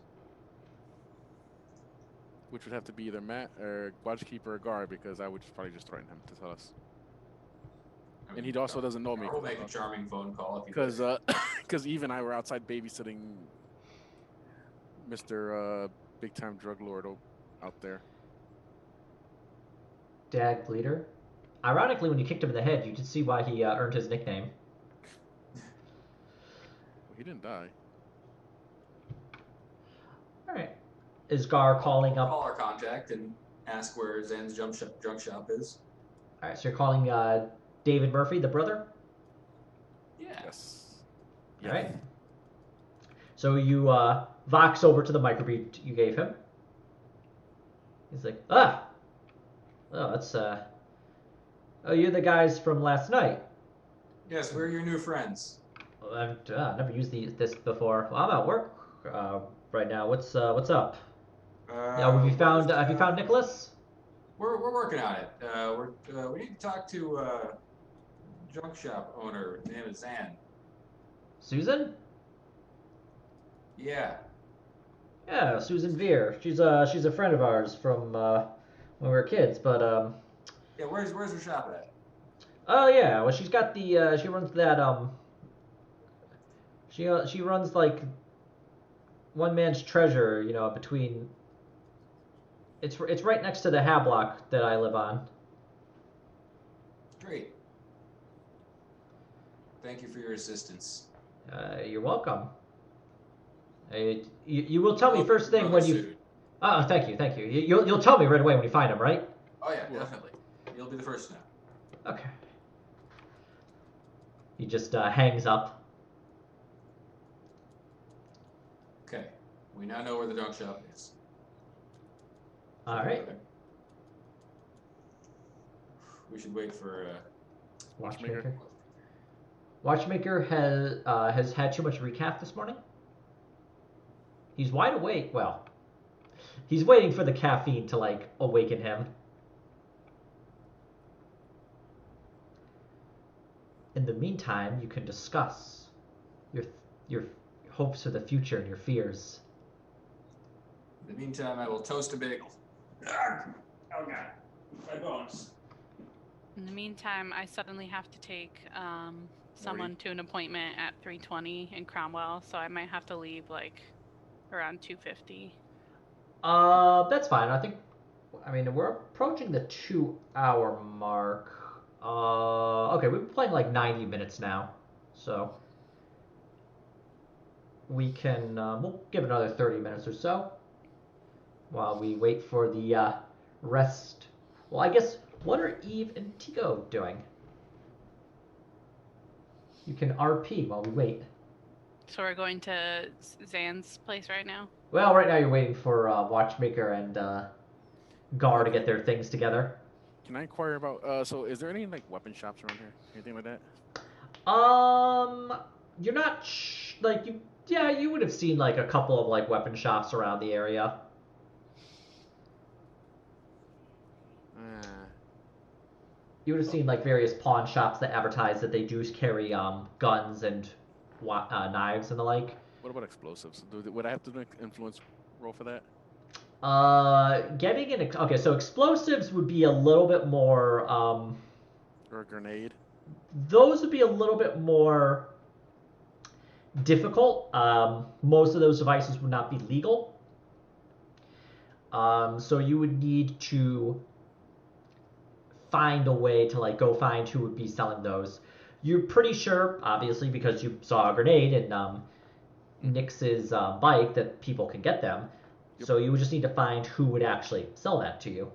Speaker 4: Which would have to be either Matt or Watchkeeper or Guard, because I would probably just threaten him to tell us.
Speaker 3: I
Speaker 4: And he also doesn't know me.
Speaker 3: We'll make a charming phone call if you
Speaker 4: Because Eve and I were outside babysitting Mr. Big Time Drug Lord out there.
Speaker 1: Dag Leader. Ironically, when you kicked him in the head, you did see why he earned his nickname.
Speaker 4: He didn't die.
Speaker 1: All right. Is Gar calling
Speaker 3: I'll
Speaker 1: up?
Speaker 3: call our contact and ask where Zan's drunk shop is.
Speaker 1: All right, so you're calling David Murphy, the brother.
Speaker 3: Yeah.
Speaker 4: Yes.
Speaker 1: All right. So you vox over to the microbeat you gave him. He's like, oh, that's oh, you're the guys from last night.
Speaker 3: Yes, we're your new friends.
Speaker 1: Well, I've never used this before. Well, I'm at work right now. What's up? Have you found Nicholas?
Speaker 3: We're working on it. We need to talk to junk shop owner. His name is Zan.
Speaker 1: Susan?
Speaker 3: Yeah.
Speaker 1: Yeah, Susan Veer. She's a friend of ours from when we were kids. But
Speaker 3: Yeah. Where's her shop at?
Speaker 1: oh yeah, well she's got the she runs that she runs like one man's treasure. Between. It's right next to the Hablock that I live on.
Speaker 3: Great. Thank you for your assistance.
Speaker 1: You're welcome. You will tell me first thing when you. Oh, thank you. You'll tell me right away when you find him, right?
Speaker 3: Oh yeah, definitely. You'll be the first to know.
Speaker 1: Okay. He just hangs up.
Speaker 3: Okay. We now know where the junk shop is.
Speaker 1: All right.
Speaker 3: We should wait for
Speaker 1: Watchmaker. Watchmaker has had too much recap this morning. He's wide awake. Well, he's waiting for the caffeine to like awaken him. In the meantime, you can discuss your hopes for the future and your fears.
Speaker 3: In the meantime, I will toast a bagel. Oh god, my bones.
Speaker 5: In the meantime, I suddenly have to take someone to an appointment at 3:20 in Cromwell, so I might have to leave like around 2:50.
Speaker 1: That's fine. I mean, we're approaching the 2-hour mark. Okay, we've been playing like 90 minutes now, so we can we'll give it another 30 minutes or so while we wait for the rest. Well, I guess, what are Eve and Tico doing? You can RP while we wait.
Speaker 5: So we're going to Zan's place right now?
Speaker 1: Well, right now you're waiting for Watchmaker and Gar to get their things together.
Speaker 4: Can I inquire about? So, is there any like weapon shops around here? Anything like that?
Speaker 1: You're not like you. Yeah, you would have seen like a couple of like weapon shops around the area. You would have seen like various pawn shops that advertise that they do carry guns and knives and the like.
Speaker 4: What about explosives? Would I have to do an influence roll for that?
Speaker 1: Getting an okay, so explosives would be a little bit more.
Speaker 4: Or a grenade?
Speaker 1: Those would be a little bit more difficult. Most of those devices would not be legal. So you would need to find a way to like go find who would be selling those. You're pretty sure, obviously, because you saw a grenade in Nix's bike, that people can get them. Yep. So you would just need to find who would actually sell that to you.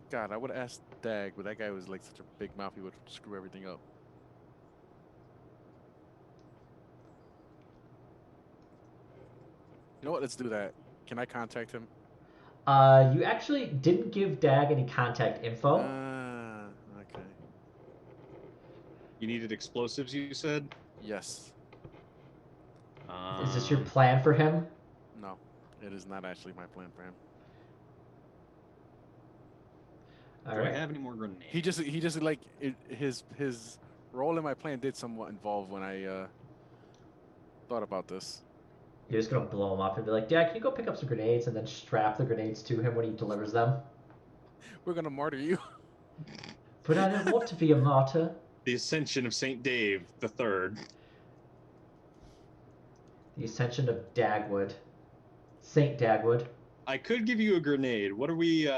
Speaker 4: God, I would have asked Dag, but that guy was like such a big mouth, he would screw everything up. You know what? Let's do that. Can I contact him?
Speaker 1: You actually didn't give Dag any contact info.
Speaker 4: Okay.
Speaker 2: You needed explosives, you said?
Speaker 4: Yes.
Speaker 1: Is this your plan for him?
Speaker 4: No, it is not actually my plan for him.
Speaker 2: Do I have any more grenades?
Speaker 4: He just like his role in my plan did somewhat involve when I thought about this.
Speaker 1: You're just gonna blow him up and be like, Dad, can you go pick up some grenades and then strap the grenades to him when he delivers them?
Speaker 4: We're gonna martyr you.
Speaker 1: But I don't want to be a martyr.
Speaker 2: The Ascension of Saint Dave the Third.
Speaker 1: The Ascension of Dagwood. Saint Dagwood.
Speaker 2: I could give you a grenade. What are we,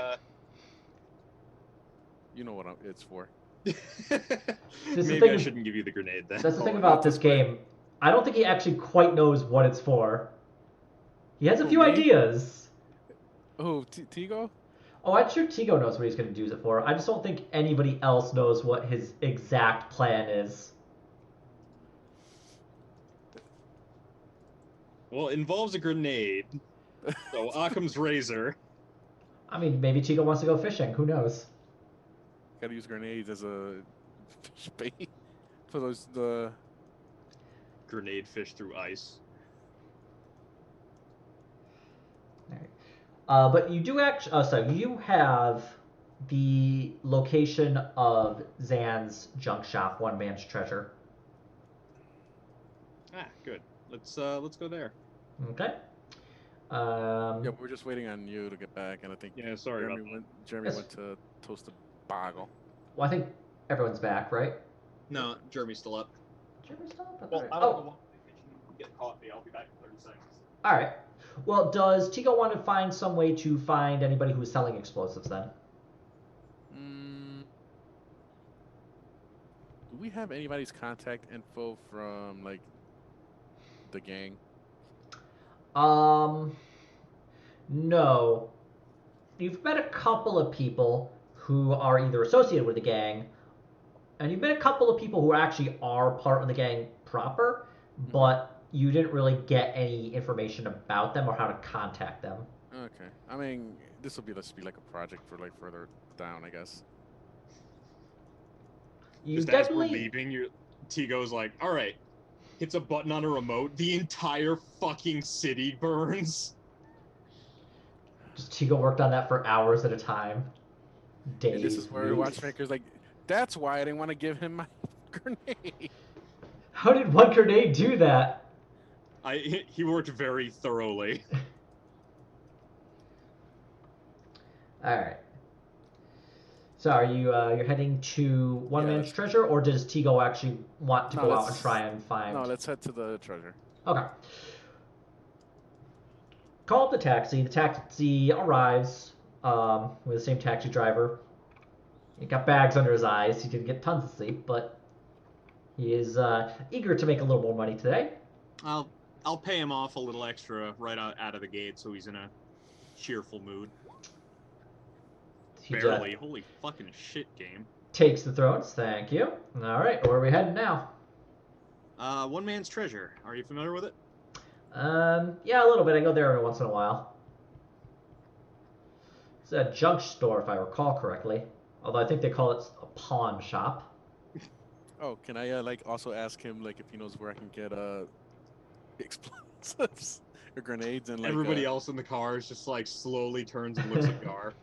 Speaker 4: You know what it's for.
Speaker 2: Maybe I shouldn't give you the grenade then.
Speaker 1: That's the thing about this game. I don't think he actually quite knows what it's for. He has a few
Speaker 4: me?
Speaker 1: ideas.
Speaker 4: Oh, Tigo?
Speaker 1: Oh, I'm sure Tigo knows what he's going to use it for. I just don't think anybody else knows what his exact plan is.
Speaker 2: Well, it involves a grenade. So Occam's razor.
Speaker 1: I mean, maybe Tigo wants to go fishing. Who knows?
Speaker 4: Gotta use grenades as a fish bait for the.
Speaker 2: Grenade fish through ice.
Speaker 1: But you do actually. So you have the location of Zan's junk shop, one man's treasure.
Speaker 2: Ah, good. Let's go there.
Speaker 1: Okay.
Speaker 4: Yeah, we're just waiting on you to get back, and I think
Speaker 2: Yeah, sorry about that.
Speaker 4: Jeremy
Speaker 1: Yes.
Speaker 4: went to toast a bagel.
Speaker 1: Well, I think everyone's back, right?
Speaker 2: No, Jeremy's still up.
Speaker 1: Jeremy's still up?
Speaker 2: Well,
Speaker 1: Alright.
Speaker 2: I don't
Speaker 1: Oh,
Speaker 2: know. Get coffee. I'll be back in 30 seconds.
Speaker 1: all right. Well, does Tigo want to find some way to find anybody who's selling explosives then?
Speaker 4: Do we have anybody's contact info from like the gang?
Speaker 1: No. You've met a couple of people who are either associated with the gang, and you've met a couple of people who actually are part of the gang proper, but you didn't really get any information about them or how to contact them.
Speaker 4: Okay. I mean, this will be like a project for like further down, I guess.
Speaker 1: You
Speaker 2: Just
Speaker 1: definitely
Speaker 2: as we're leaving, Tigo's like, all right, hits a button on a remote, the entire fucking city burns.
Speaker 1: just Tigo worked on that for hours at a time. Days.
Speaker 4: And this is where
Speaker 1: weeks.
Speaker 4: Watchmaker's like, that's why I didn't want to give him my grenade.
Speaker 1: How did one grenade do that?
Speaker 2: He worked very thoroughly.
Speaker 1: All right. So are you you're heading to one
Speaker 4: Yeah,
Speaker 1: man's
Speaker 4: let's-
Speaker 1: treasure, or does Tigo actually want to
Speaker 4: No,
Speaker 1: go out and
Speaker 4: let's-
Speaker 1: try and find?
Speaker 4: No, let's head to the treasure.
Speaker 1: Okay. Call up the taxi. The taxi arrives with the same taxi driver. He got bags under his eyes. He didn't get tons of sleep, but he is eager to make a little more money today.
Speaker 2: I'll pay him off a little extra right out of the gate, so he's in a cheerful mood.
Speaker 1: He
Speaker 2: Barely. Holy fucking shit, game.
Speaker 1: takes the thrones. Thank you. All right, where are we heading now?
Speaker 2: One man's treasure. Are you familiar with it?
Speaker 1: Yeah, a little bit. I go there every once in a while. It's a junk store, if I recall correctly. Although I think they call it a pawn shop.
Speaker 4: Oh, can I like also ask him like if he knows where I can get explosives or grenades and like
Speaker 2: Everybody else in the car is just like slowly turns and looks at Gar.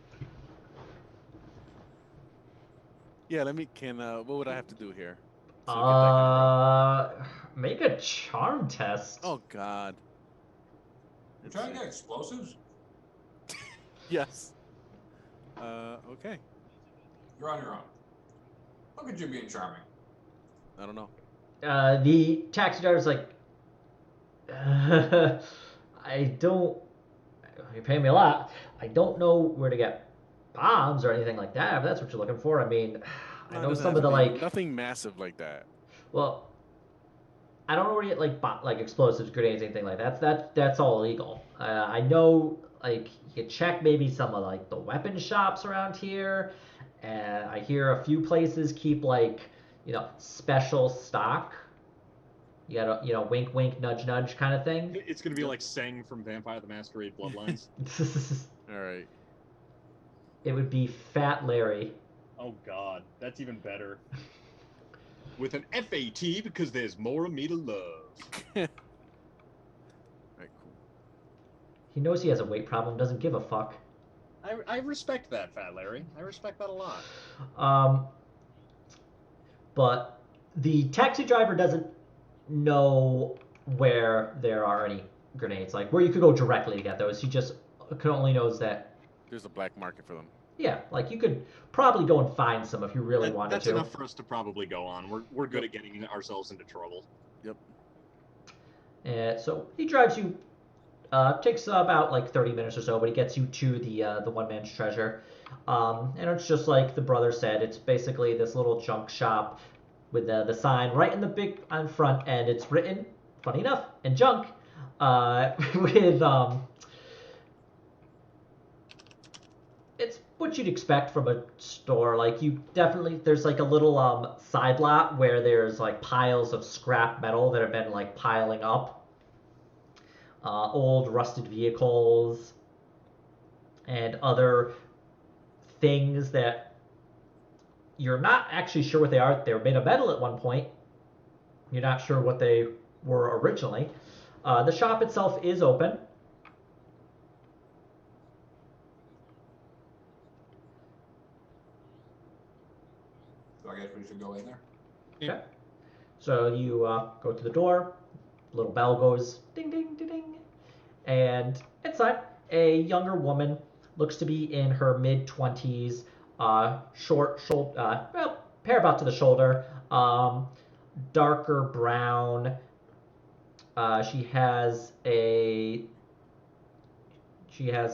Speaker 4: Yeah, let me. What would I have to do here? to get that kind of
Speaker 1: Make a charm test.
Speaker 4: Oh God.
Speaker 3: You're trying to get explosives?
Speaker 4: Yes. Okay.
Speaker 3: You're on your own. Look at you being charming.
Speaker 4: I don't know.
Speaker 1: The taxi driver's like, I don't. You're paying me a lot. I don't know where to get bombs or anything like that. If that's what you're looking for, I mean, I
Speaker 4: No, it
Speaker 1: know
Speaker 4: doesn't
Speaker 1: some
Speaker 4: have
Speaker 1: of
Speaker 4: to
Speaker 1: the
Speaker 4: be
Speaker 1: like.
Speaker 4: nothing massive like that.
Speaker 1: Well, I don't know where to get like explosives, grenades, anything like that. That's all illegal. I know like you can check maybe some of like the weapon shops around here, and I hear a few places keep like special stock. You gotta wink wink nudge nudge kind of thing.
Speaker 2: It's gonna be like Seng from Vampire the Masquerade Bloodlines.
Speaker 4: All right.
Speaker 1: It would be Fat Larry.
Speaker 2: Oh God, that's even better. With an FAT because there's more of me to love.
Speaker 4: Alright, cool.
Speaker 1: He knows he has a weight problem. Doesn't give a fuck.
Speaker 2: I respect that, Fat Larry. I respect that a lot.
Speaker 1: But the taxi driver doesn't know where there are any grenades, like where you could go directly to get those. He just only knows that.
Speaker 4: There's a black market for them.
Speaker 1: Yeah, like you could probably go and find some if you really wanted
Speaker 2: That's
Speaker 1: to.
Speaker 2: enough for us to probably go on. We're good at getting ourselves into trouble.
Speaker 4: Yep.
Speaker 1: So he drives you. Takes about like 30 minutes or so, but he gets you to the one man's treasure. And it's just like the brother said. It's basically this little junk shop with the sign right in the big on front, and it's written funny enough, and junk, with it's what you'd expect from a store. Like you definitely there's like a little side lot where there's like piles of scrap metal that have been like piling up, old rusted vehicles, and other things that you're not actually sure what they are. They were made of metal at one point. You're not sure what they were originally. The shop itself is open.
Speaker 3: So I guess we should go in there.
Speaker 1: Okay. So you go to the door. Little bell goes ding ding ding ding, and inside a younger woman looks to be in her mid-20s, short, well, hair about to the shoulder, darker brown. She has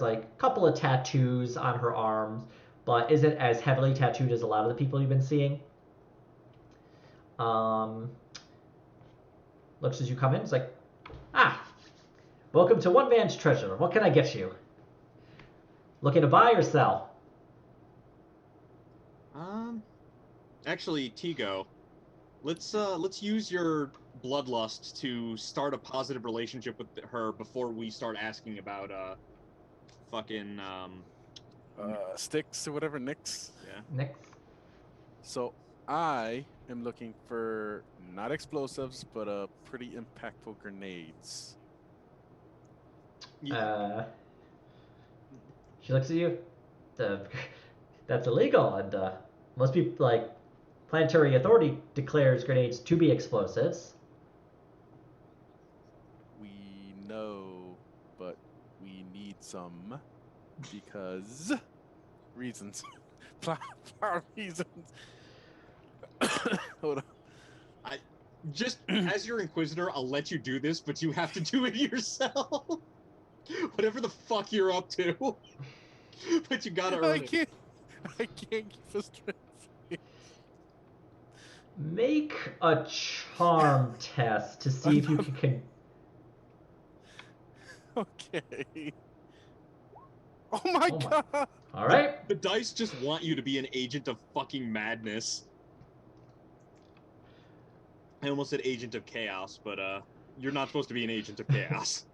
Speaker 1: like a couple of tattoos on her arms, but isn't as heavily tattooed as a lot of the people you've been seeing. Looks as you come in, it's like, welcome to One Man's Treasure. What can I get you? Looking to buy or sell?
Speaker 2: Actually, Tigo, let's use your bloodlust to start a positive relationship with her before we start asking about fucking
Speaker 4: Sticks or whatever, Nicks.
Speaker 2: Yeah.
Speaker 1: Next.
Speaker 4: So I am looking for not explosives, but pretty impactful grenades.
Speaker 1: She looks at you. That's illegal, and most people, like, Planetary Authority declares grenades to be explosives.
Speaker 4: We know, but we need some because reasons. Flower reasons. Hold on.
Speaker 2: Just as your Inquisitor, I'll let you do this, but you have to do it yourself. Whatever the fuck you're up to. But you gotta earn it.
Speaker 4: I can't keep a straight face.
Speaker 1: Make a charm test to see if you can.
Speaker 4: Okay. Oh my god!
Speaker 1: All right.
Speaker 2: The dice just want you to be an agent of fucking madness. I almost said agent of chaos, but you're not supposed to be an agent of chaos.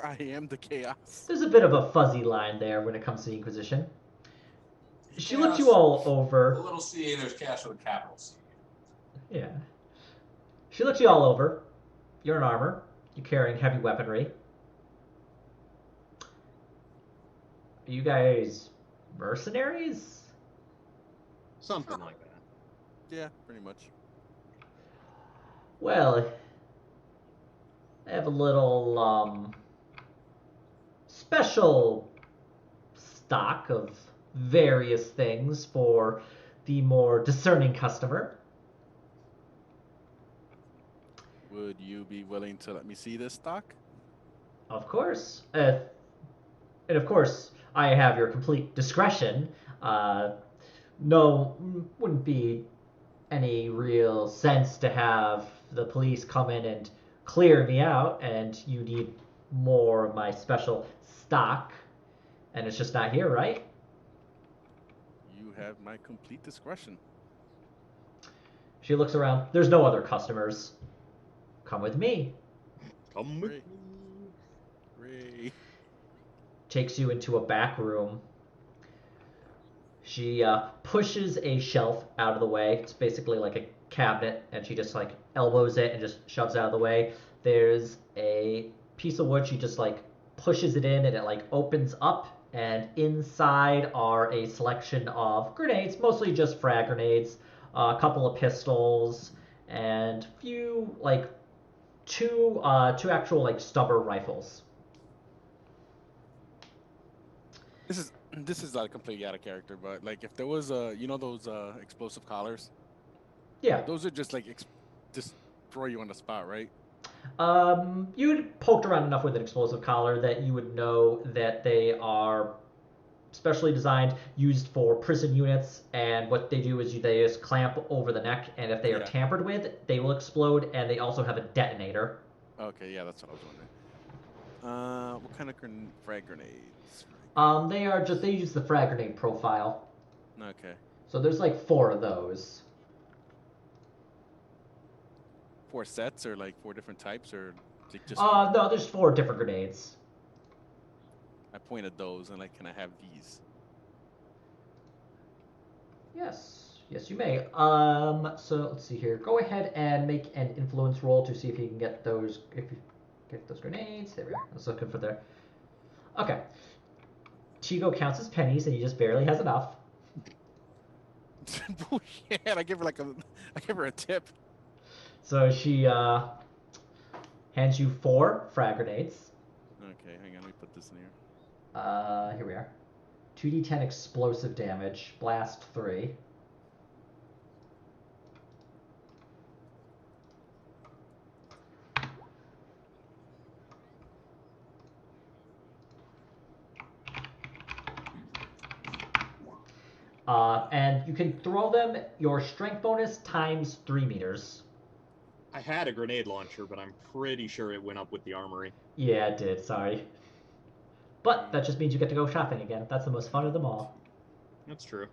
Speaker 4: I am the chaos.
Speaker 1: There's a bit of a fuzzy line there when it comes to the Inquisition. She looks you all over.
Speaker 3: A little C, there's chaos with a capital C.
Speaker 1: Yeah. She looks you all over. You're in armor. You're carrying heavy weaponry. Are you guys mercenaries?
Speaker 2: Something like that.
Speaker 4: Yeah, pretty much.
Speaker 1: Well, I have a little special stock of various things for the more discerning customer.
Speaker 4: Would you be willing to let me see this stock?
Speaker 1: Of course. And of course, I have your complete discretion. No, wouldn't be any real sense to have the police come in and clear me out, and you need more of my special stock, and it's just not here, right?
Speaker 4: You have my complete discretion.
Speaker 1: She looks around. There's no other customers. Come with me.
Speaker 2: Come with
Speaker 4: Ray. Ray.
Speaker 1: Takes you into a back room. She pushes a shelf out of the way. It's basically like a cabinet, and she just like elbows it and just shoves it out of the way. There's a piece of wood. She just like pushes it in, and it like opens up, and inside are a selection of grenades, mostly just frag grenades, a couple of pistols, and few like two actual like stubber rifles.
Speaker 4: This is like completely out of character, but like if there was you know those explosive collars?
Speaker 1: Yeah.
Speaker 4: Those are just like just throw you on the spot, right?
Speaker 1: You'd poked around enough with an explosive collar that you would know that they are specially designed, used for prison units, and what they do is they just clamp over the neck, and if they are
Speaker 4: Yeah.
Speaker 1: tampered with, they will explode, and they also have a detonator.
Speaker 4: Okay, yeah, that's what I was wondering. What kind of frag grenades?
Speaker 1: They use the frag grenade profile.
Speaker 4: Okay.
Speaker 1: So there's like 4 of those.
Speaker 4: 4 sets or like 4 different types or just
Speaker 1: No, there's 4 different grenades.
Speaker 4: I pointed those and like, can I have these?
Speaker 1: Yes, you may. So let's see here. Go ahead and make an influence roll to see if you can get those. If you get those grenades, there we are. I was looking for there. Okay. Chico counts as pennies, and he just barely has enough.
Speaker 4: Bullshit! I give her a tip.
Speaker 1: So she hands you 4 frag grenades.
Speaker 4: Okay, hang on. Let me put this in here.
Speaker 1: Here we are. 2d10 explosive damage. Blast 3. And you can throw them your strength bonus times 3 meters.
Speaker 2: I had a grenade launcher, but I'm pretty sure it went up with the armory.
Speaker 1: Yeah, it did. Sorry. But that just means you get to go shopping again. That's the most fun of them all.
Speaker 2: That's true.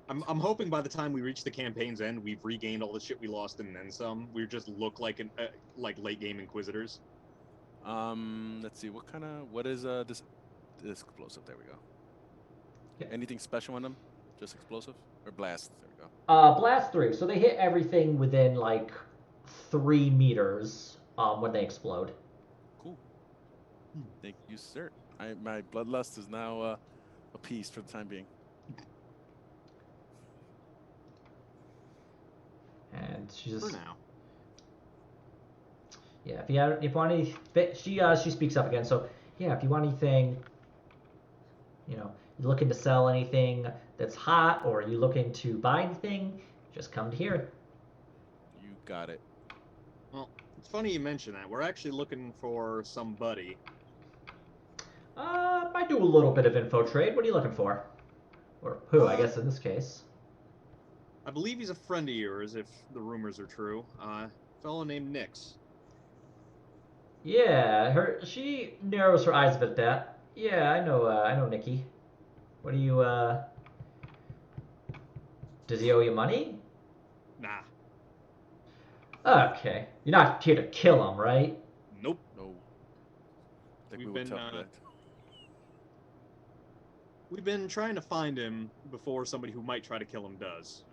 Speaker 2: I'm hoping by the time we reach the campaign's end, we've regained all the shit we lost and then some. We just look like like late game inquisitors.
Speaker 4: Let's see. What is this explosive? There we go.
Speaker 1: Yeah.
Speaker 4: Anything special on them? Just explosive or blast? There we go.
Speaker 1: Blast 3. So they hit everything within like 3 meters when they explode.
Speaker 4: Cool. Thank you, sir. My bloodlust is now appeased for the time being.
Speaker 1: And she just
Speaker 2: For now.
Speaker 1: Yeah, if you want any, she speaks up again. So yeah, if you want anything, you're looking to sell anything that's hot, or you looking to buy anything, just come to here.
Speaker 4: You got it.
Speaker 2: Well, it's funny you mention that. We're actually looking for somebody.
Speaker 1: I do a little bit of info trade. What are you looking for? Or who, I guess, in this case.
Speaker 2: I believe he's a friend of yours, if the rumors are true. A fellow named Nix.
Speaker 1: Yeah, she narrows her eyes a bit at that. Yeah, I know Nikki. What do you, does he owe you money?
Speaker 2: Nah.
Speaker 1: Okay. You're not here to kill him, right?
Speaker 2: Nope.
Speaker 4: No. I think
Speaker 2: We've
Speaker 4: we would
Speaker 2: been,
Speaker 4: tell that.
Speaker 2: We've been trying to find him before somebody who might try to kill him does.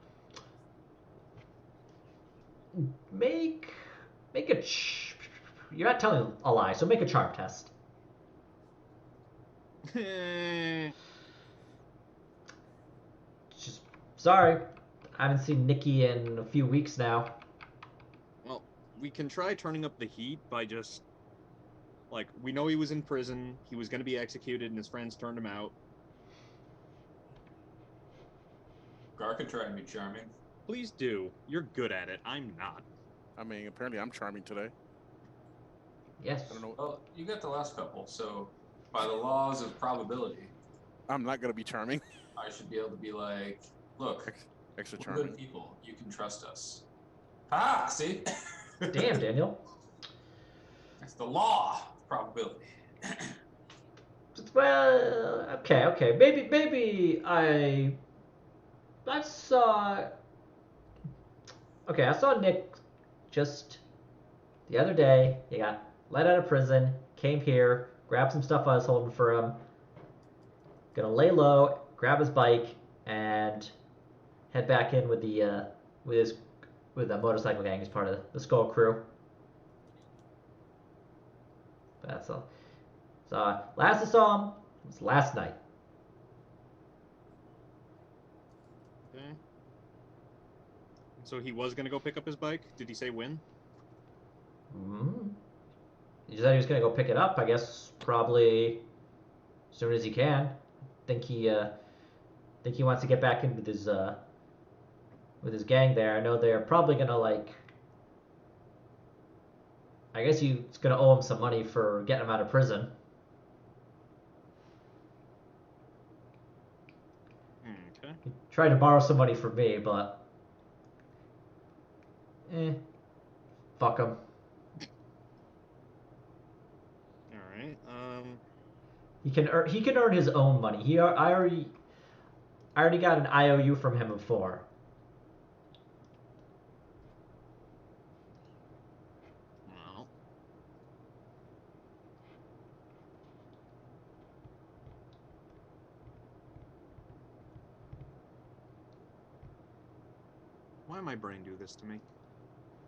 Speaker 1: Make a... You're not telling a lie, so make a charm test. Just sorry, I haven't seen Nikki in a few weeks now.
Speaker 2: Well, we can try turning up the heat by just... Like, we know he was in prison, he was going to be executed, and his friends turned him out.
Speaker 3: Gar could try to be charming.
Speaker 2: Please do. You're good at it. I'm not.
Speaker 4: I mean, apparently I'm charming today.
Speaker 1: Yes.
Speaker 4: I don't know.
Speaker 3: Well, you got the last couple, so by the laws of probability,
Speaker 4: I'm not gonna be charming.
Speaker 3: I should be able to be like, look,
Speaker 4: Extra
Speaker 3: we're
Speaker 4: charming.
Speaker 3: good people. You can trust us. Ah, see?
Speaker 1: Damn, Daniel.
Speaker 3: That's the law of probability.
Speaker 1: Well, okay. Maybe I saw. Okay, I saw Nick just the other day. He got let out of prison, came here, grabbed some stuff I was holding for him. Gonna lay low, grab his bike, and head back in with the motorcycle gang as part of the Skull crew. That's all. So last I saw him was last night.
Speaker 2: Okay. So he was going to go pick up his bike? Did he say when?
Speaker 1: Mm-hmm. He said he was gonna go pick it up. I guess probably as soon as he can. Think he wants to get back in with his gang there. I know they're probably gonna like. I guess he's gonna owe him some money for getting him out of prison.
Speaker 2: Okay.
Speaker 1: He tried to borrow some money from me, but fuck him.
Speaker 2: All right.
Speaker 1: He can earn his own money. I already got an IOU from him before.
Speaker 2: Well. Why my brain do this to me?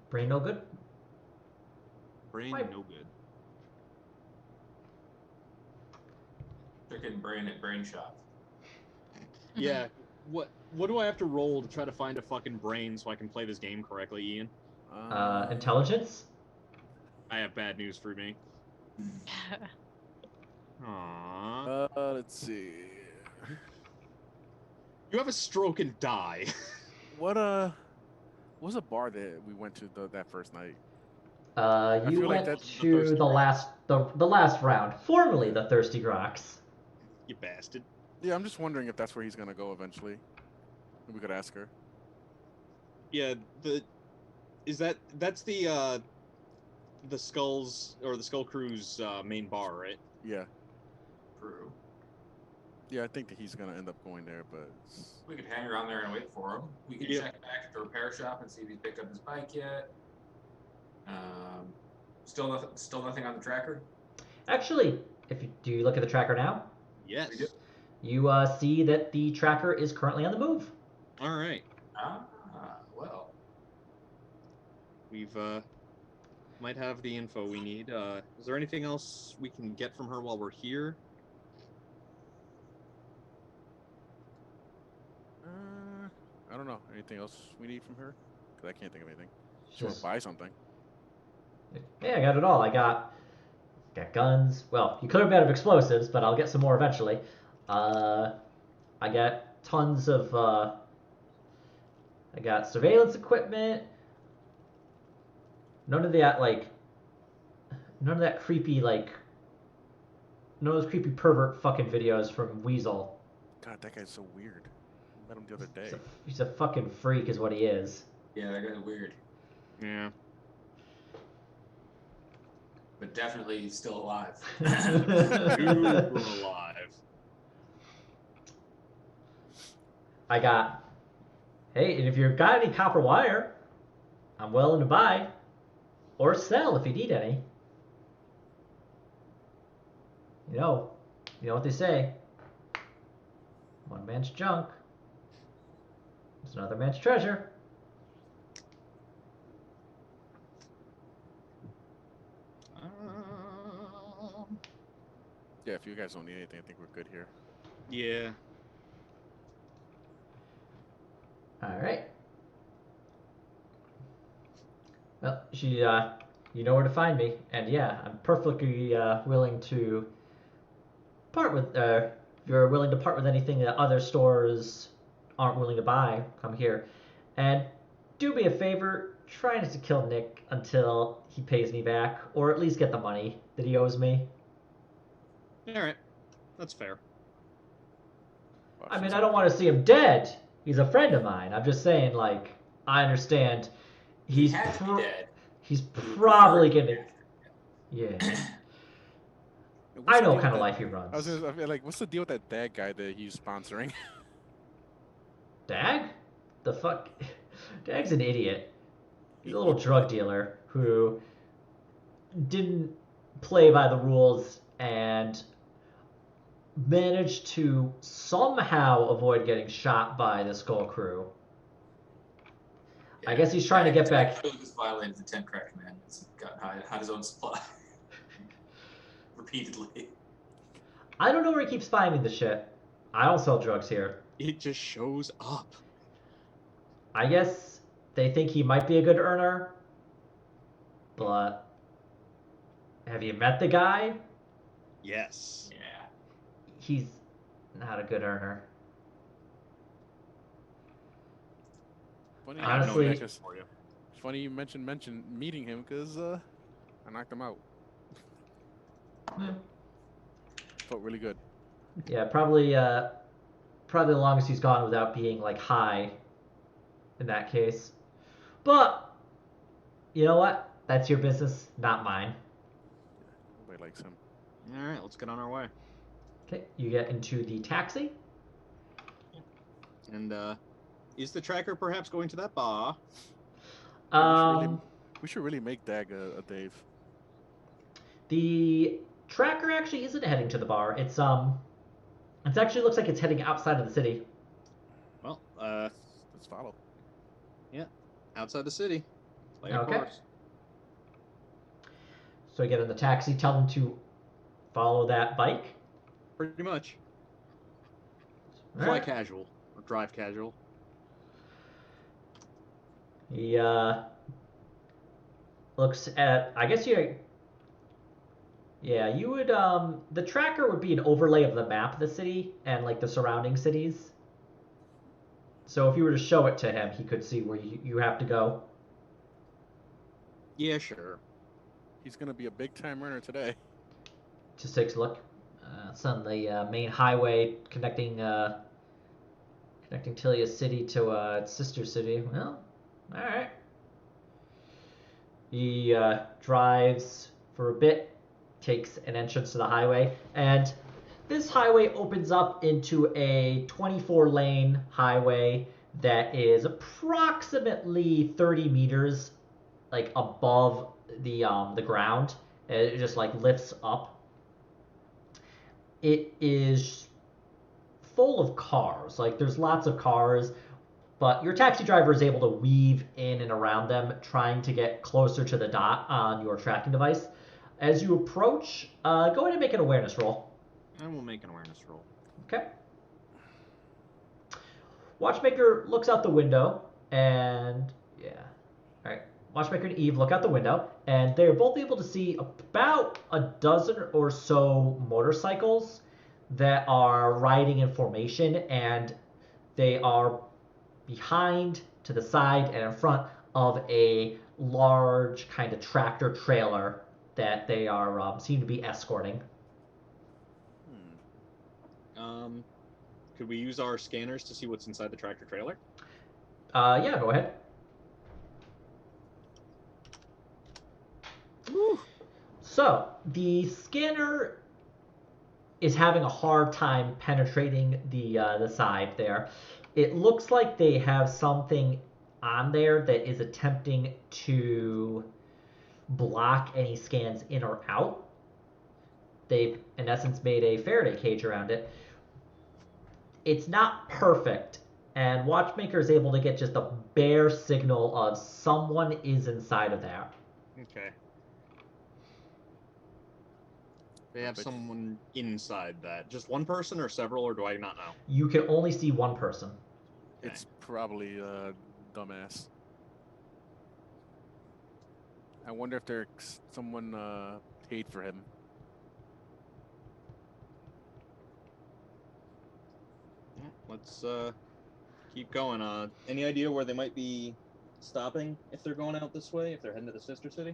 Speaker 1: Brain no good?
Speaker 2: Brain
Speaker 1: Why?
Speaker 2: no good.
Speaker 3: Chicken brain at brain shop.
Speaker 2: Yeah. What do I have to roll to try to find a fucking brain so I can play this game correctly, Ian?
Speaker 1: Intelligence?
Speaker 2: I have bad news for me. Aww.
Speaker 4: Let's see.
Speaker 2: You have a stroke and die.
Speaker 4: What was a bar that we went to that first night?
Speaker 1: You
Speaker 4: feel like
Speaker 1: went
Speaker 4: that's
Speaker 2: the Thirsty
Speaker 1: to
Speaker 2: Rocks.
Speaker 1: the last round, formerly the Thirsty Rocks.
Speaker 2: You bastard.
Speaker 4: Yeah, I'm just wondering if that's where he's gonna go eventually. We could ask her.
Speaker 2: Yeah, that's the Skulls or the Skull Crew's main bar, right?
Speaker 4: Yeah.
Speaker 3: True.
Speaker 4: Yeah, I think that he's gonna end up going there, but
Speaker 3: We could hang around there and wait for him. We can check back at the repair shop and see if he's picked up his bike yet. Still nothing on the tracker.
Speaker 1: Actually, do you look at the tracker now?
Speaker 2: Yes.
Speaker 3: We do.
Speaker 1: You see that the tracker is currently on the move.
Speaker 2: All right.
Speaker 3: Well.
Speaker 2: We've might have the info we need. Is there anything else we can get from her while we're here?
Speaker 4: I don't know. Anything else we need from her? Because I can't think of anything. Just want
Speaker 1: Just-
Speaker 4: to buy something.
Speaker 1: Yeah, I got it all. I got guns. Well, you cleared me out of explosives, but I'll get some more eventually. I got tons of. I got surveillance equipment. None of that creepy none of those creepy pervert fucking videos from Weasel.
Speaker 4: God, that guy's so weird. I met him the other day.
Speaker 1: He's a fucking freak, is what he is.
Speaker 3: Yeah, that guy's weird.
Speaker 2: Yeah.
Speaker 3: But definitely still alive.
Speaker 2: Super alive.
Speaker 1: I got. Hey, and if you've got any copper wire, I'm willing to buy or sell if you need any. You know what they say. One man's junk is another man's treasure.
Speaker 4: Yeah, if you guys don't need anything, I think we're good here.
Speaker 2: Yeah.
Speaker 1: All right. Well, you know where to find me, and yeah, I'm perfectly willing to part with. If you're willing to part with anything that other stores aren't willing to buy, come here, and do me a favor. Try not to kill Nick until he pays me back, or at least get the money that he owes me.
Speaker 2: All right. That's fair.
Speaker 4: Well,
Speaker 1: I mean,
Speaker 4: she's
Speaker 1: I don't
Speaker 4: okay.
Speaker 1: want to see him dead. He's a friend of mine. I'm just saying, I understand.
Speaker 3: He had to be dead.
Speaker 1: He's probably gonna. Yeah.
Speaker 4: What's
Speaker 1: I
Speaker 4: the
Speaker 1: know
Speaker 4: deal
Speaker 1: what kind of
Speaker 4: with
Speaker 1: life
Speaker 4: that-
Speaker 1: he runs.
Speaker 4: I feel like, what's the deal with that dad guy that he's sponsoring?
Speaker 1: Dag? The fuck? Dag's an idiot. He's a little drug dealer who didn't play by the rules and managed to somehow avoid getting shot by the Skull Crew. I guess he's trying to get back.
Speaker 3: He just violated the 10 crack commandments. Got had his own supply. Repeatedly.
Speaker 1: I don't know where he keeps finding the shit. I don't sell drugs here.
Speaker 2: It just shows up.
Speaker 1: I guess they think he might be a good earner, but have you met the guy?
Speaker 2: Yes.
Speaker 3: Yeah.
Speaker 1: He's not a good earner.
Speaker 4: Funny,
Speaker 2: I have no
Speaker 1: Honestly-
Speaker 2: answers for you.
Speaker 4: It's funny you mentioned meeting him because I knocked him out. Felt really good.
Speaker 1: Yeah, probably probably the longest he's gone without being like high in that case. But you know what? That's your business, not mine.
Speaker 4: Nobody likes him.
Speaker 2: All right, let's get on our way.
Speaker 1: Okay, you get into the taxi.
Speaker 2: And is the tracker perhaps going to that bar?
Speaker 4: We should really make Dag a Dave.
Speaker 1: The tracker actually isn't heading to the bar. It actually looks like it's heading outside of the city.
Speaker 2: Well,
Speaker 4: Let's follow.
Speaker 2: Yeah, outside the city. Play it
Speaker 1: Okay.
Speaker 2: course.
Speaker 1: So you get in the taxi, tell them to follow that bike.
Speaker 2: Pretty much.
Speaker 1: All
Speaker 2: Fly
Speaker 1: right.
Speaker 2: casual or drive casual.
Speaker 1: He looks at. I guess you. Yeah, you would. The tracker would be an overlay of the map of the city and like the surrounding cities. So if you were to show it to him, he could see where you have to go.
Speaker 2: Yeah, sure.
Speaker 4: He's gonna be a big time runner today.
Speaker 1: Just takes a look. It's on the main highway connecting Tilea City to its sister city. Well, all right. He drives for a bit, takes an entrance to the highway, and this highway opens up into a 24-lane highway that is approximately 30 meters, like above the ground. It just like lifts up. It is full of cars. Like there's lots of cars, but your taxi driver is able to weave in and around them, trying to get closer to the dot on your tracking device. As you approach, go ahead and make an awareness roll.
Speaker 2: I will make an awareness roll.
Speaker 1: Okay. Watchmaker looks out the window, and yeah. All right. Watchmaker and Eve look out the window, and they're both able to see about a dozen or so motorcycles that are riding in formation, and they are behind, to the side, and in front of a large kind of tractor trailer that they are seem to be escorting.
Speaker 2: Could we use our scanners to see what's inside the tractor trailer?
Speaker 1: Yeah, go ahead.
Speaker 2: Woo.
Speaker 1: So the scanner is having a hard time penetrating the side there. It looks like they have something on there that is attempting to block any scans in or out. They've, in essence, made a Faraday cage around it. It's not perfect, and Watchmaker is able to get just a bare signal of someone is inside of there.
Speaker 2: Okay. They have someone inside that. Just one person or several, or do I not know?
Speaker 1: You can only see one person.
Speaker 2: Okay.
Speaker 4: It's probably a dumbass. I wonder if there's someone paid for him.
Speaker 2: Let's keep going. Any idea where they might be stopping if they're going out this way? If they're heading to the sister city?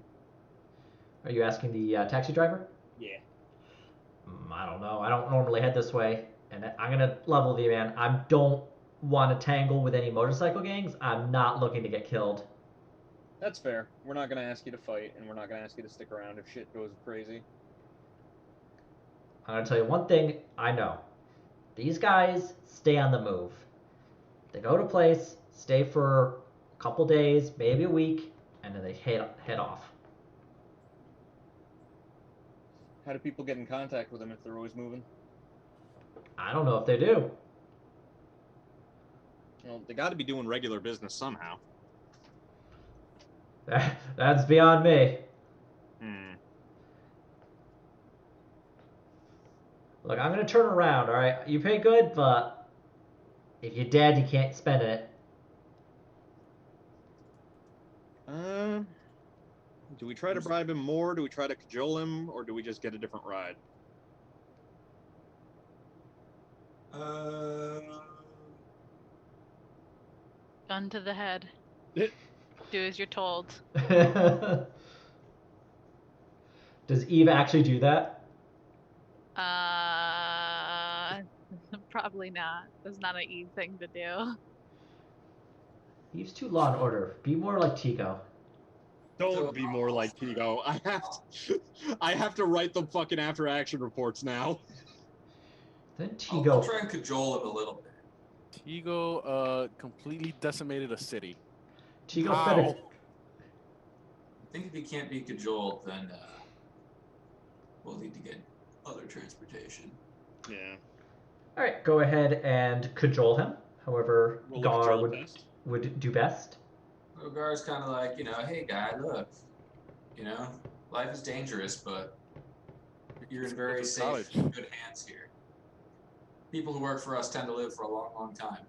Speaker 1: Are you asking the taxi driver?
Speaker 2: Yeah.
Speaker 1: I don't know. I don't normally head this way, and I'm gonna level with you, man. I don't want to tangle with any motorcycle gangs. I'm not looking to get killed.
Speaker 2: That's fair. We're not gonna ask you to fight, and we're not gonna ask you to stick around if shit goes crazy.
Speaker 1: I'm gonna tell you one thing I know. These guys stay on the move. They go to a place, stay for a couple days, maybe a week, and then they head off.
Speaker 2: How do people get in contact with them if they're always moving?
Speaker 1: I don't know if they do.
Speaker 2: Well, they got to be doing regular business somehow.
Speaker 1: That's beyond me. Look, I'm gonna turn around, alright? You pay good, but if you're dead, you can't spend it.
Speaker 2: Do we try to bribe him more? Do we try to cajole him? Or do we just get a different ride?
Speaker 5: Gun to the head.
Speaker 2: It-
Speaker 5: Do as you're told.
Speaker 1: Does Eve actually do that?
Speaker 6: Probably not. That's not an Eve thing to do.
Speaker 1: Eve's too law and order. Be more like Tigo.
Speaker 2: Don't be more like Tigo. I have to write the fucking after action reports now.
Speaker 1: Then
Speaker 3: I'll
Speaker 1: Tigo.
Speaker 3: try and cajole him a little bit.
Speaker 4: Tigo completely decimated a city.
Speaker 1: Tigo
Speaker 4: How?
Speaker 1: fed a.
Speaker 3: I think if he can't be cajoled, then we'll need to get other transportation.
Speaker 2: Yeah.
Speaker 1: All right, go ahead and cajole him. However,
Speaker 2: Roll a
Speaker 1: Gar
Speaker 2: cajole test.
Speaker 1: would do best.
Speaker 3: So Gar's kind of like, hey guy, look, life is dangerous, but you're in very safe, good hands here. People who work for us tend to live for a long, long time.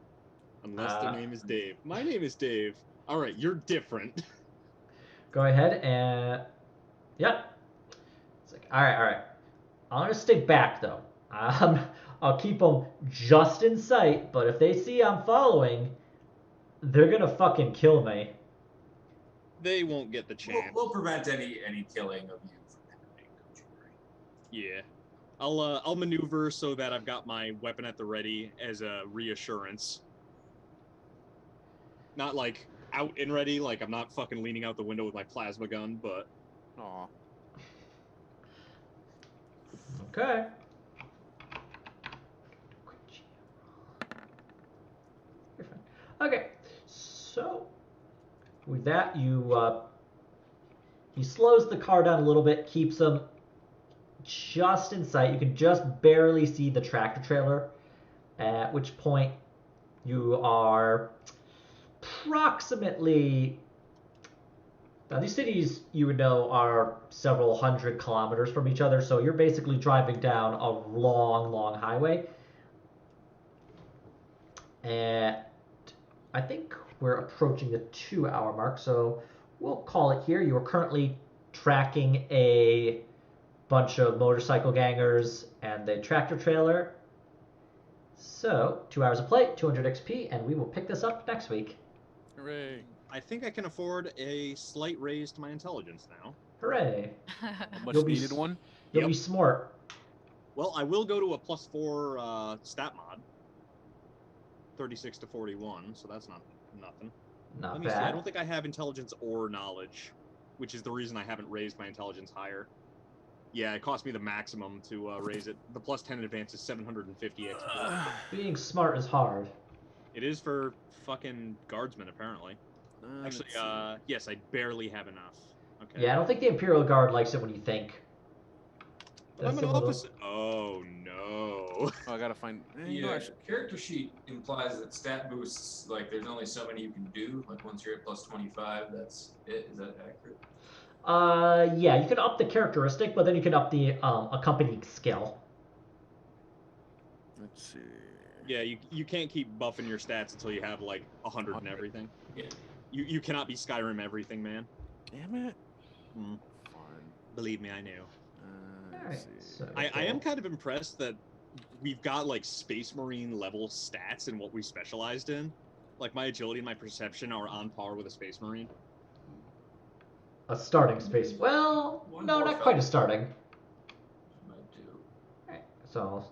Speaker 2: Unless their name is Dave. My name is Dave. All right, you're different.
Speaker 1: Go ahead and. Yep. It's like, all right. I'm gonna stay back though. I'll keep them just in sight, but if they see I'm following, they're gonna fucking kill me.
Speaker 2: They won't get the chance.
Speaker 3: We'll prevent any killing of you from happening. Don't you worry.
Speaker 2: Yeah. I'll maneuver so that I've got my weapon at the ready as a reassurance. Not like out and ready, like I'm not fucking leaning out the window with my plasma gun, but.
Speaker 4: Aw.
Speaker 1: Okay. You're fine. Okay, so with that, he slows the car down a little bit, keeps him just in sight. You can just barely see the tractor trailer, at which point you are approximately. Now, these cities, you would know, are several hundred kilometers from each other, so you're basically driving down a long, long highway. And I think we're approaching the 2-hour mark, so we'll call it here. You are currently tracking a bunch of motorcycle gangers and the tractor trailer. So, 2 hours of play, 200 XP, and we will pick this up next week.
Speaker 4: Hooray.
Speaker 2: I think I can afford a slight raise to my intelligence now.
Speaker 1: Hooray.
Speaker 4: A much
Speaker 1: You'll be
Speaker 4: needed one.
Speaker 1: You'll
Speaker 2: Yep.
Speaker 1: be smart.
Speaker 2: Well, I will go to a +4 stat mod. 36 to 41, so that's not nothing.
Speaker 1: Not
Speaker 2: Let me
Speaker 1: bad.
Speaker 2: see. I don't think I have intelligence or knowledge, which is the reason I haven't raised my intelligence higher. Yeah, it cost me the maximum to raise it. The +10 advance is 750 XP.
Speaker 1: Being smart is hard.
Speaker 2: It is for fucking guardsmen, apparently. Actually, yes, I barely have enough. Okay.
Speaker 1: Yeah, I don't think the Imperial Guard likes it when you think.
Speaker 2: But I'm
Speaker 1: That's
Speaker 2: an
Speaker 1: a little-
Speaker 2: officer. Oh no.
Speaker 4: Oh, I gotta find.
Speaker 3: The character sheet implies that stat boosts, like there's only so many you can do. Like once you're at +25, that's it. Is that accurate?
Speaker 1: Yeah, you can up the characteristic, but then you can up the accompanying skill.
Speaker 4: Let's see.
Speaker 2: Yeah, you can't keep buffing your stats until you have like 100 and everything.
Speaker 3: Yeah.
Speaker 2: You cannot be Skyrim everything, man.
Speaker 4: Damn it.
Speaker 2: Hmm.
Speaker 4: Fine.
Speaker 2: Believe me, I know.
Speaker 4: Let's
Speaker 1: Alright,
Speaker 4: see.
Speaker 1: so
Speaker 2: I am kind of impressed that we've got like Space Marine level stats in what we specialized in. Like my agility and my perception are on par with a Space Marine.
Speaker 1: a starting space. Well,
Speaker 3: One
Speaker 1: no,
Speaker 3: more
Speaker 1: not quite a
Speaker 3: fellow.
Speaker 1: starting.
Speaker 3: Might do.
Speaker 1: Alright, so